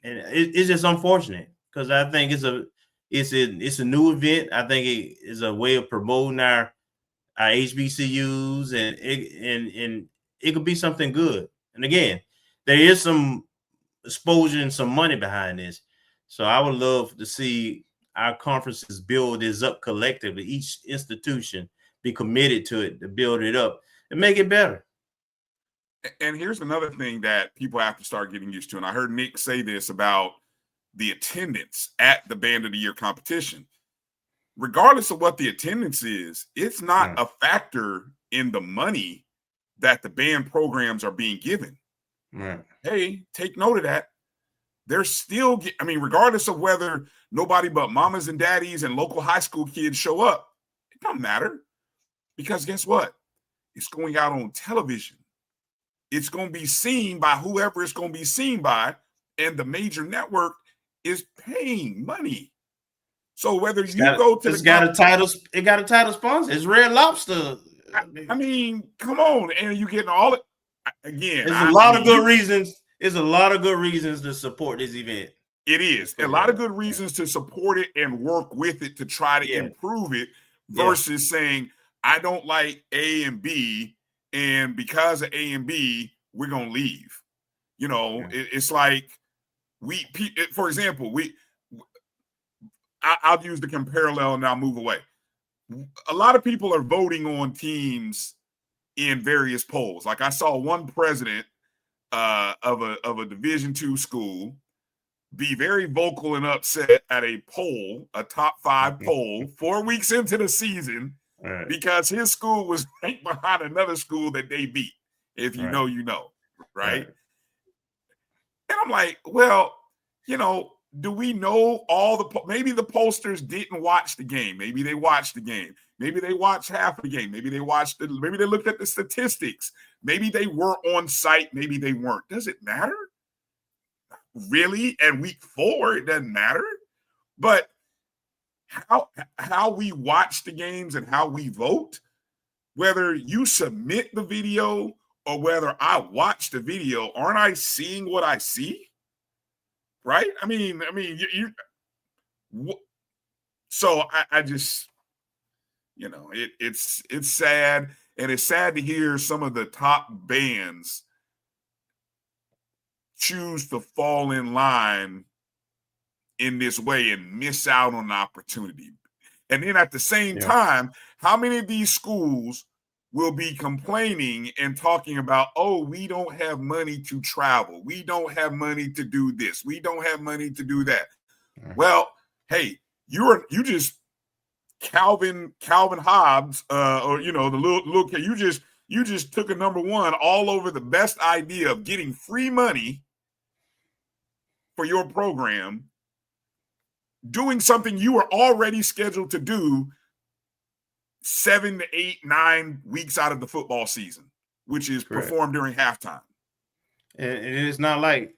it's just unfortunate because I think it's a new event. I think it is a way of promoting our HBCUs, and it could be something good. And again, there is some exposure and some money behind this. So I would love to see our conferences build this up collectively. Each institution be committed to it, to build it up and make it better. And here's another thing that people have to start getting used to. And I heard Nick say this about the attendance at the Band of the Year competition. Regardless of what the attendance is, it's not a factor in the money that the band programs are being given. Right. Hey, take note of that. They're still, regardless of whether nobody but mamas and daddies and local high school kids show up, it doesn't matter. Because guess what? It's going out on television. It's going to be seen by whoever it's going to be seen by, and the major network is paying money. So whether it got a title sponsor. It's Red Lobster. I mean, come on, and you getting all it again. There's a lot of good reasons. There's a lot of good reasons to support this event. It is a lot of good reasons to support it and work with it to try to improve it versus saying I don't like A and B, and because of A and B, we're gonna leave. It's like for example, I'll use the parallel and I'll move away. A lot of people are voting on teams in various polls. Like I saw one president of a Division II school be very vocal and upset at a poll, a top 5 poll, 4 weeks into the season, because his school was ranked behind another school that they beat. If you know, you know, right? And I'm like, well, you know, do we know all the maybe the pollsters didn't watch the game. Maybe they watched the game. Maybe they watched half of the game. Maybe they maybe they looked at the statistics. Maybe they were on site. Maybe they weren't. Does it matter? Really? And week 4, it doesn't matter. But how we watch the games and how we vote, whether you submit the video or whether I watch the video, aren't I seeing what I see? Right? I mean, so I just, you know, it's sad, and it's sad to hear some of the top bands choose to fall in line in this way and miss out on the opportunity. And then at the same time, how many of these schools will be complaining and talking about, oh, we don't have money to travel. We don't have money to do this. We don't have money to do that. Well, hey, you just Calvin Hobbs, or you know, the little kid, you just took a number one all over the best idea of getting free money for your program, doing something you were already scheduled to do 7 to 8, 9 weeks out of the football season, which is performed during halftime. And it's not like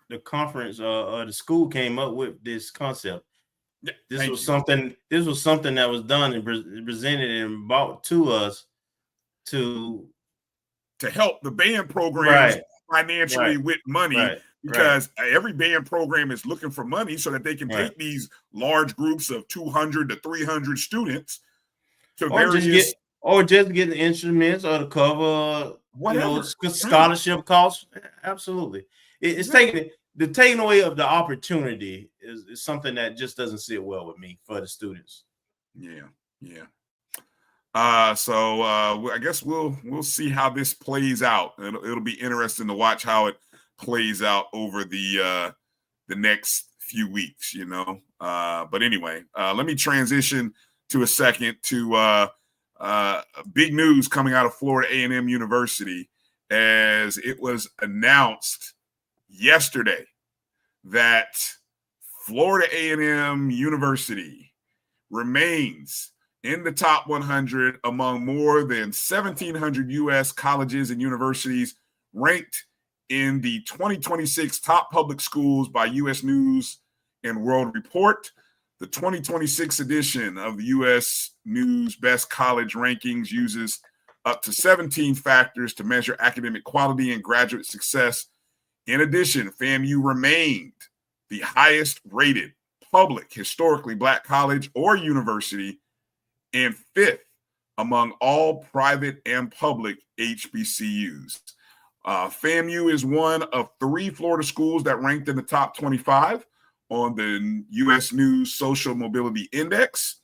the conference or the school came up with this concept. This was something that was done and presented and brought to us to help the band programs financially with money, because every band program is looking for money so that they can take these large groups of 200 to 300 students to various, or just get the instruments or the cover, whatever, scholarship costs. Absolutely, it's taking away of the opportunity is something that just doesn't sit well with me for the students. So I guess we'll see how this plays out. It'll be interesting to watch how it plays out over the next few weeks, you know. But anyway, let me transition to a second to big news coming out of Florida A&M University, as it was announced yesterday that Florida A&M University remains in the top 100 among more than 1,700 U.S. colleges and universities, ranked in the 2026 top public schools by U.S. News and World Report. The 2026 edition of the U.S. News Best College Rankings uses up to 17 factors to measure academic quality and graduate success. In addition, FAMU remained the highest rated public historically Black college or university and 5th among all private and public HBCUs. FAMU is one of 3 Florida schools that ranked in the top 25 on the U.S. News Social Mobility Index,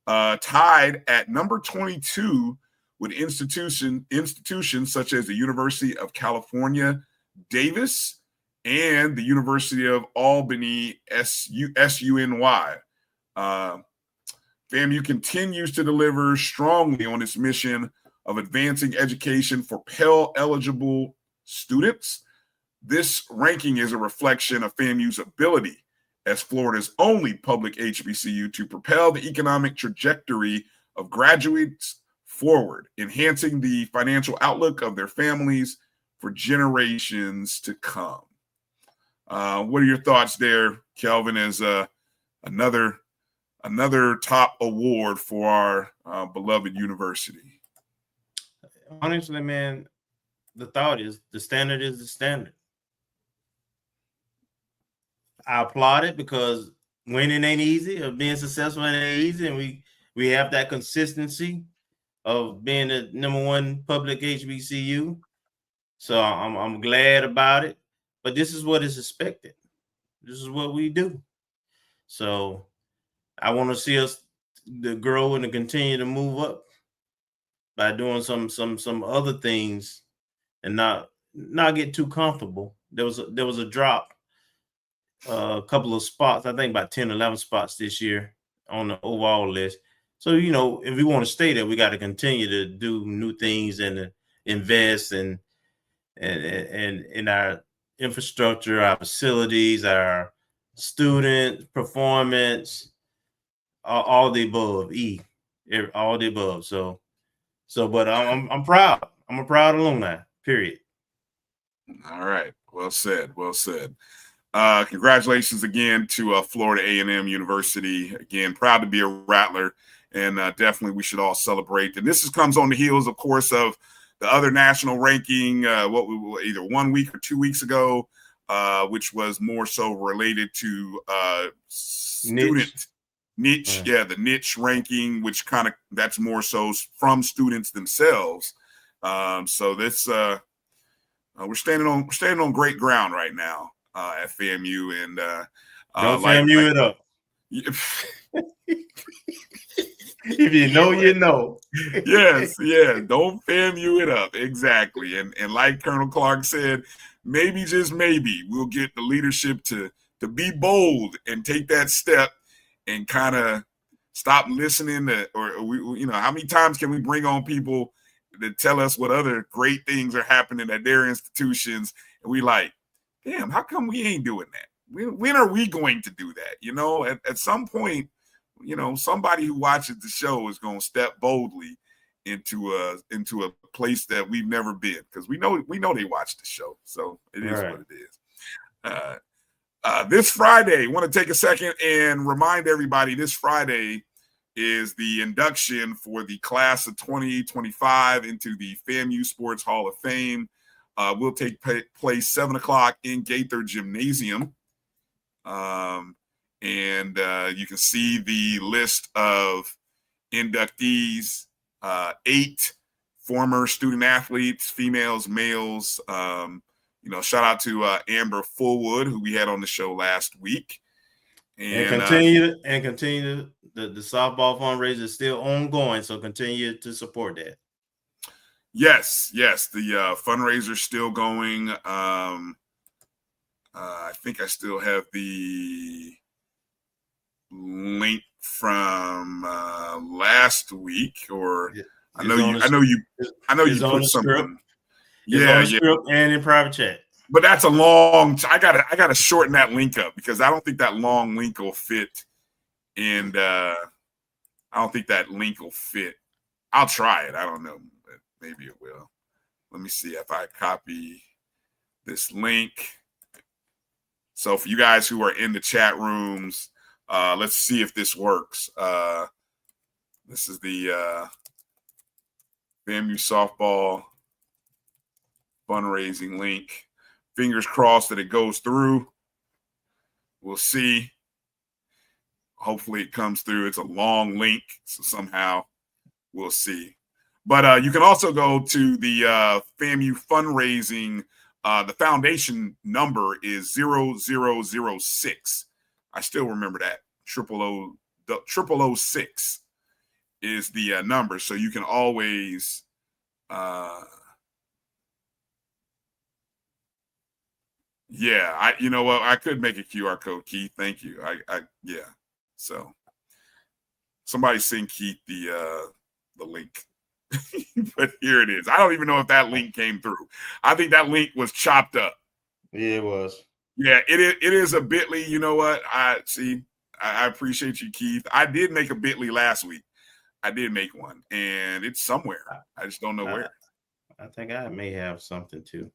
tied at number 22 with institutions such as the University of California, Davis, and the University of Albany, SUNY. FAMU continues to deliver strongly on its mission of advancing education for Pell-eligible students. This ranking is a reflection of FAMU's ability as Florida's only public HBCU to propel the economic trajectory of graduates forward, enhancing the financial outlook of their families for generations to come. What are your thoughts there, Kelvin, as another top award for our beloved university? Honestly, man, the thought is the standard is the standard. I applaud it because winning ain't easy, or being successful ain't easy, and we have that consistency of being the number 1 public HBCU. So I'm glad about it. But this is what is expected. This is what we do. So I want to see us to grow and to continue to move up by doing some other things and not get too comfortable. There was a drop, a couple of spots, I think about 10, 11 spots this year on the overall list. if we want to stay there, we got to continue to do new things and invest and in our infrastructure, our facilities, our student performance, all the above. All the above. But I'm proud. I'm a proud alumni. Period. All right. Well said. Well said. Congratulations again to Florida A&M University. Again, proud to be a Rattler, and definitely we should all celebrate. And this comes on the heels, of course, of the other national ranking, either 1 week or 2 weeks ago, which was more so related to student niche. Yeah, the niche ranking, which that's more so from students themselves. So this we're standing on great ground right now at FAMU, and don't FAMU it up. If you know, you know. Yes, don't FAMU it up. Exactly. And like Colonel Clark said, maybe, just maybe, we'll get the leadership to be bold and take that step and kind of stop listening to, how many times can we bring on people that tell us what other great things are happening at their institutions, and we like, damn, how come we ain't doing that? When are we going to do that? At some point, somebody who watches the show is going to step boldly into a place that we've never been, because we know they watch the show. So it is what it is. This Friday, I want to take a second and remind everybody, this Friday is the induction for the class of 2025 into the FAMU Sports Hall of Fame. Will take place 7:00 in Gaither Gymnasium. And you can see the list of inductees, 8 former student athletes, females, males. Shout out to Amber Fullwood, who we had on the show last week. And continue the softball fundraiser is still ongoing, so continue to support that. Yes, the fundraiser is still going. I think I still have the link from last week, or I know you put something. Yeah, script and in private chat. But that's a long. I gotta shorten that link up, because I don't think that long link will fit. And I don't think that link will fit. I'll try it. I don't know. But maybe it will. Let me see if I copy this link. So for you guys who are in the chat rooms, let's see if this works. This is the FAMU softball fundraising link. Fingers crossed that it goes through. We'll see. Hopefully it comes through. It's a long link, so somehow we'll see. But you can also go to the FAMU fundraising. The foundation number is 0006. I still remember that. 0006 is the number. So you can always you know what? I could make a QR code, Keith. Thank you. So somebody send Keith the link. But here it is. I don't even know if that link came through. I think that link was chopped up. Yeah, it was. Yeah, it is a Bitly. You know what? I appreciate you, Keith. I did make a Bitly last week. I did make one, and it's somewhere. I just don't know where. I think I may have something too.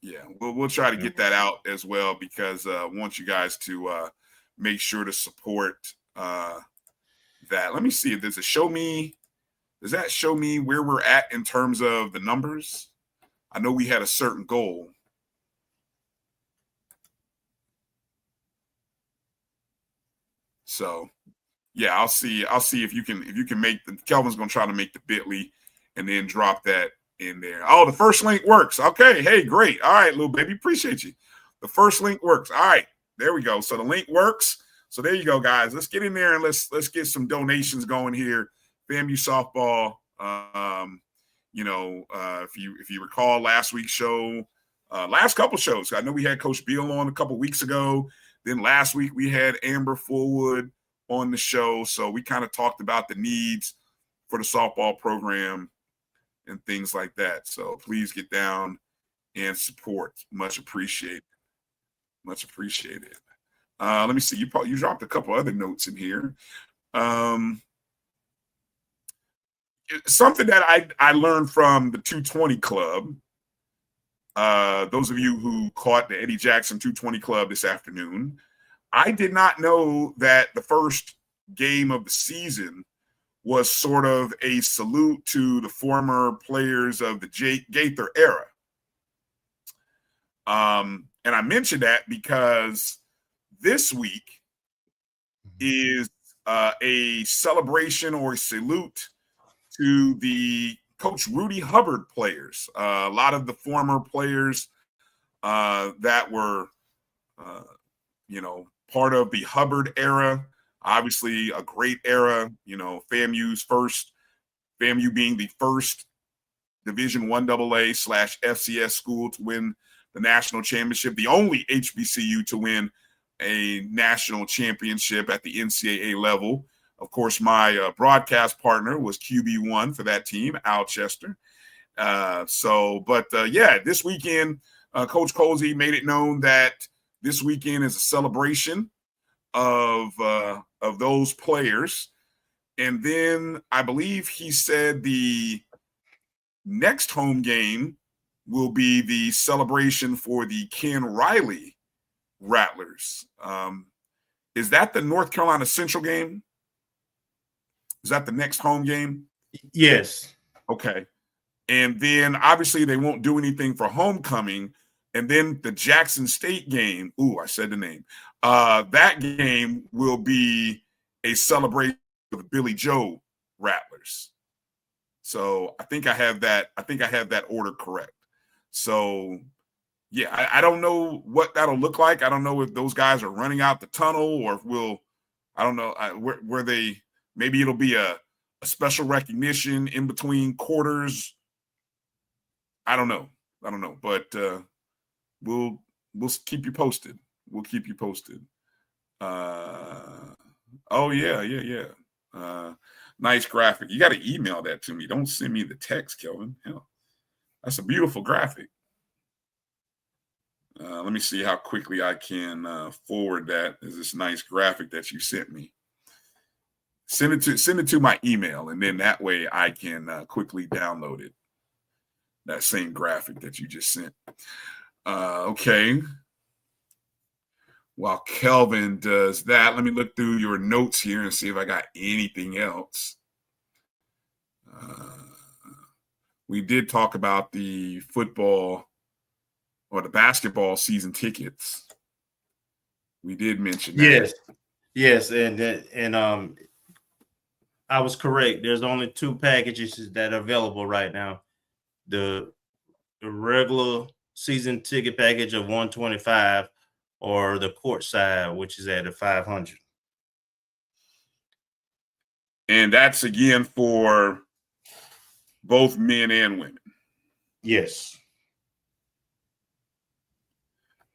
Yeah, we'll try to get that out as well, because I want you guys to make sure to support that. Let me see if there's a show me. Does that show me where we're at in terms of the numbers? I know we had a certain goal. So, yeah, I'll see if you can make the. Kelvin's gonna try to make the Bitly and then drop that in there. Oh, the first link works. Okay, hey, great. All right, little baby, appreciate you. The first link works. All right, there we go. So the link works. So there you go, guys. Let's get in there and let's get some donations going here. FAMU softball. If you recall last week's show, last couple shows, I know we had Coach Beal on a couple weeks ago. Then last week we had Amber Fullwood on the show. So we kind of talked about the needs for the softball program and things like that. So please get down and support. Much appreciated. Much appreciated. Let me see. You dropped a couple other notes in here. Something that I learned from the 220 Club. Those of you who caught the Eddie Jackson 220 Club this afternoon, I did not know that the first game of the season was sort of a salute to the former players of the Gaither era. And I mentioned that because this week is a celebration or a salute to the Coach Rudy Hubbard players. A lot of the former players that were, part of the Hubbard era, obviously a great era, FAMU being the first Division I AA/FCS school to win the national championship, the only HBCU to win a national championship at the NCAA level. Of course, my broadcast partner was QB1 for that team, Al Chester. This weekend, Coach Colsey made it known that this weekend is a celebration of those players. And then I believe he said the next home game will be the celebration for the Ken Riley Rattlers. Is that the North Carolina Central game? Is that the next home game? Yes. Okay. And then obviously they won't do anything for homecoming. And then the Jackson State game. Ooh, I said the name. That game will be a celebration of the Billy Joe Rattlers. So I think I have that order correct. So yeah, I don't know what that'll look like. I don't know if those guys are running out the tunnel or if I don't know where they. Maybe it'll be a special recognition in between quarters. I don't know. But we'll keep you posted. We'll keep you posted. Nice graphic. You got to email that to me. Don't send me the text, Kelvin. Hell, that's a beautiful graphic. Let me see how quickly I can forward that. There's this nice graphic that you sent me. Send it to my email, and then that way I can quickly download it. That same graphic that you just sent. Okay. While Kelvin does that, let me look through your notes here and see if I got anything else. We did talk about the football or the basketball season tickets. We did mention that. Yes, and I was correct. There's only two packages that are available right now. The regular season ticket package of $125 or the courtside, which is at $500. And that's again for both men and women. Yes.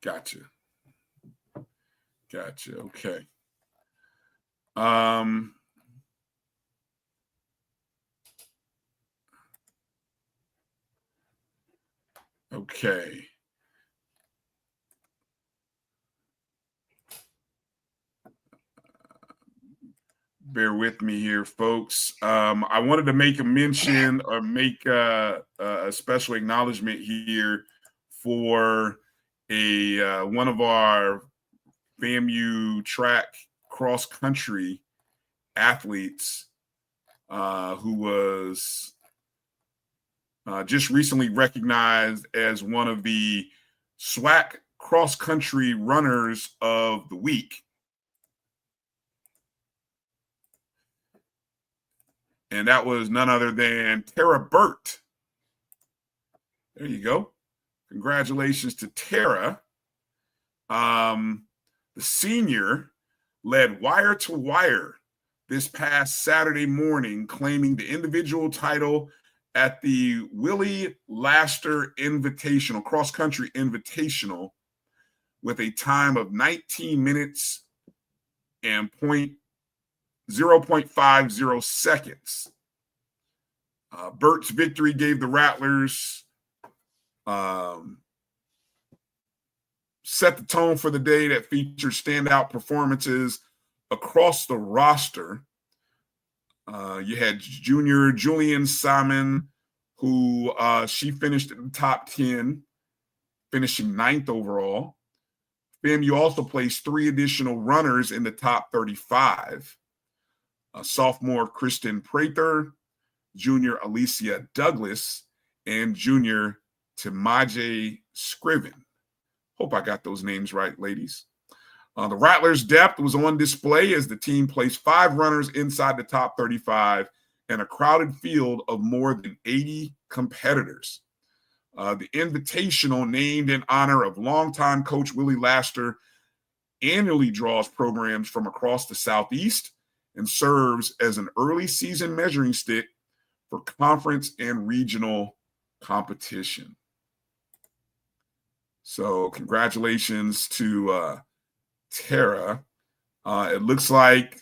Gotcha. Okay. Okay. Bear with me here, folks. I wanted to make a mention or make a special acknowledgement here for one of our FAMU track cross country athletes who was just recently recognized as one of the SWAC cross country runners of the week. And that was none other than Tara Burt. There you go. Congratulations to Tara. The senior led wire to wire this past Saturday morning, claiming the individual title at the Willie Laster Invitational, cross-country invitational, with a time of 19 minutes and 0.50 seconds. Bert's victory gave the Rattlers set the tone for the day that featured standout performances across the roster. You had junior Julian Simon, who she finished in the top 10, finishing 9th overall. FAMU also placed 3 additional runners in the top 35. Sophomore Kristen Prather, junior Alicia Douglas, and junior Timaje Scriven. Hope I got those names right, ladies. The Rattlers' depth was on display as the team placed 5 runners inside the top 35 and a crowded field of more than 80 competitors. The Invitational, named in honor of longtime coach Willie Laster, annually draws programs from across the Southeast and serves as an early season measuring stick for conference and regional competition. So congratulations to Tara. It looks like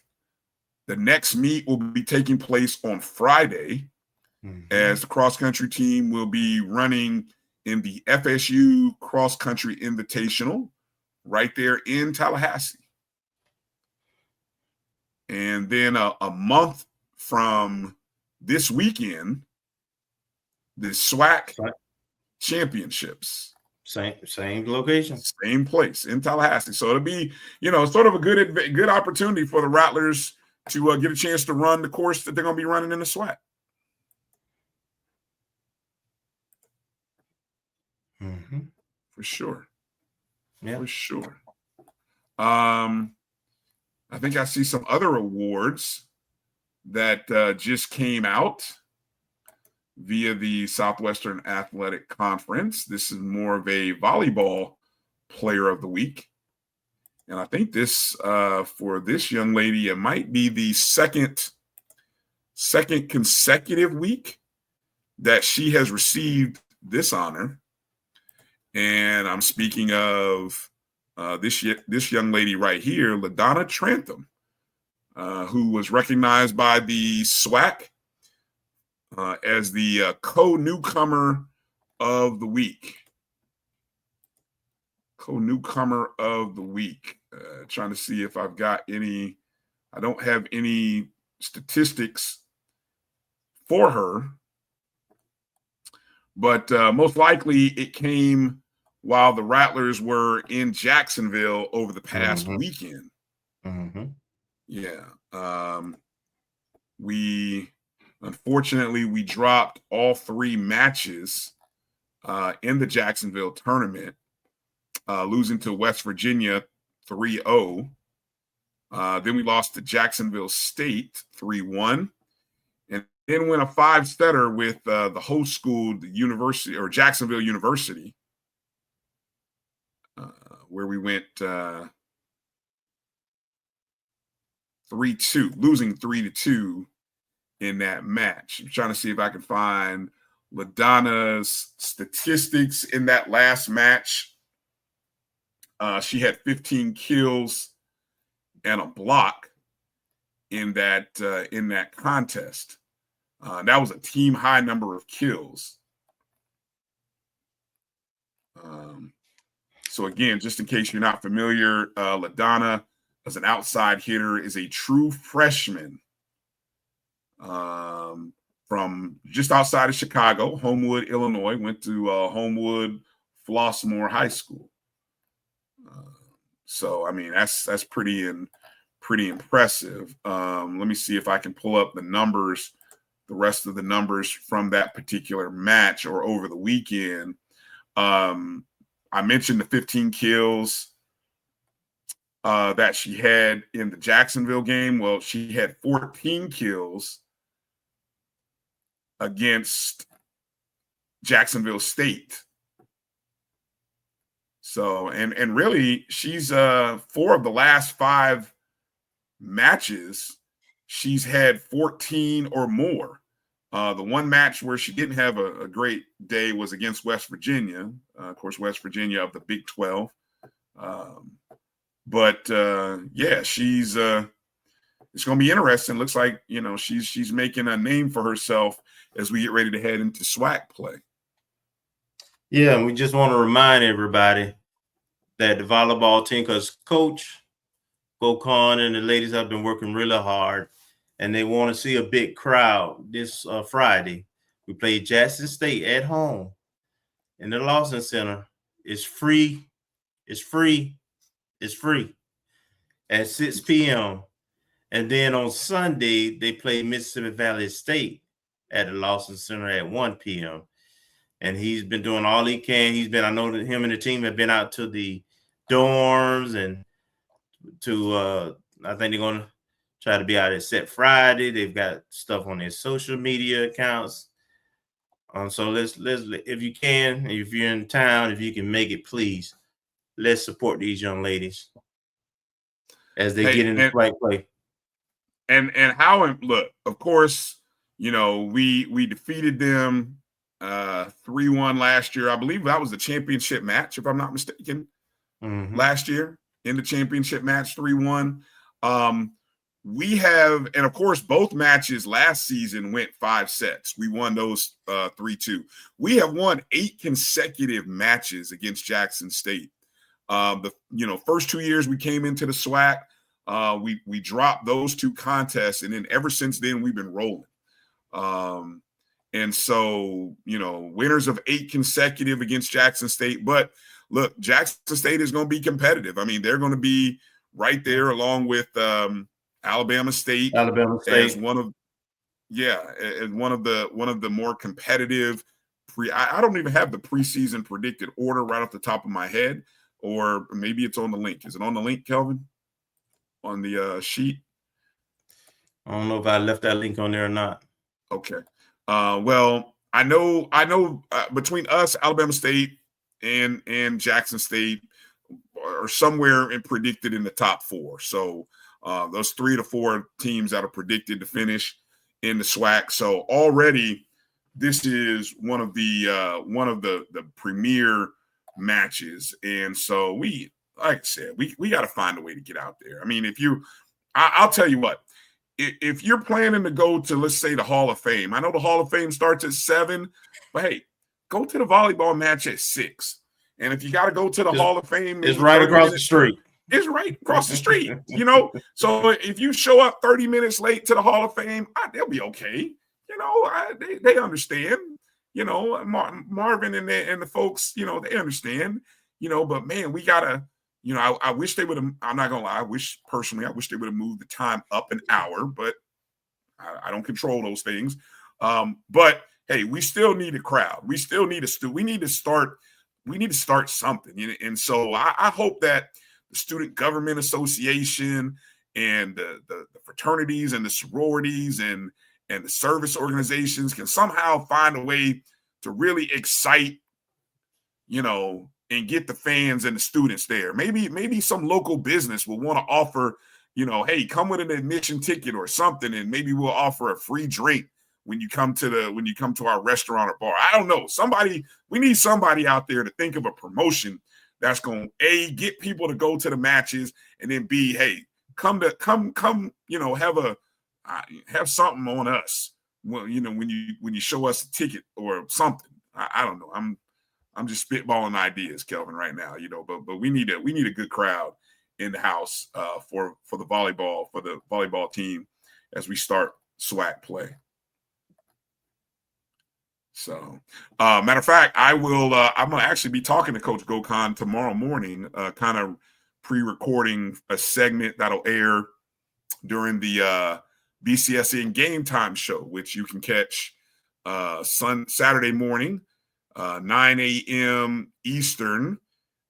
the next meet will be taking place on Friday, as the cross-country team will be running in the FSU Cross-Country Invitational right there in Tallahassee. And then a month from this weekend, the SWAC championships. Same location. Same place in Tallahassee. So it'll be, sort of a good opportunity for the Rattlers to get a chance to run the course that they're going to be running in the SWAC. For sure. Yeah. For sure. I think I see some other awards that just came out via the Southwestern Athletic Conference. This is more of a volleyball player of the week. And I think this, for this young lady, it might be the second consecutive week that she has received this honor. And I'm speaking of this young lady right here, LaDonna Trantham, who was recognized by the SWAC as the co-newcomer of the week. Co-newcomer of the week. Trying to see if I've got any. I don't have any statistics for her, but most likely it came while the Rattlers were in Jacksonville over the past weekend. Yeah. Unfortunately, we dropped all 3 matches in the Jacksonville tournament, losing to West Virginia 3-0. Then we lost to Jacksonville State 3-1. And then went a 5-setter with the host school, the University or Jacksonville University, where we went 3-2, losing 3-2 in that match. I'm trying to see if I can find LaDonna's statistics in that last match. She had 15 kills and a block in that contest. That was a team high number of kills. So again, just in case you're not familiar, LaDonna, as an outside hitter, is a true freshman from just outside of Chicago, Homewood, Illinois. Went to Homewood Flossmoor High School. So I mean, that's pretty impressive. Let me see if I can pull up the numbers, the rest of the numbers from that particular match or over the weekend. I mentioned the 15 kills that she had in the Jacksonville game. Well, she had 14 kills against Jacksonville State. So, and really, she's 4 of the last 5 matches, she's had 14 or more. The one match where she didn't have a great day was against West Virginia. Of course, West Virginia of the Big 12. Yeah, she's it's going to be interesting. Looks like, she's making a name for herself as we get ready to head into SWAC play. Yeah, and we just want to remind everybody that the volleyball team, because Coach Gokhan and the ladies have been working really hard, and they want to see a big crowd this Friday. We play Jackson State at home in the Lawson Center. It's free. It's free. It's free at 6 p.m. And then on Sunday, they play Mississippi Valley State at the Lawson Center at 1 p.m. And he's been doing all he can. I know that him and the team have been out to the dorms and to, I think they're going to try to be out at Set Friday. They've got stuff on their social media accounts. So let's if you can, if you're in town, if you can make it, please, let's support these young ladies as they get into play. And how, look, of course, we defeated them 3-1 last year. I believe that was the championship match, if I'm not mistaken, last year in the championship match, 3-1. We have, and of course, both matches last season went 5 sets. We won those 3-2. We have won 8 consecutive matches against Jackson State. The first 2 years we came into the SWAC, we dropped those 2 contests, and then ever since then we've been rolling. And so, winners of 8 consecutive against Jackson State. But look, Jackson State is going to be competitive. I mean, they're going to be right there along with Alabama State as one of the more competitive I don't even have the preseason predicted order right off the top of my head, or maybe it's on the link. Is it on the link, Kelvin? On the sheet? I don't know if I left that link on there or not. Okay. Well, I know between us, Alabama State and Jackson State are somewhere predicted in the top 4. So those 3 to 4 teams that are predicted to finish in the SWAC. So already this is one of the premier matches. And so like I said, we got to find a way to get out there. I mean, I'll tell you what, if you're planning to go to, let's say, the Hall of Fame, I know the Hall of Fame starts at 7, but hey, go to the volleyball match at 6. And if you got to go to the Hall of Fame, it's right across the street. It's right across the street, So if you show up 30 minutes late to the Hall of Fame, they'll be okay. They understand. Marvin and the folks, they understand. But man, we gotta. I wish they would have. I'm not gonna lie. I wish they would have moved the time up an hour, but I don't control those things. But hey, we still need a crowd. We still need we need to start something. And so I hope that the Student Government Association and the fraternities and the sororities and the service organizations can somehow find a way to really excite, and get the fans and the students there. Maybe some local business will want to offer, hey, come with an admission ticket or something, and maybe we'll offer a free drink when you come to our restaurant or bar. I don't know. We need somebody out there to think of a promotion that's going to A, get people to go to the matches, and then B, hey, come, have something on us. Well, when you show us a ticket or something. I don't know. I'm just spitballing ideas, Kelvin, right now, but we need a good crowd in the house for the volleyball team as we start SWAC play. So, matter of fact, I'm going to actually be talking to Coach Gokhan tomorrow morning, kind of pre-recording a segment that'll air during the BCSN Game Time show, which you can catch Saturday morning, 9 a.m. Eastern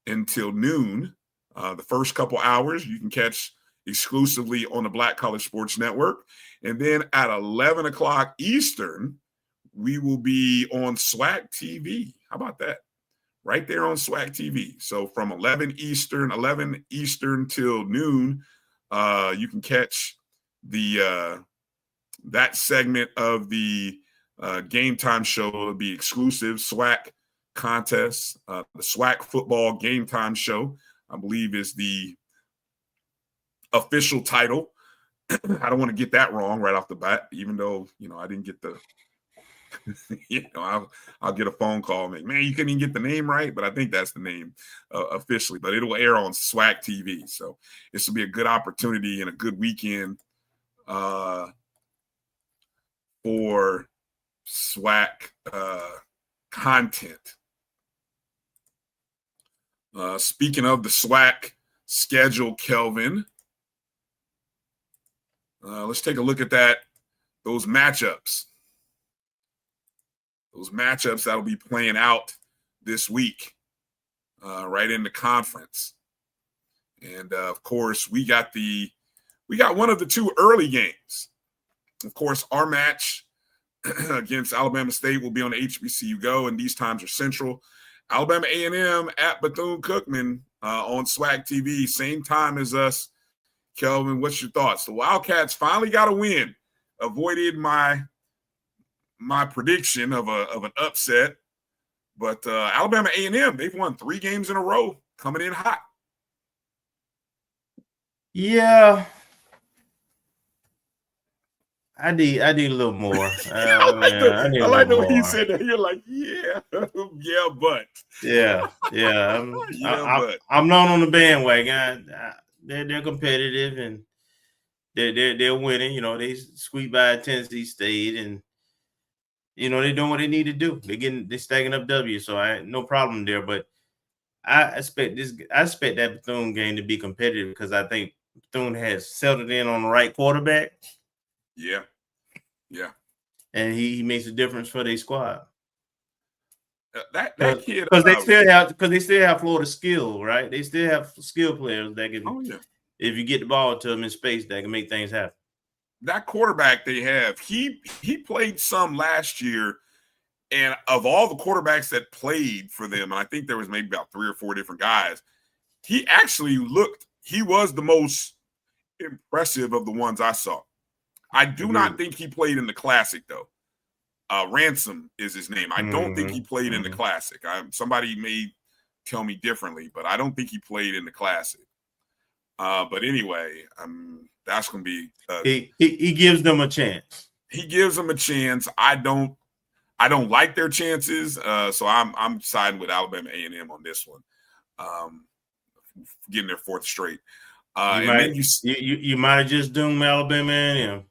until noon. The first couple hours you can catch exclusively on the Black College Sports Network. And then at 11 o'clock Eastern, we will be on SWAC TV. How about that? Right there on SWAC TV. So from 11 Eastern till noon, you can catch that segment of the Game Time show. It'll be exclusive SWAC contests. The SWAC Football Game Time show, I believe, is the official title. I don't want to get that wrong right off the bat, even though, I didn't get the, I'll get a phone call. Man, you couldn't even get the name right, but I think that's the name officially. But it'll air on SWAC TV. So this will be a good opportunity and a good weekend for SWAC content. Speaking of the SWAC schedule, Kelvin, let's take a look at those matchups. Those matchups that'll be playing out this week, right in the conference. And of course, we got one of the two early games. Of course, our match against Alabama State will be on the HBCU Go, and these times are Central. Alabama A&M at Bethune-Cookman on SWAC TV, same time as us. Kelvin, what's your thoughts? The Wildcats finally got a win. Avoided my prediction of an upset, but Alabama A&M, they've won 3 games in a row, coming in hot. Yeah, I need a little more. I like the way you said that. You're like, yeah, but I'm not on the bandwagon. They're competitive and they're winning. They squeaked by Tennessee State, and they're doing what they need to do. They're stacking up W, so I no problem there. But I expect that Bethune game to be competitive because I think Bethune has settled in on the right quarterback. Yeah. And he makes a difference for their squad. That kid, because they still have Florida skill, right? They still have skill players that can, if you get the ball to them in space, that can make things happen. That quarterback they have, he played some last year, and of all the quarterbacks that played for them, and I think there was maybe about 3 or 4 different guys, he was the most impressive of the ones I saw. I do not think he played in the Classic, though. Ransom is his name. I don't think he played in the Classic. Somebody may tell me differently, but I don't think he played in the Classic. But anyway, that's going to be he gives them a chance. He gives them a chance. I don't like their chances, so I'm siding with Alabama A&M on this one, getting their 4th straight. You might have just doomed Alabama A&M.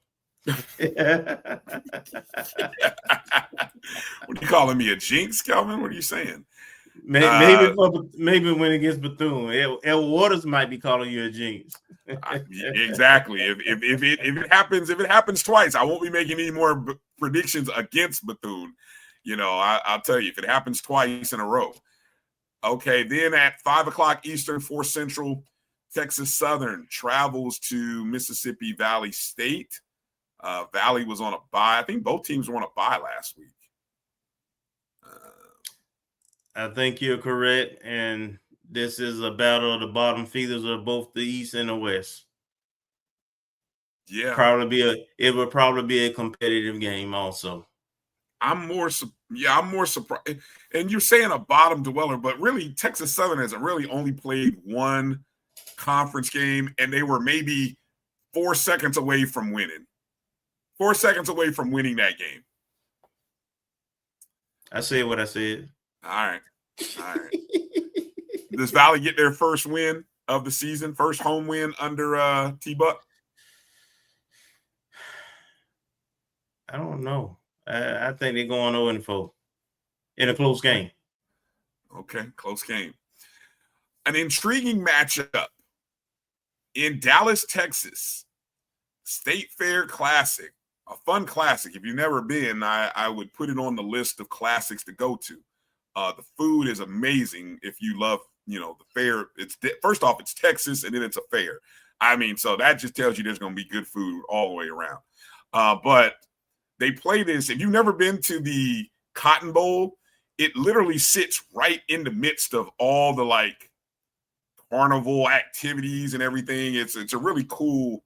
What are you calling me, a jinx, Kelvin? What are you saying? Maybe when it gets Bethune, El Waters might be calling you a jinx. Exactly. If it happens twice, I won't be making any more predictions against Bethune. I'll tell you, if it happens twice in a row. Okay, then at 5:00 Eastern, 4 Central, Texas Southern travels to Mississippi Valley State. Valley was on a bye. I think both teams were on a bye last week. I think you're correct, and this is a battle of the bottom feeders of both the East and the West. Yeah, it would probably be a competitive game. Also, I'm more surprised. And you're saying a bottom dweller, but really, Texas Southern has really only played one conference game, and they were maybe 4 seconds away from winning. 4 seconds away from winning that game. I said what I said. All right. Does Valley get their first win of the season, first home win under T-Buck? I don't know. I think they're going 0-4 in a close game. Okay, close game. An intriguing matchup in Dallas, Texas. State Fair Classic. A fun classic. If you've never been, I would put it on the list of classics to go to. The food is amazing if you love, the fair. First off, it's Texas, and then it's a fair. So that just tells you there's going to be good food all the way around. But they play this. If you've never been to the Cotton Bowl, it literally sits right in the midst of all the carnival activities and everything. It's a really cool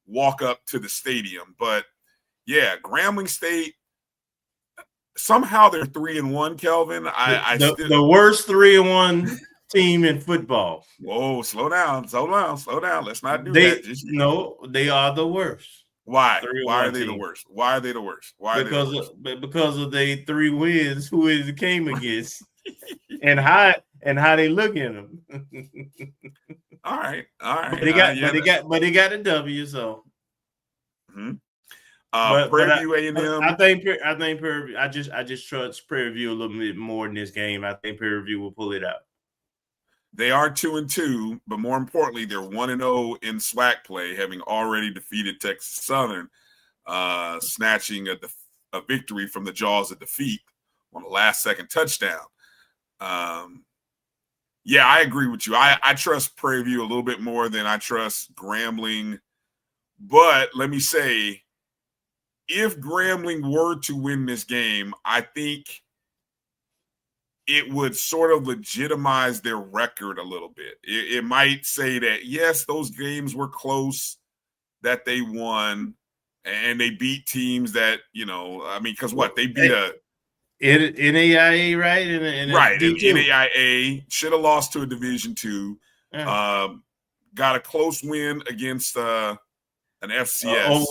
walk up to the stadium. But yeah, Grambling State, somehow they're 3-1, Kelvin. The worst 3-1 team in football. Whoa, slow down. Let's not do that. No, they are the worst. Why? Why are they the worst? Why are they the worst? Why? Because of the 3 wins who it came against, and how they look in them. All right. But they got a W. So. Mm-hmm. Prairie View A&M. I think Prairie View. I just trust Prairie View a little bit more in this game. I think Prairie View will pull it out. They are 2-2, but more importantly, they're 1-0 in SWAC play, having already defeated Texas Southern, snatching a victory from the jaws of defeat on the last-second touchdown. Yeah, I agree with you. I trust Prairie View a little bit more than I trust Grambling. But let me say, if Grambling were to win this game, I think it would sort of legitimize their record a little bit. It might say that, yes, those games were close, that they won, and they beat teams that, because what? They beat NAIA, right? Right, and NAIA should have lost to a Division II. Yeah. Got a close win against an FCS.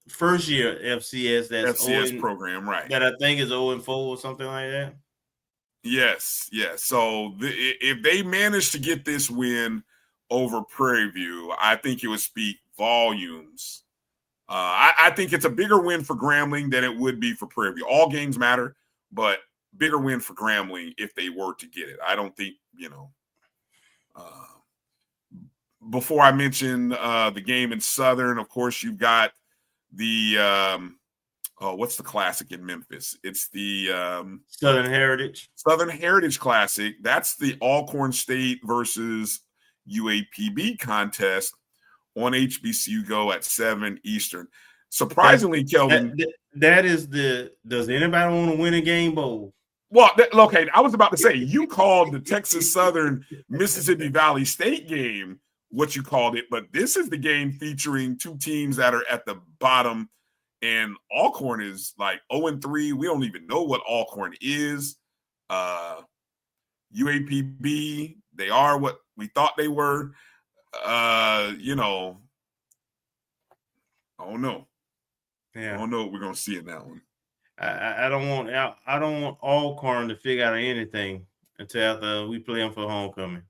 First year FCS, that's FCS program, right? That I think is 0-4 or something like that. Yes. So if they manage to get this win over Prairie View, I think it would speak volumes. I think it's a bigger win for Grambling than it would be for Prairie View. All games matter, but bigger win for Grambling if they were to get it. I don't think, before I mention the game in Southern, of course, you've got the what's the classic in Memphis? It's the Southern Heritage Classic. That's the Alcorn State versus UAPB contest on HBCU Go at 7 Eastern. Surprisingly, Kelvin, does anybody want to win a game bowl? Well, okay, I was about to say, you called the Texas Southern Mississippi Valley State game what you called it, but this is the game featuring two teams that are at the bottom, and Alcorn is like 0-3. We don't even know what Alcorn is. UAPB, they are what we thought they were. I don't know. Yeah, I don't know what we're gonna see in that one. I don't want Alcorn to figure out anything until after we play them for homecoming.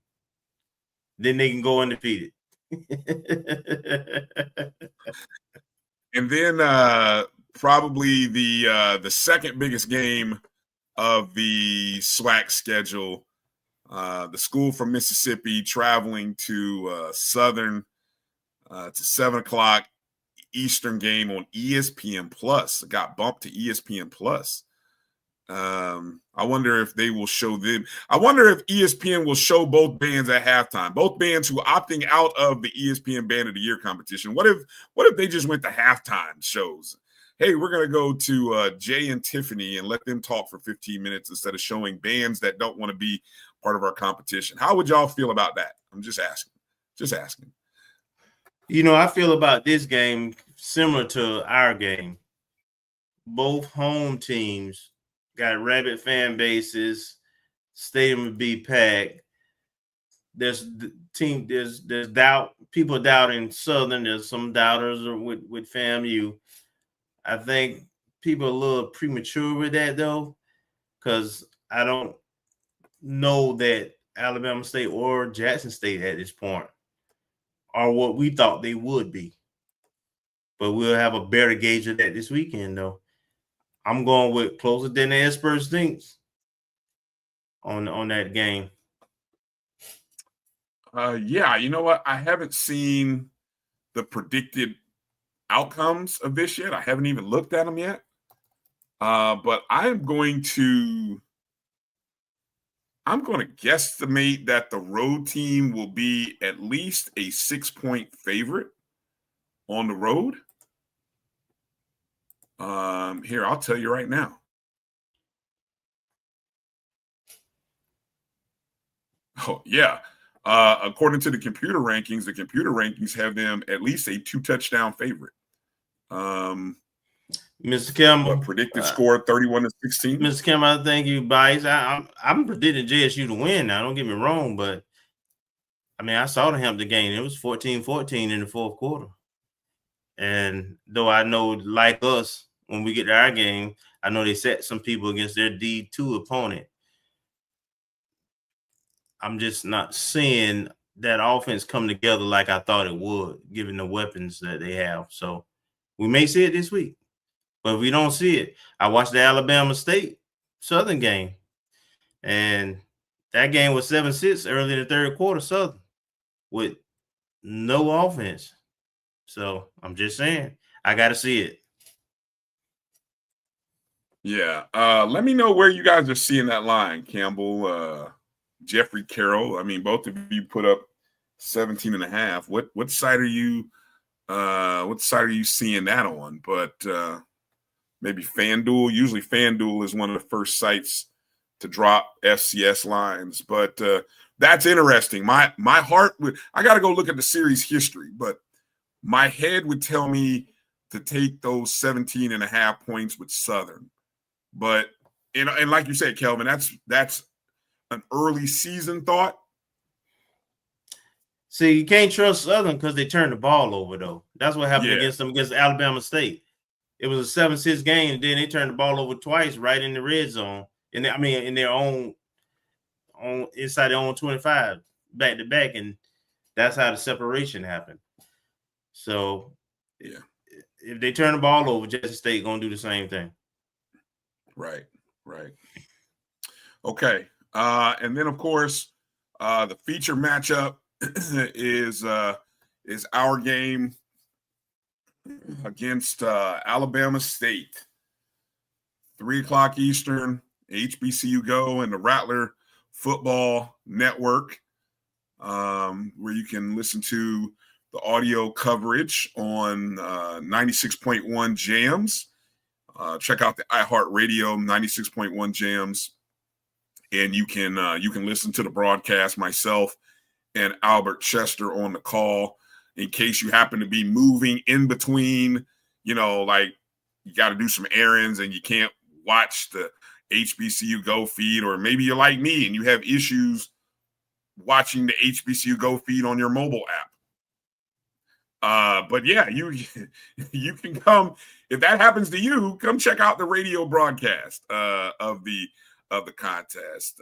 Then they can go undefeated. And then probably the second biggest game of the SWAC schedule, the school from Mississippi traveling to Southern. It's a 7 o'clock Eastern game on ESPN Plus. It got bumped to ESPN Plus. I wonder if they will show them. I wonder if ESPN will show both bands at halftime. Both bands who opting out of the ESPN Band of the Year competition. What if they just went to halftime shows? Hey, we're gonna go to Jay and Tiffany and let them talk for 15 minutes instead of showing bands that don't want to be part of our competition. How would y'all feel about that? I'm just asking. I feel about this game similar to our game. Both home teams got rabid fan bases. Stadium would be packed. There's doubt. People doubting Southern. There's some doubters with FAMU. I think people are a little premature with that though, because I don't know that Alabama State or Jackson State at this point are what we thought they would be. But we'll have a better gauge of that this weekend though. I'm going with closer than the experts thinks on that game. Yeah, you know what? I haven't seen the predicted outcomes of this yet. I haven't even looked at them yet. But I'm going to guesstimate that the road team will be at least a 6-point favorite on the road. Here, I'll tell you right now. Oh, yeah. According to the computer rankings have them at least a 2-touchdown favorite. Mr. Campbell. Predicted score 31-16. Mr. Campbell, I think you biased. I'm predicting JSU to win now. Don't get me wrong, but I mean, I saw the Hampton game. It was 14-14 in the fourth quarter. And though I know, like us, when we get to our game, I know they set some people against their D2 opponent. I'm just not seeing that offense come together like I thought it would, given the weapons that they have. So we may see it this week. But if we don't see it, I watched the Alabama State Southern game, and that game was 7-6 early in the third quarter, Southern, with no offense. So I'm just saying, I got to see it. Yeah. Let me know where you guys are seeing that line, Campbell, Jeffrey Carroll. I mean, both of you put up 17.5. What side are you seeing that on? But maybe FanDuel. Usually FanDuel is one of the first sites to drop FCS lines. But that's interesting. My heart would – I got to go look at the series history, but my head would tell me to take those 17.5 points with Southern. But and like you said, Kelvin, that's an early season thought. See, you can't trust Southern because they turned the ball over, though. That's what happened against Alabama State. It was a 7-6 game, and then they turned the ball over twice right in the red zone. And in their own inside their own 25, back to back, and that's how the separation happened. So, if they turn the ball over, Jackson State gonna do the same thing. Right. Okay. And then of course, the feature matchup is our game against Alabama State. 3:00 Eastern, HBCU Go and the Rattler Football Network, where you can listen to the audio coverage on 96.1 Jams. Check out the iHeartRadio 96.1 Jams, and you can listen to the broadcast, myself and Albert Chester on the call, in case you happen to be moving in between, like you got to do some errands and you can't watch the HBCU Go feed, or maybe you're like me and you have issues watching the HBCU Go feed on your mobile app. But yeah, you can come, if that happens to you, come check out the radio broadcast of the contest.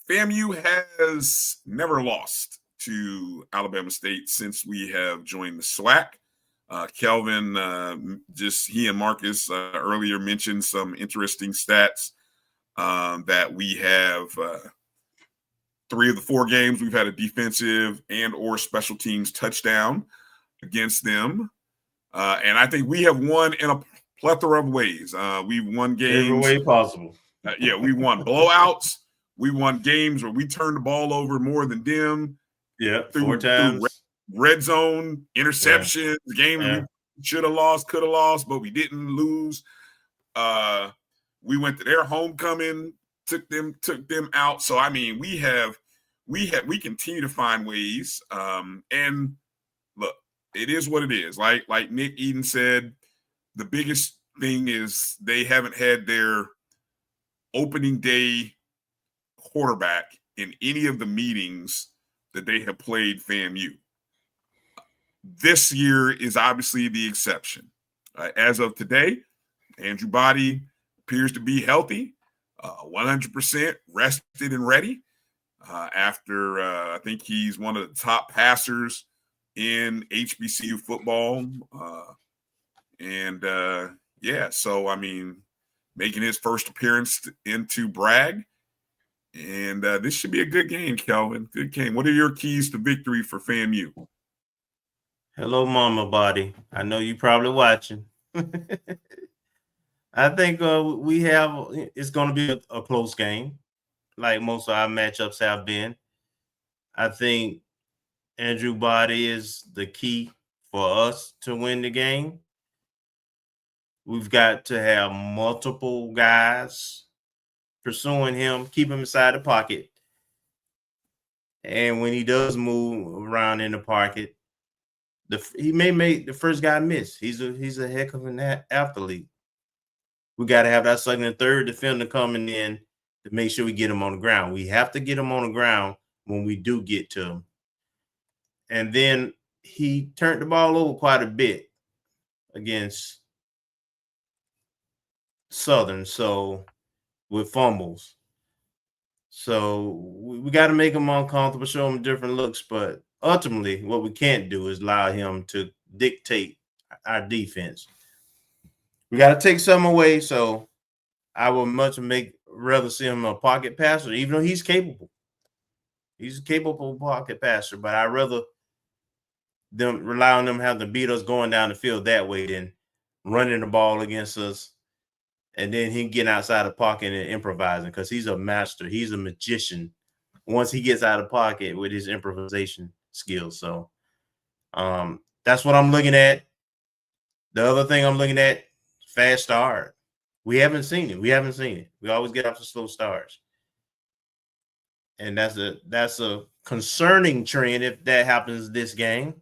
FAMU has never lost to Alabama State since we have joined the SWAC. Kelvin, he and Marcus earlier mentioned some interesting stats that we have. 3 of the 4 games, we've had a defensive and or special teams touchdown against them. And I think we have won in a plethora of ways. We've won games. Every way possible. We won blowouts. We won games where we turned the ball over more than them. Yeah, 4 times. Through red zone, interceptions, games we should have lost, could have lost, but we didn't lose. We went to their homecoming, took them out. So I mean, we continue to find ways. And look, it is what it is. Like Nick Eden said, the biggest thing is they haven't had their opening day quarterback in any of the meetings that they have played FAMU. This year is obviously the exception. As of today, Andrew Body appears to be healthy, 100% rested and ready. After I think he's one of the top passers in HBCU football. So I mean, making his first appearance into Bragg. And this should be a good game, Kelvin. Good game. What are your keys to victory for FAMU? Hello, Mama Body. I know you probably watching. I think it's going to be a close game, like most of our matchups have been. I think Andrew Body is the key for us to win the game. We've got to have multiple guys pursuing him, keep him inside the pocket. And when he does move around in the pocket, he may make the first guy miss. He's a heck of an athlete. We got to have that second and third defender coming in to make sure we get him on the ground. We have to get him on the ground when we do get to him. And then he turned the ball over quite a bit against Southern, so with fumbles. So we got to make him uncomfortable, show him different looks. But ultimately, what we can't do is allow him to dictate our defense. We got to take some away. So I would much rather see him a pocket passer, even though he's capable. He's a capable pocket passer, but I'd rather them rely on them having to beat us going down the field that way than running the ball against us. And then he getting outside the pocket and improvising, because he's a master. He's a magician once he gets out of the pocket with his improvisation skills. So that's what I'm looking at. The other thing I'm looking at, fast start. We haven't seen it. We always get off to slow starts. And that's a concerning trend if that happens this game.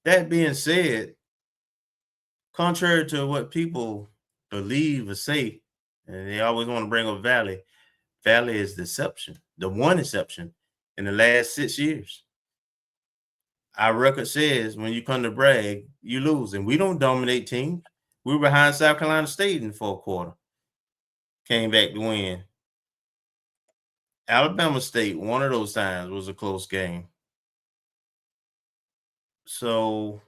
That being said, contrary to what people believe or say, and they always want to bring up Valley is deception. The one exception in the last 6 years. Our record says when you come to brag, you lose. And we don't dominate teams. We were behind South Carolina State in the fourth quarter. Came back to win. Alabama State, one of those times, was a close game. So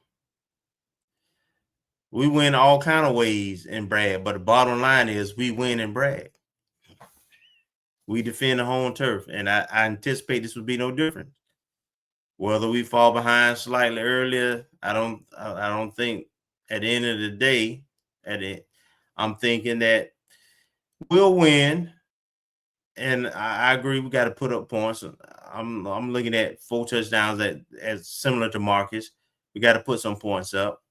we win all kind of ways in brag, but the bottom line is we win in brag. We defend the home turf, and I anticipate this would be no different. Whether we fall behind slightly earlier, I don't think at the end of the day, I'm thinking that we'll win. And I agree, we got to put up points. I'm looking at 4 touchdowns as similar to Marcus. We got to put some points up,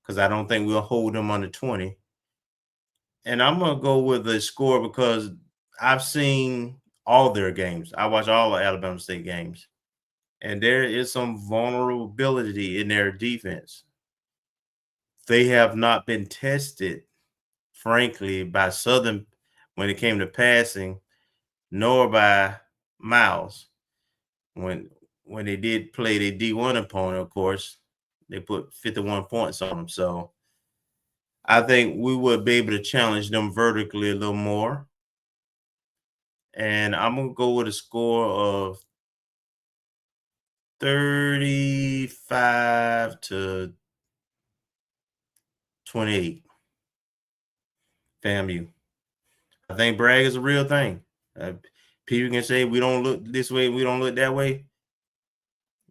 because I don't think we'll hold them under 20. And I'm going to go with the score because I've seen all their games. I watch all the Alabama State games. And there is some vulnerability in their defense. They have not been tested, frankly, by Southern when it came to passing, nor by Miles. When they did play their D1 opponent, of course, they put 51 points on them. So I think we would be able to challenge them vertically a little more. And I'm going to go with a score of 35-28. FAMU. I think brag is a real thing. People can say we don't look this way, we don't look that way.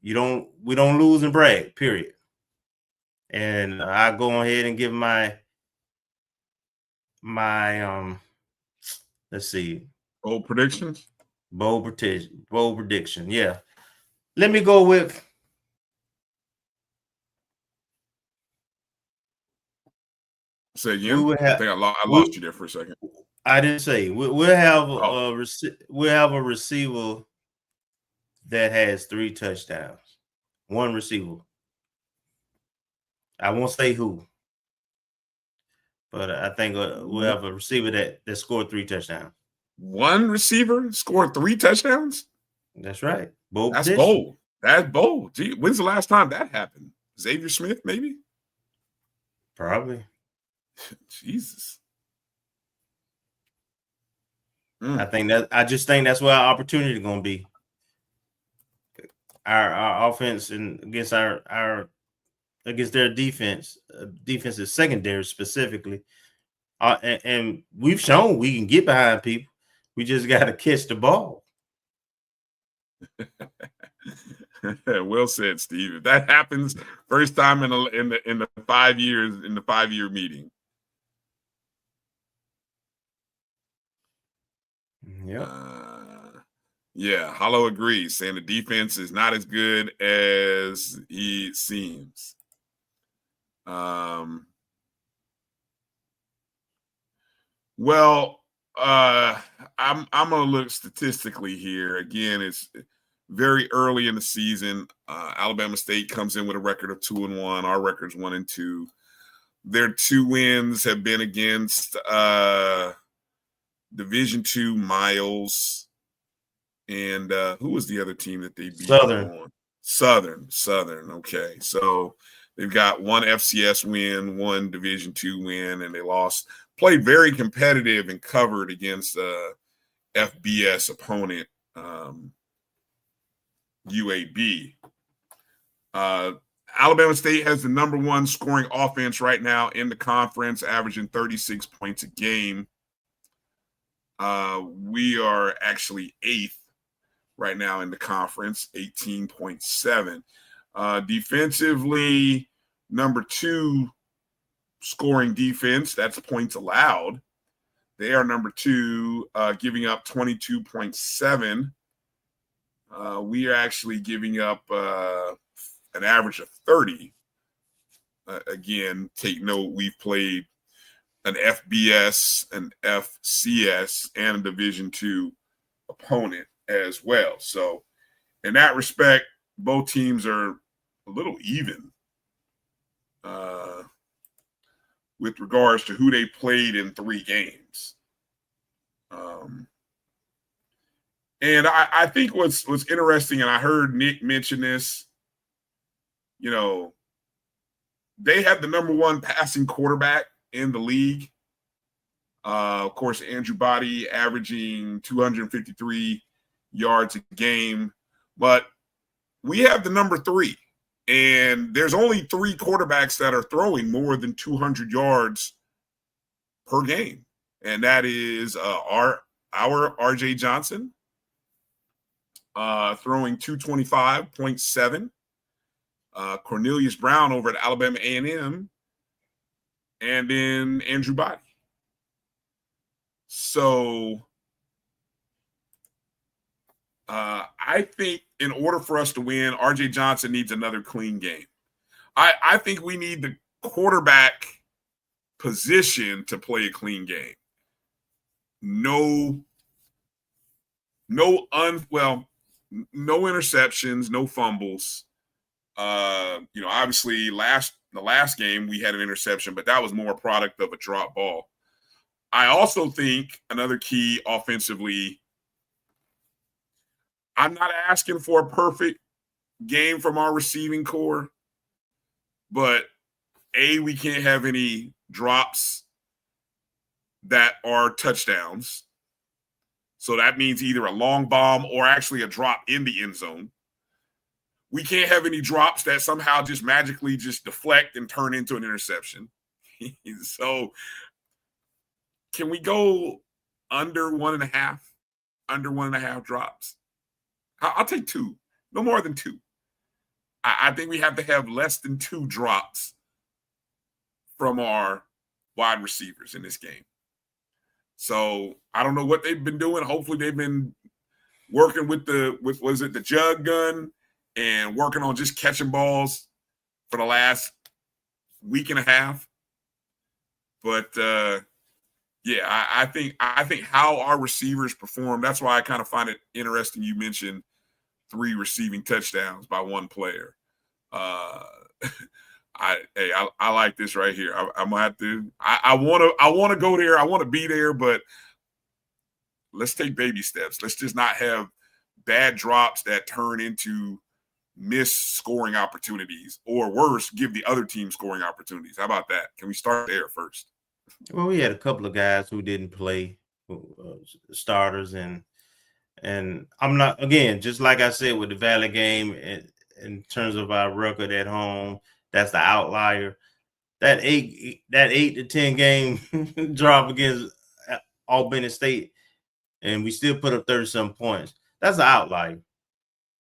We don't lose in brag, period. And I go ahead and give my let's see. Bold predictions? Bold prediction. Yeah. Let me go with say again. I think I lost you there for a second. I didn't say we'll have a receiver that has 3 touchdowns. One receiver. I won't say who, but I think we'll have a receiver that scored 3 touchdowns. One receiver scored 3 touchdowns? That's right. That's bold. That's bold. Gee, when's the last time that happened? Xavier Smith, maybe? Probably. Jesus. I just think that's where our opportunity is going to be. Our offense and against against their defense, defensive secondary specifically, and we've shown we can get behind people. We just got to catch the ball. Well said, Steve. If that happens first time in the 5 years in the 5-year meeting. Yeah, Hollow agrees, saying the defense is not as good as he seems. Well, I'm gonna look statistically here. Again, very early in the season. Alabama State comes in with a record of 2-1. Our record's 1-2. Their 2 wins have been against Division II Miles, and who was the other team that they beat? Southern. Okay, so they've got 1 FCS win, 1 Division II win, and they played very competitive and covered against FBS opponent UAB. Alabama State has the number 1 scoring offense right now in the conference, averaging 36 points a game. We are actually 8th right now in the conference, 18.7. Defensively, number 2 scoring defense, that's points allowed. They are number 2, giving up 22.7. We are actually giving up an average of 30. Again, take note, we've played an FBS, an FCS, and a Division II opponent as well. So in that respect, both teams are a little even with regards to who they played in 3 games. And I think what's interesting, and I heard Nick mention this, they have the number 1 passing quarterback in the league. Of course, Andrew Body averaging 253 yards a game, but we have the number 3, and there's only 3 quarterbacks that are throwing more than 200 yards per game, and that is our RJ Johnson throwing 225.7. Cornelius Brown over at Alabama A&M, and then Andrew Body. So I think in order for us to win, RJ Johnson needs another clean game. I think we need the quarterback position to play a clean game. No interceptions, no fumbles. Obviously the last game we had an interception, but that was more a product of a drop ball. I also think another key offensively, I'm not asking for a perfect game from our receiving core, but we can't have any drops that are touchdowns. So that means either a long bomb or actually a drop in the end zone. We can't have any drops that somehow just magically just deflect and turn into an interception. So can we go under 1.5? Under 1.5 drops? I'll take 2. No more than 2. I think we have to have less than 2 drops from our wide receivers in this game. So I don't know what they've been doing. Hopefully they've been working with the jug gun and working on just catching balls for the last week and a half. But I think how our receivers perform, that's why I kind of find it interesting you mentioned 3 receiving touchdowns by 1 player. I like this right here. I'm gonna have to. I want to go there. I want to be there, but let's take baby steps. Let's just not have bad drops that turn into missed scoring opportunities, or worse, give the other team scoring opportunities. How about that? Can we start there first? Well, we had a couple of guys who didn't play, starters, and I'm not, again, just like I said with the Valley game, in terms of our record at home, that's the outlier. That 8 to 10 game drop against Albany State, and we still put up 30-some points. That's the outlier.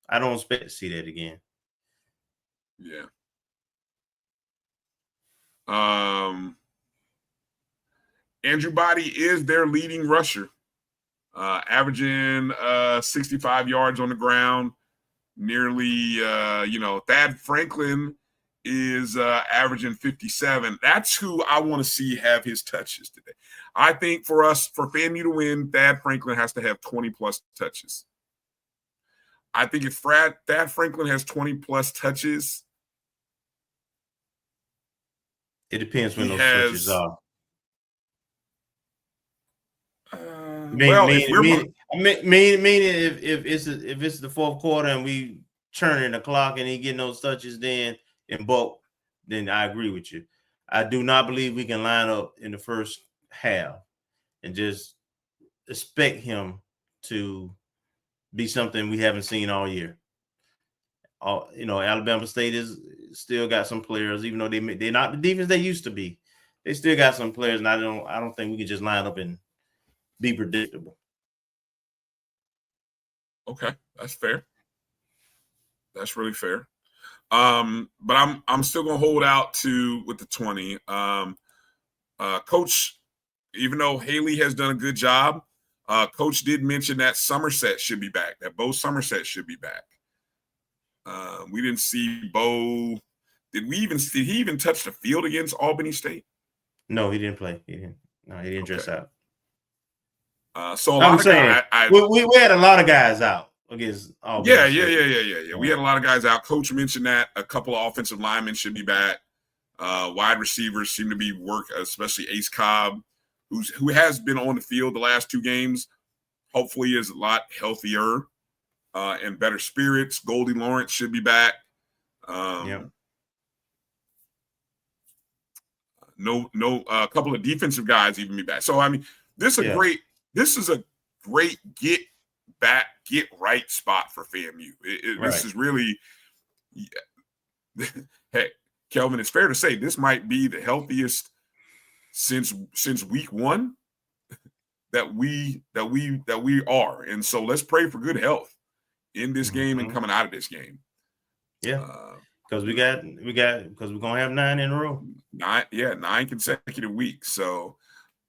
I don't expect to see that again. Yeah. Andrew Body is their leading rusher, averaging 65 yards on the ground. Nearly, Thad Franklin is averaging 57. That's who I want to see have his touches today. I think for FAMU to win, Thad Franklin has to have 20-plus touches. I think if Thad Franklin has 20-plus touches. It depends when those touches are. Meaning if it's the fourth quarter and we turning the clock and he getting those touches then in bulk, then I agree with you. I do not believe we can line up in the first half and just expect him to be something we haven't seen all year. Alabama State is still got some players, even though they're not the defense they used to be. They still got some players, and I don't think we can just line up and be predictable. Okay, that's fair. That's really fair. But I'm still gonna hold out with the 20. Coach, even though Haley has done a good job, Coach did mention that Somerset should be back. That Bo Somerset should be back. We didn't see Bo. Did he even touch the field against Albany State? No, he didn't play. He didn't dress out. So I'm saying we had a lot of guys out against Albany. Yeah. We had a lot of guys out. Coach mentioned that a couple of offensive linemen should be back. Wide receivers seem to be especially Ace Cobb, who has been on the field the last 2 games. Hopefully is a lot healthier and better spirits. Goldie Lawrence should be back. A couple of defensive guys even be back. So I mean, this is a great get right spot for FAMU. This is really, hey, Kelvin, it's fair to say this might be the healthiest since week 1 that we are. And so let's pray for good health in this game and coming out of this game. Yeah. Because we're gonna have 9 in a row. 9 consecutive weeks. So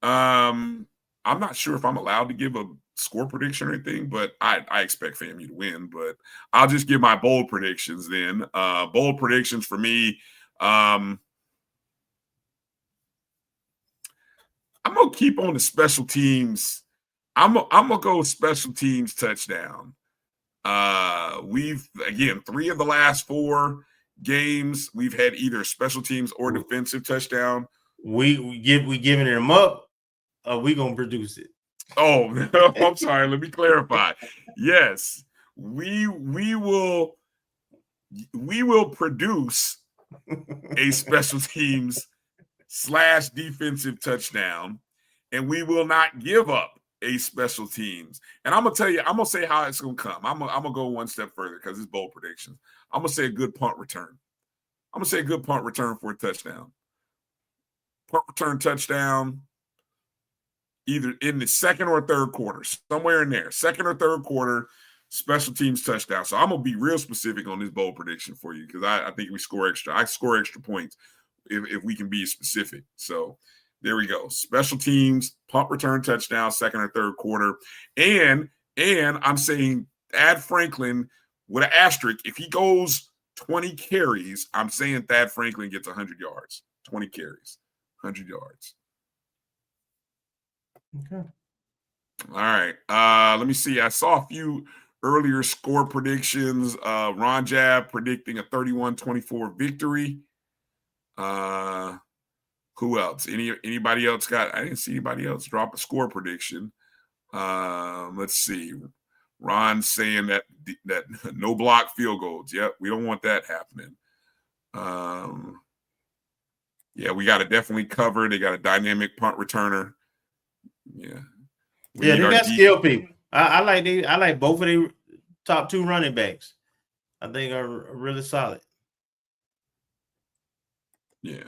I'm not sure if I'm allowed to give a score prediction or anything, but I expect FAMU to win. But I'll just give my bold predictions then. Bold predictions for me. I'm gonna keep on the special teams. I'm gonna go special teams touchdown. We've 3 of the last 4 games we've had either special teams or defensive touchdown. We giving them up. We gonna produce it. Oh, I'm sorry. Let me clarify. Yes, we will produce a special teams / defensive touchdown, and we will not give up a special teams. And I'm gonna say how it's gonna come. I'm gonna go one step further because it's bold predictions. I'm gonna say a good punt return. I'm gonna say a good punt return for a touchdown. Punt return touchdown, either in the second or third quarter, somewhere in there, second or third quarter, special teams touchdown. So I'm gonna be real specific on this bold prediction for you because I think we score extra. I score extra points if we can be specific. So there we go. Special teams, punt return touchdown, second or third quarter. And I'm saying Thad Franklin with an asterisk, if he goes 20 carries, I'm saying Thad Franklin gets 100 yards. 20 carries, 100 yards. Okay. All right. Let me see. I saw a few earlier score predictions. Ron Jab predicting a 31-24 victory. Who else? Anybody else got? I didn't see anybody else drop a score prediction. Let's see. Ron saying that no block field goals. Yep, we don't want that happening. Yeah, we got to definitely cover. They got a dynamic punt returner. Yeah. They got skill people. I like both of the top 2 running backs. I think are really solid. Yeah.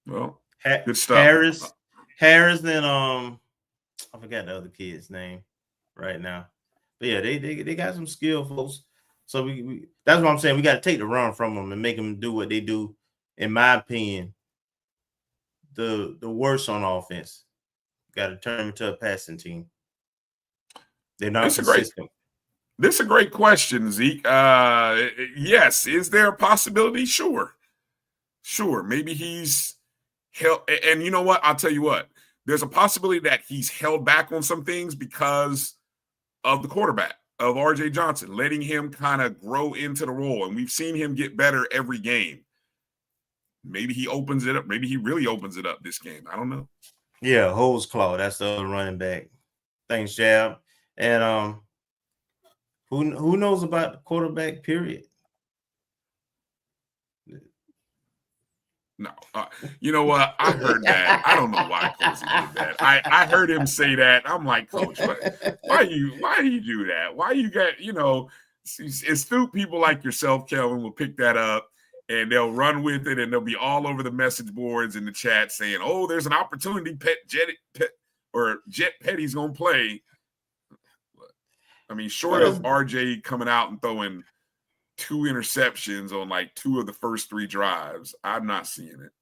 Well, good stuff. Harris, and I forgot the other kid's name right now. But yeah, they got some skill folks. So we that's what I'm saying. We got to take the run from them and make them do what they do. In my opinion, the worst on offense. Got to turn them into a passing team. They're not consistent. This is a great question, Zeke. Yes, is there a possibility? Sure. Maybe he's held, and you know what? I'll tell you what. There's a possibility that he's held back on some things because of the quarterback. of RJ Johnson, letting him kind of grow into the role. And we've seen him get better every game. Maybe he opens it up. Maybe he really opens it up this game. I don't know. Yeah, Holesclaw. That's the other running back. Thanks, Jab. And who knows about the quarterback, period? No, you know what? I heard that. I don't know why Coach did that. I heard him say that. I'm like, Coach, why you do that? Why you got, astute people like yourself, Kelvin, will pick that up and they'll run with it and they'll be all over the message boards in the chat saying, "Oh, there's an opportunity. Jet Petty's gonna play." I mean, short of RJ coming out and throwing 2 interceptions on like 2 of the first 3 drives, I'm not seeing it.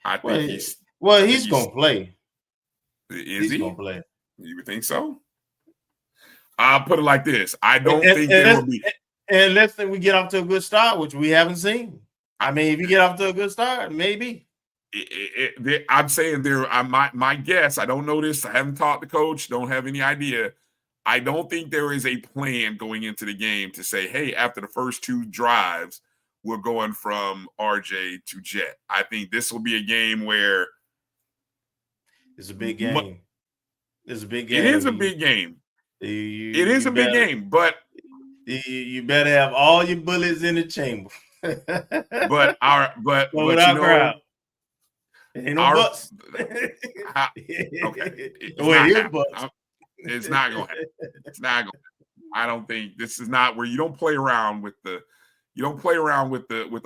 I think he's gonna play. Is he gonna play? You would think so? I'll put it like this: I don't think there will be. And let's say we get off to a good start, which we haven't seen. I mean, if you get off to a good start, maybe. I'm saying there. My guess. I don't know this. I haven't talked to Coach. Don't have any idea. I don't think there is a plan going into the game to say, hey, after the first 2 drives, we're going from RJ to Jet. I think this will be a game where it's a big game. It's a big game. It is a big game. It is a big game, but you better have all your bullets in the chamber. but ain't no buts. Okay. It's not going to happen. It's not going to happen. I don't think this is not where you don't play around with the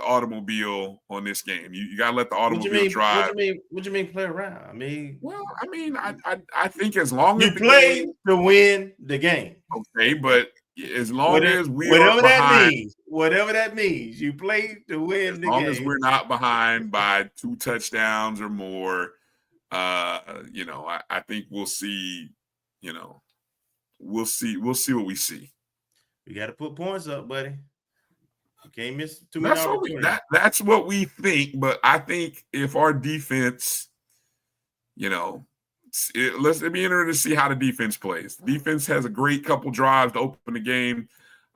automobile on this game. You got to let the automobile drive. What you mean play around? I mean, I think as long as you play to win the game. Okay, but as long as whatever that means, you play to win the game. As long as we're not behind by 2 touchdowns or more, I think we'll see. We'll see what we see. We got to put points up, buddy. You can't miss too many opportunities. That's what we think, but I think if our defense, let's be interested to see how the defense plays. The defense has a great couple drives to open the game.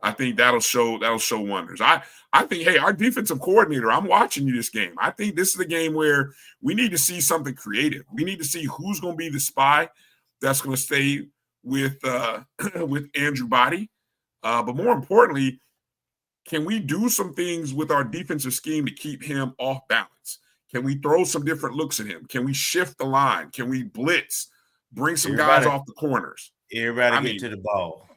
I think that'll show wonders. I think, hey, our defensive coordinator, I'm watching you this game. I think this is a game where we need to see something creative. We need to see who's going to be the spy that's going to stay with Andrew Body. But more importantly, can we do some things with our defensive scheme to keep him off balance? Can we throw some different looks at him? Can we shift the line? Can we blitz? Bring some guys off the corners? Everybody get to the ball.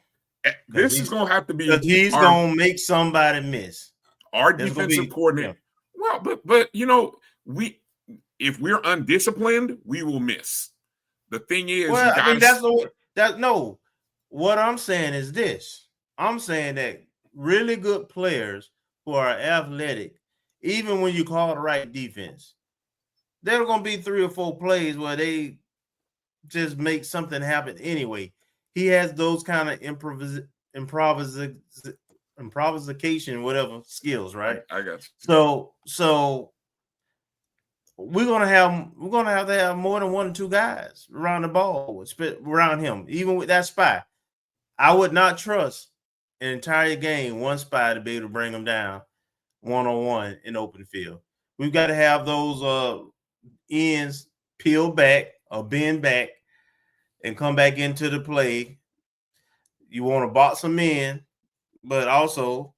This is going to have to be. He's going to make somebody miss. Our defensive coordinator. Yeah. Well, but if we're undisciplined, we will miss. The thing is, what I'm saying is this. I'm saying that really good players who are athletic, even when you call the right defense, there are going to be 3 or 4 plays where they just make something happen anyway. He has those kind of improvisation, whatever skills, right? I got you. So we're gonna have to have more than 1 or 2 guys around the ball, around him, even with that spy. I would not trust an entire game 1 spy to be able to bring him down 1-on-1 in open field. We've got to have those ends peel back or bend back and come back into the play. You want to box them in, but also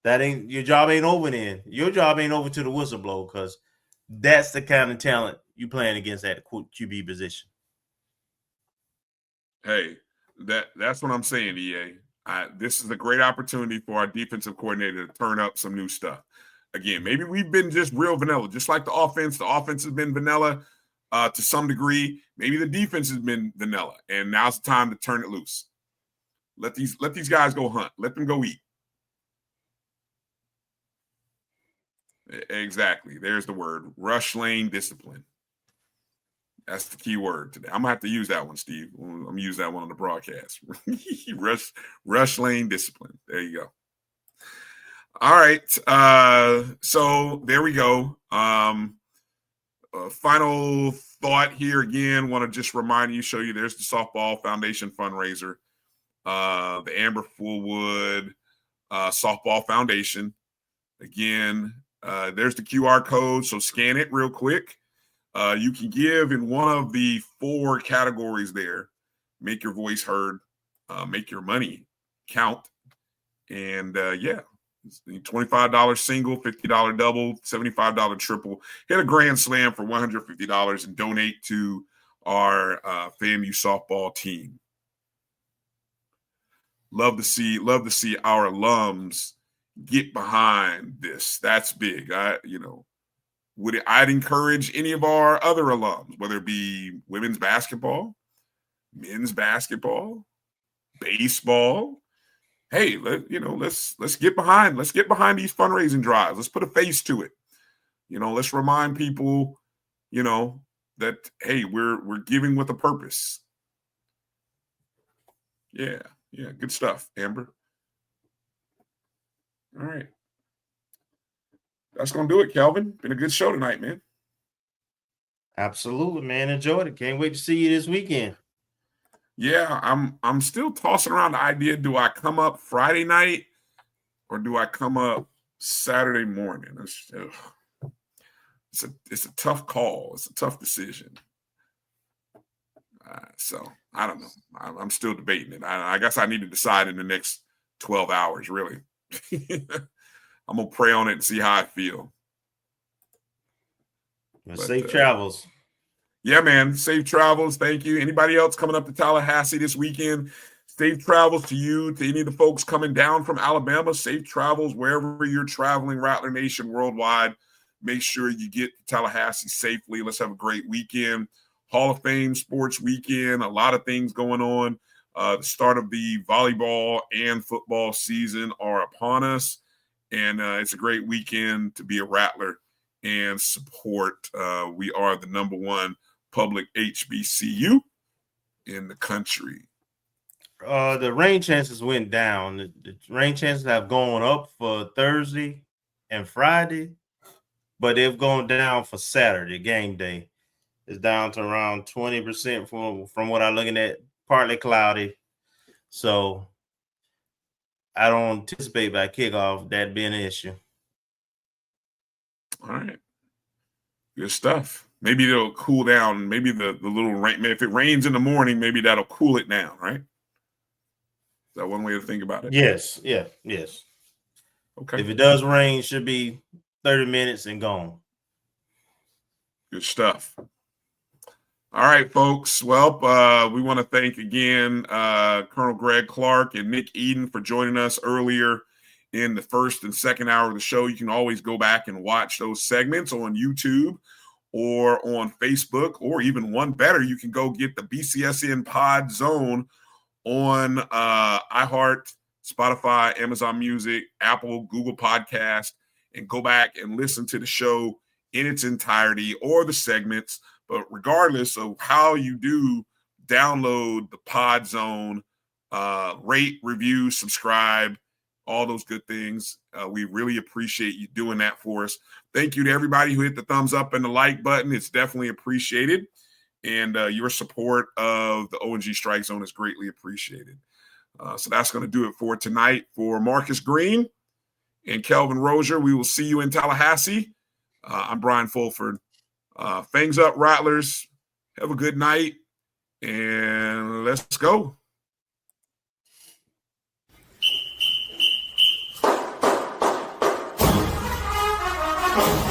your job ain't over then. Your job ain't over to the whistle blow, because that's the kind of talent you playing against at the QB position. Hey, that's what I'm saying, EA. This is a great opportunity for our defensive coordinator to turn up some new stuff. Again, maybe we've been just real vanilla, just like the offense. The offense has been vanilla to some degree. Maybe the defense has been vanilla, and now's the time to turn it loose. Let these guys go hunt. Let them go eat. Exactly. There's the word. Rush lane discipline. That's the key word today. I'm gonna have to use that one, Steve. I'm gonna use that one on the broadcast. rush lane discipline. There you go. All right. So there we go. Final thought here again. Want to just remind you, show you there's the Softball Foundation fundraiser. the Amber Fullwood Softball Foundation. Again, there's the QR code, so scan it real quick. You can give in one of the 4 categories there. Make your voice heard, make your money count. And yeah, $25 single, $50 double, $75 triple. Hit a grand slam for $150 and donate to our FAMU softball team. Love to see our alums get behind this. That's big. I'd encourage any of our other alums, whether it be women's basketball, men's basketball, baseball. Hey, let's get behind these fundraising drives. Let's put a face to it. Let's remind people, that hey, we're giving with a purpose. Yeah, good stuff, Amber. All right. That's gonna do it, Kelvin. Been a good show tonight, man. Absolutely, man. Enjoyed it. Can't wait to see you this weekend. Yeah, I'm still tossing around the idea, do I come up Friday night or do I come up Saturday morning? It's a tough call. It's a tough decision. So I don't know. I'm still debating it. I guess I need to decide in the next 12 hours, really. I'm going to pray on it and see how I feel. Safe travels. Yeah, man. Safe travels. Thank you. Anybody else coming up to Tallahassee this weekend? Safe travels to you, to any of the folks coming down from Alabama. Safe travels wherever you're traveling, Rattler Nation worldwide. Make sure you get to Tallahassee safely. Let's have a great weekend. Hall of Fame sports weekend. A lot of things going on. The start of the volleyball and football season are upon us. And it's a great weekend to be a Rattler and support. We are the #1 public HBCU in the country. The rain chances went down. The rain chances have gone up for Thursday and Friday, but they've gone down for Saturday, game day. It's down to around 20% from what I'm looking at, partly cloudy. So I don't anticipate by kickoff that being an issue. All right. Good stuff. Maybe it'll cool down. Maybe the little rain, if it rains in the morning, maybe that'll cool it down, right? Is that one way to think about it? Yes. Yeah. Yes. Okay. If it does rain, it should be 30 minutes and gone. Good stuff. All right, folks. Well, we want to thank again Colonel Greg Clark and Nick Eden for joining us earlier in the first and second hour of the show. You can always go back and watch those segments on YouTube or on Facebook, or even one better, you can go get the BCSN Pod Zone on iHeart, Spotify, Amazon Music, Apple, Google Podcast, and go back and listen to the show in its entirety or the segments. But regardless of how you do download the Pod Zone, rate, review, subscribe, all those good things. We really appreciate you doing that for us. Thank you to everybody who hit the thumbs up and the like button. It's definitely appreciated. And your support of the O&G StrikeZone is greatly appreciated. So that's going to do it for tonight. For Marcus Green and Kelvin Rozier, we will see you in Tallahassee. I'm Bryan Fulford. Fangs up, Rattlers. Have a good night. And let's go. Oh.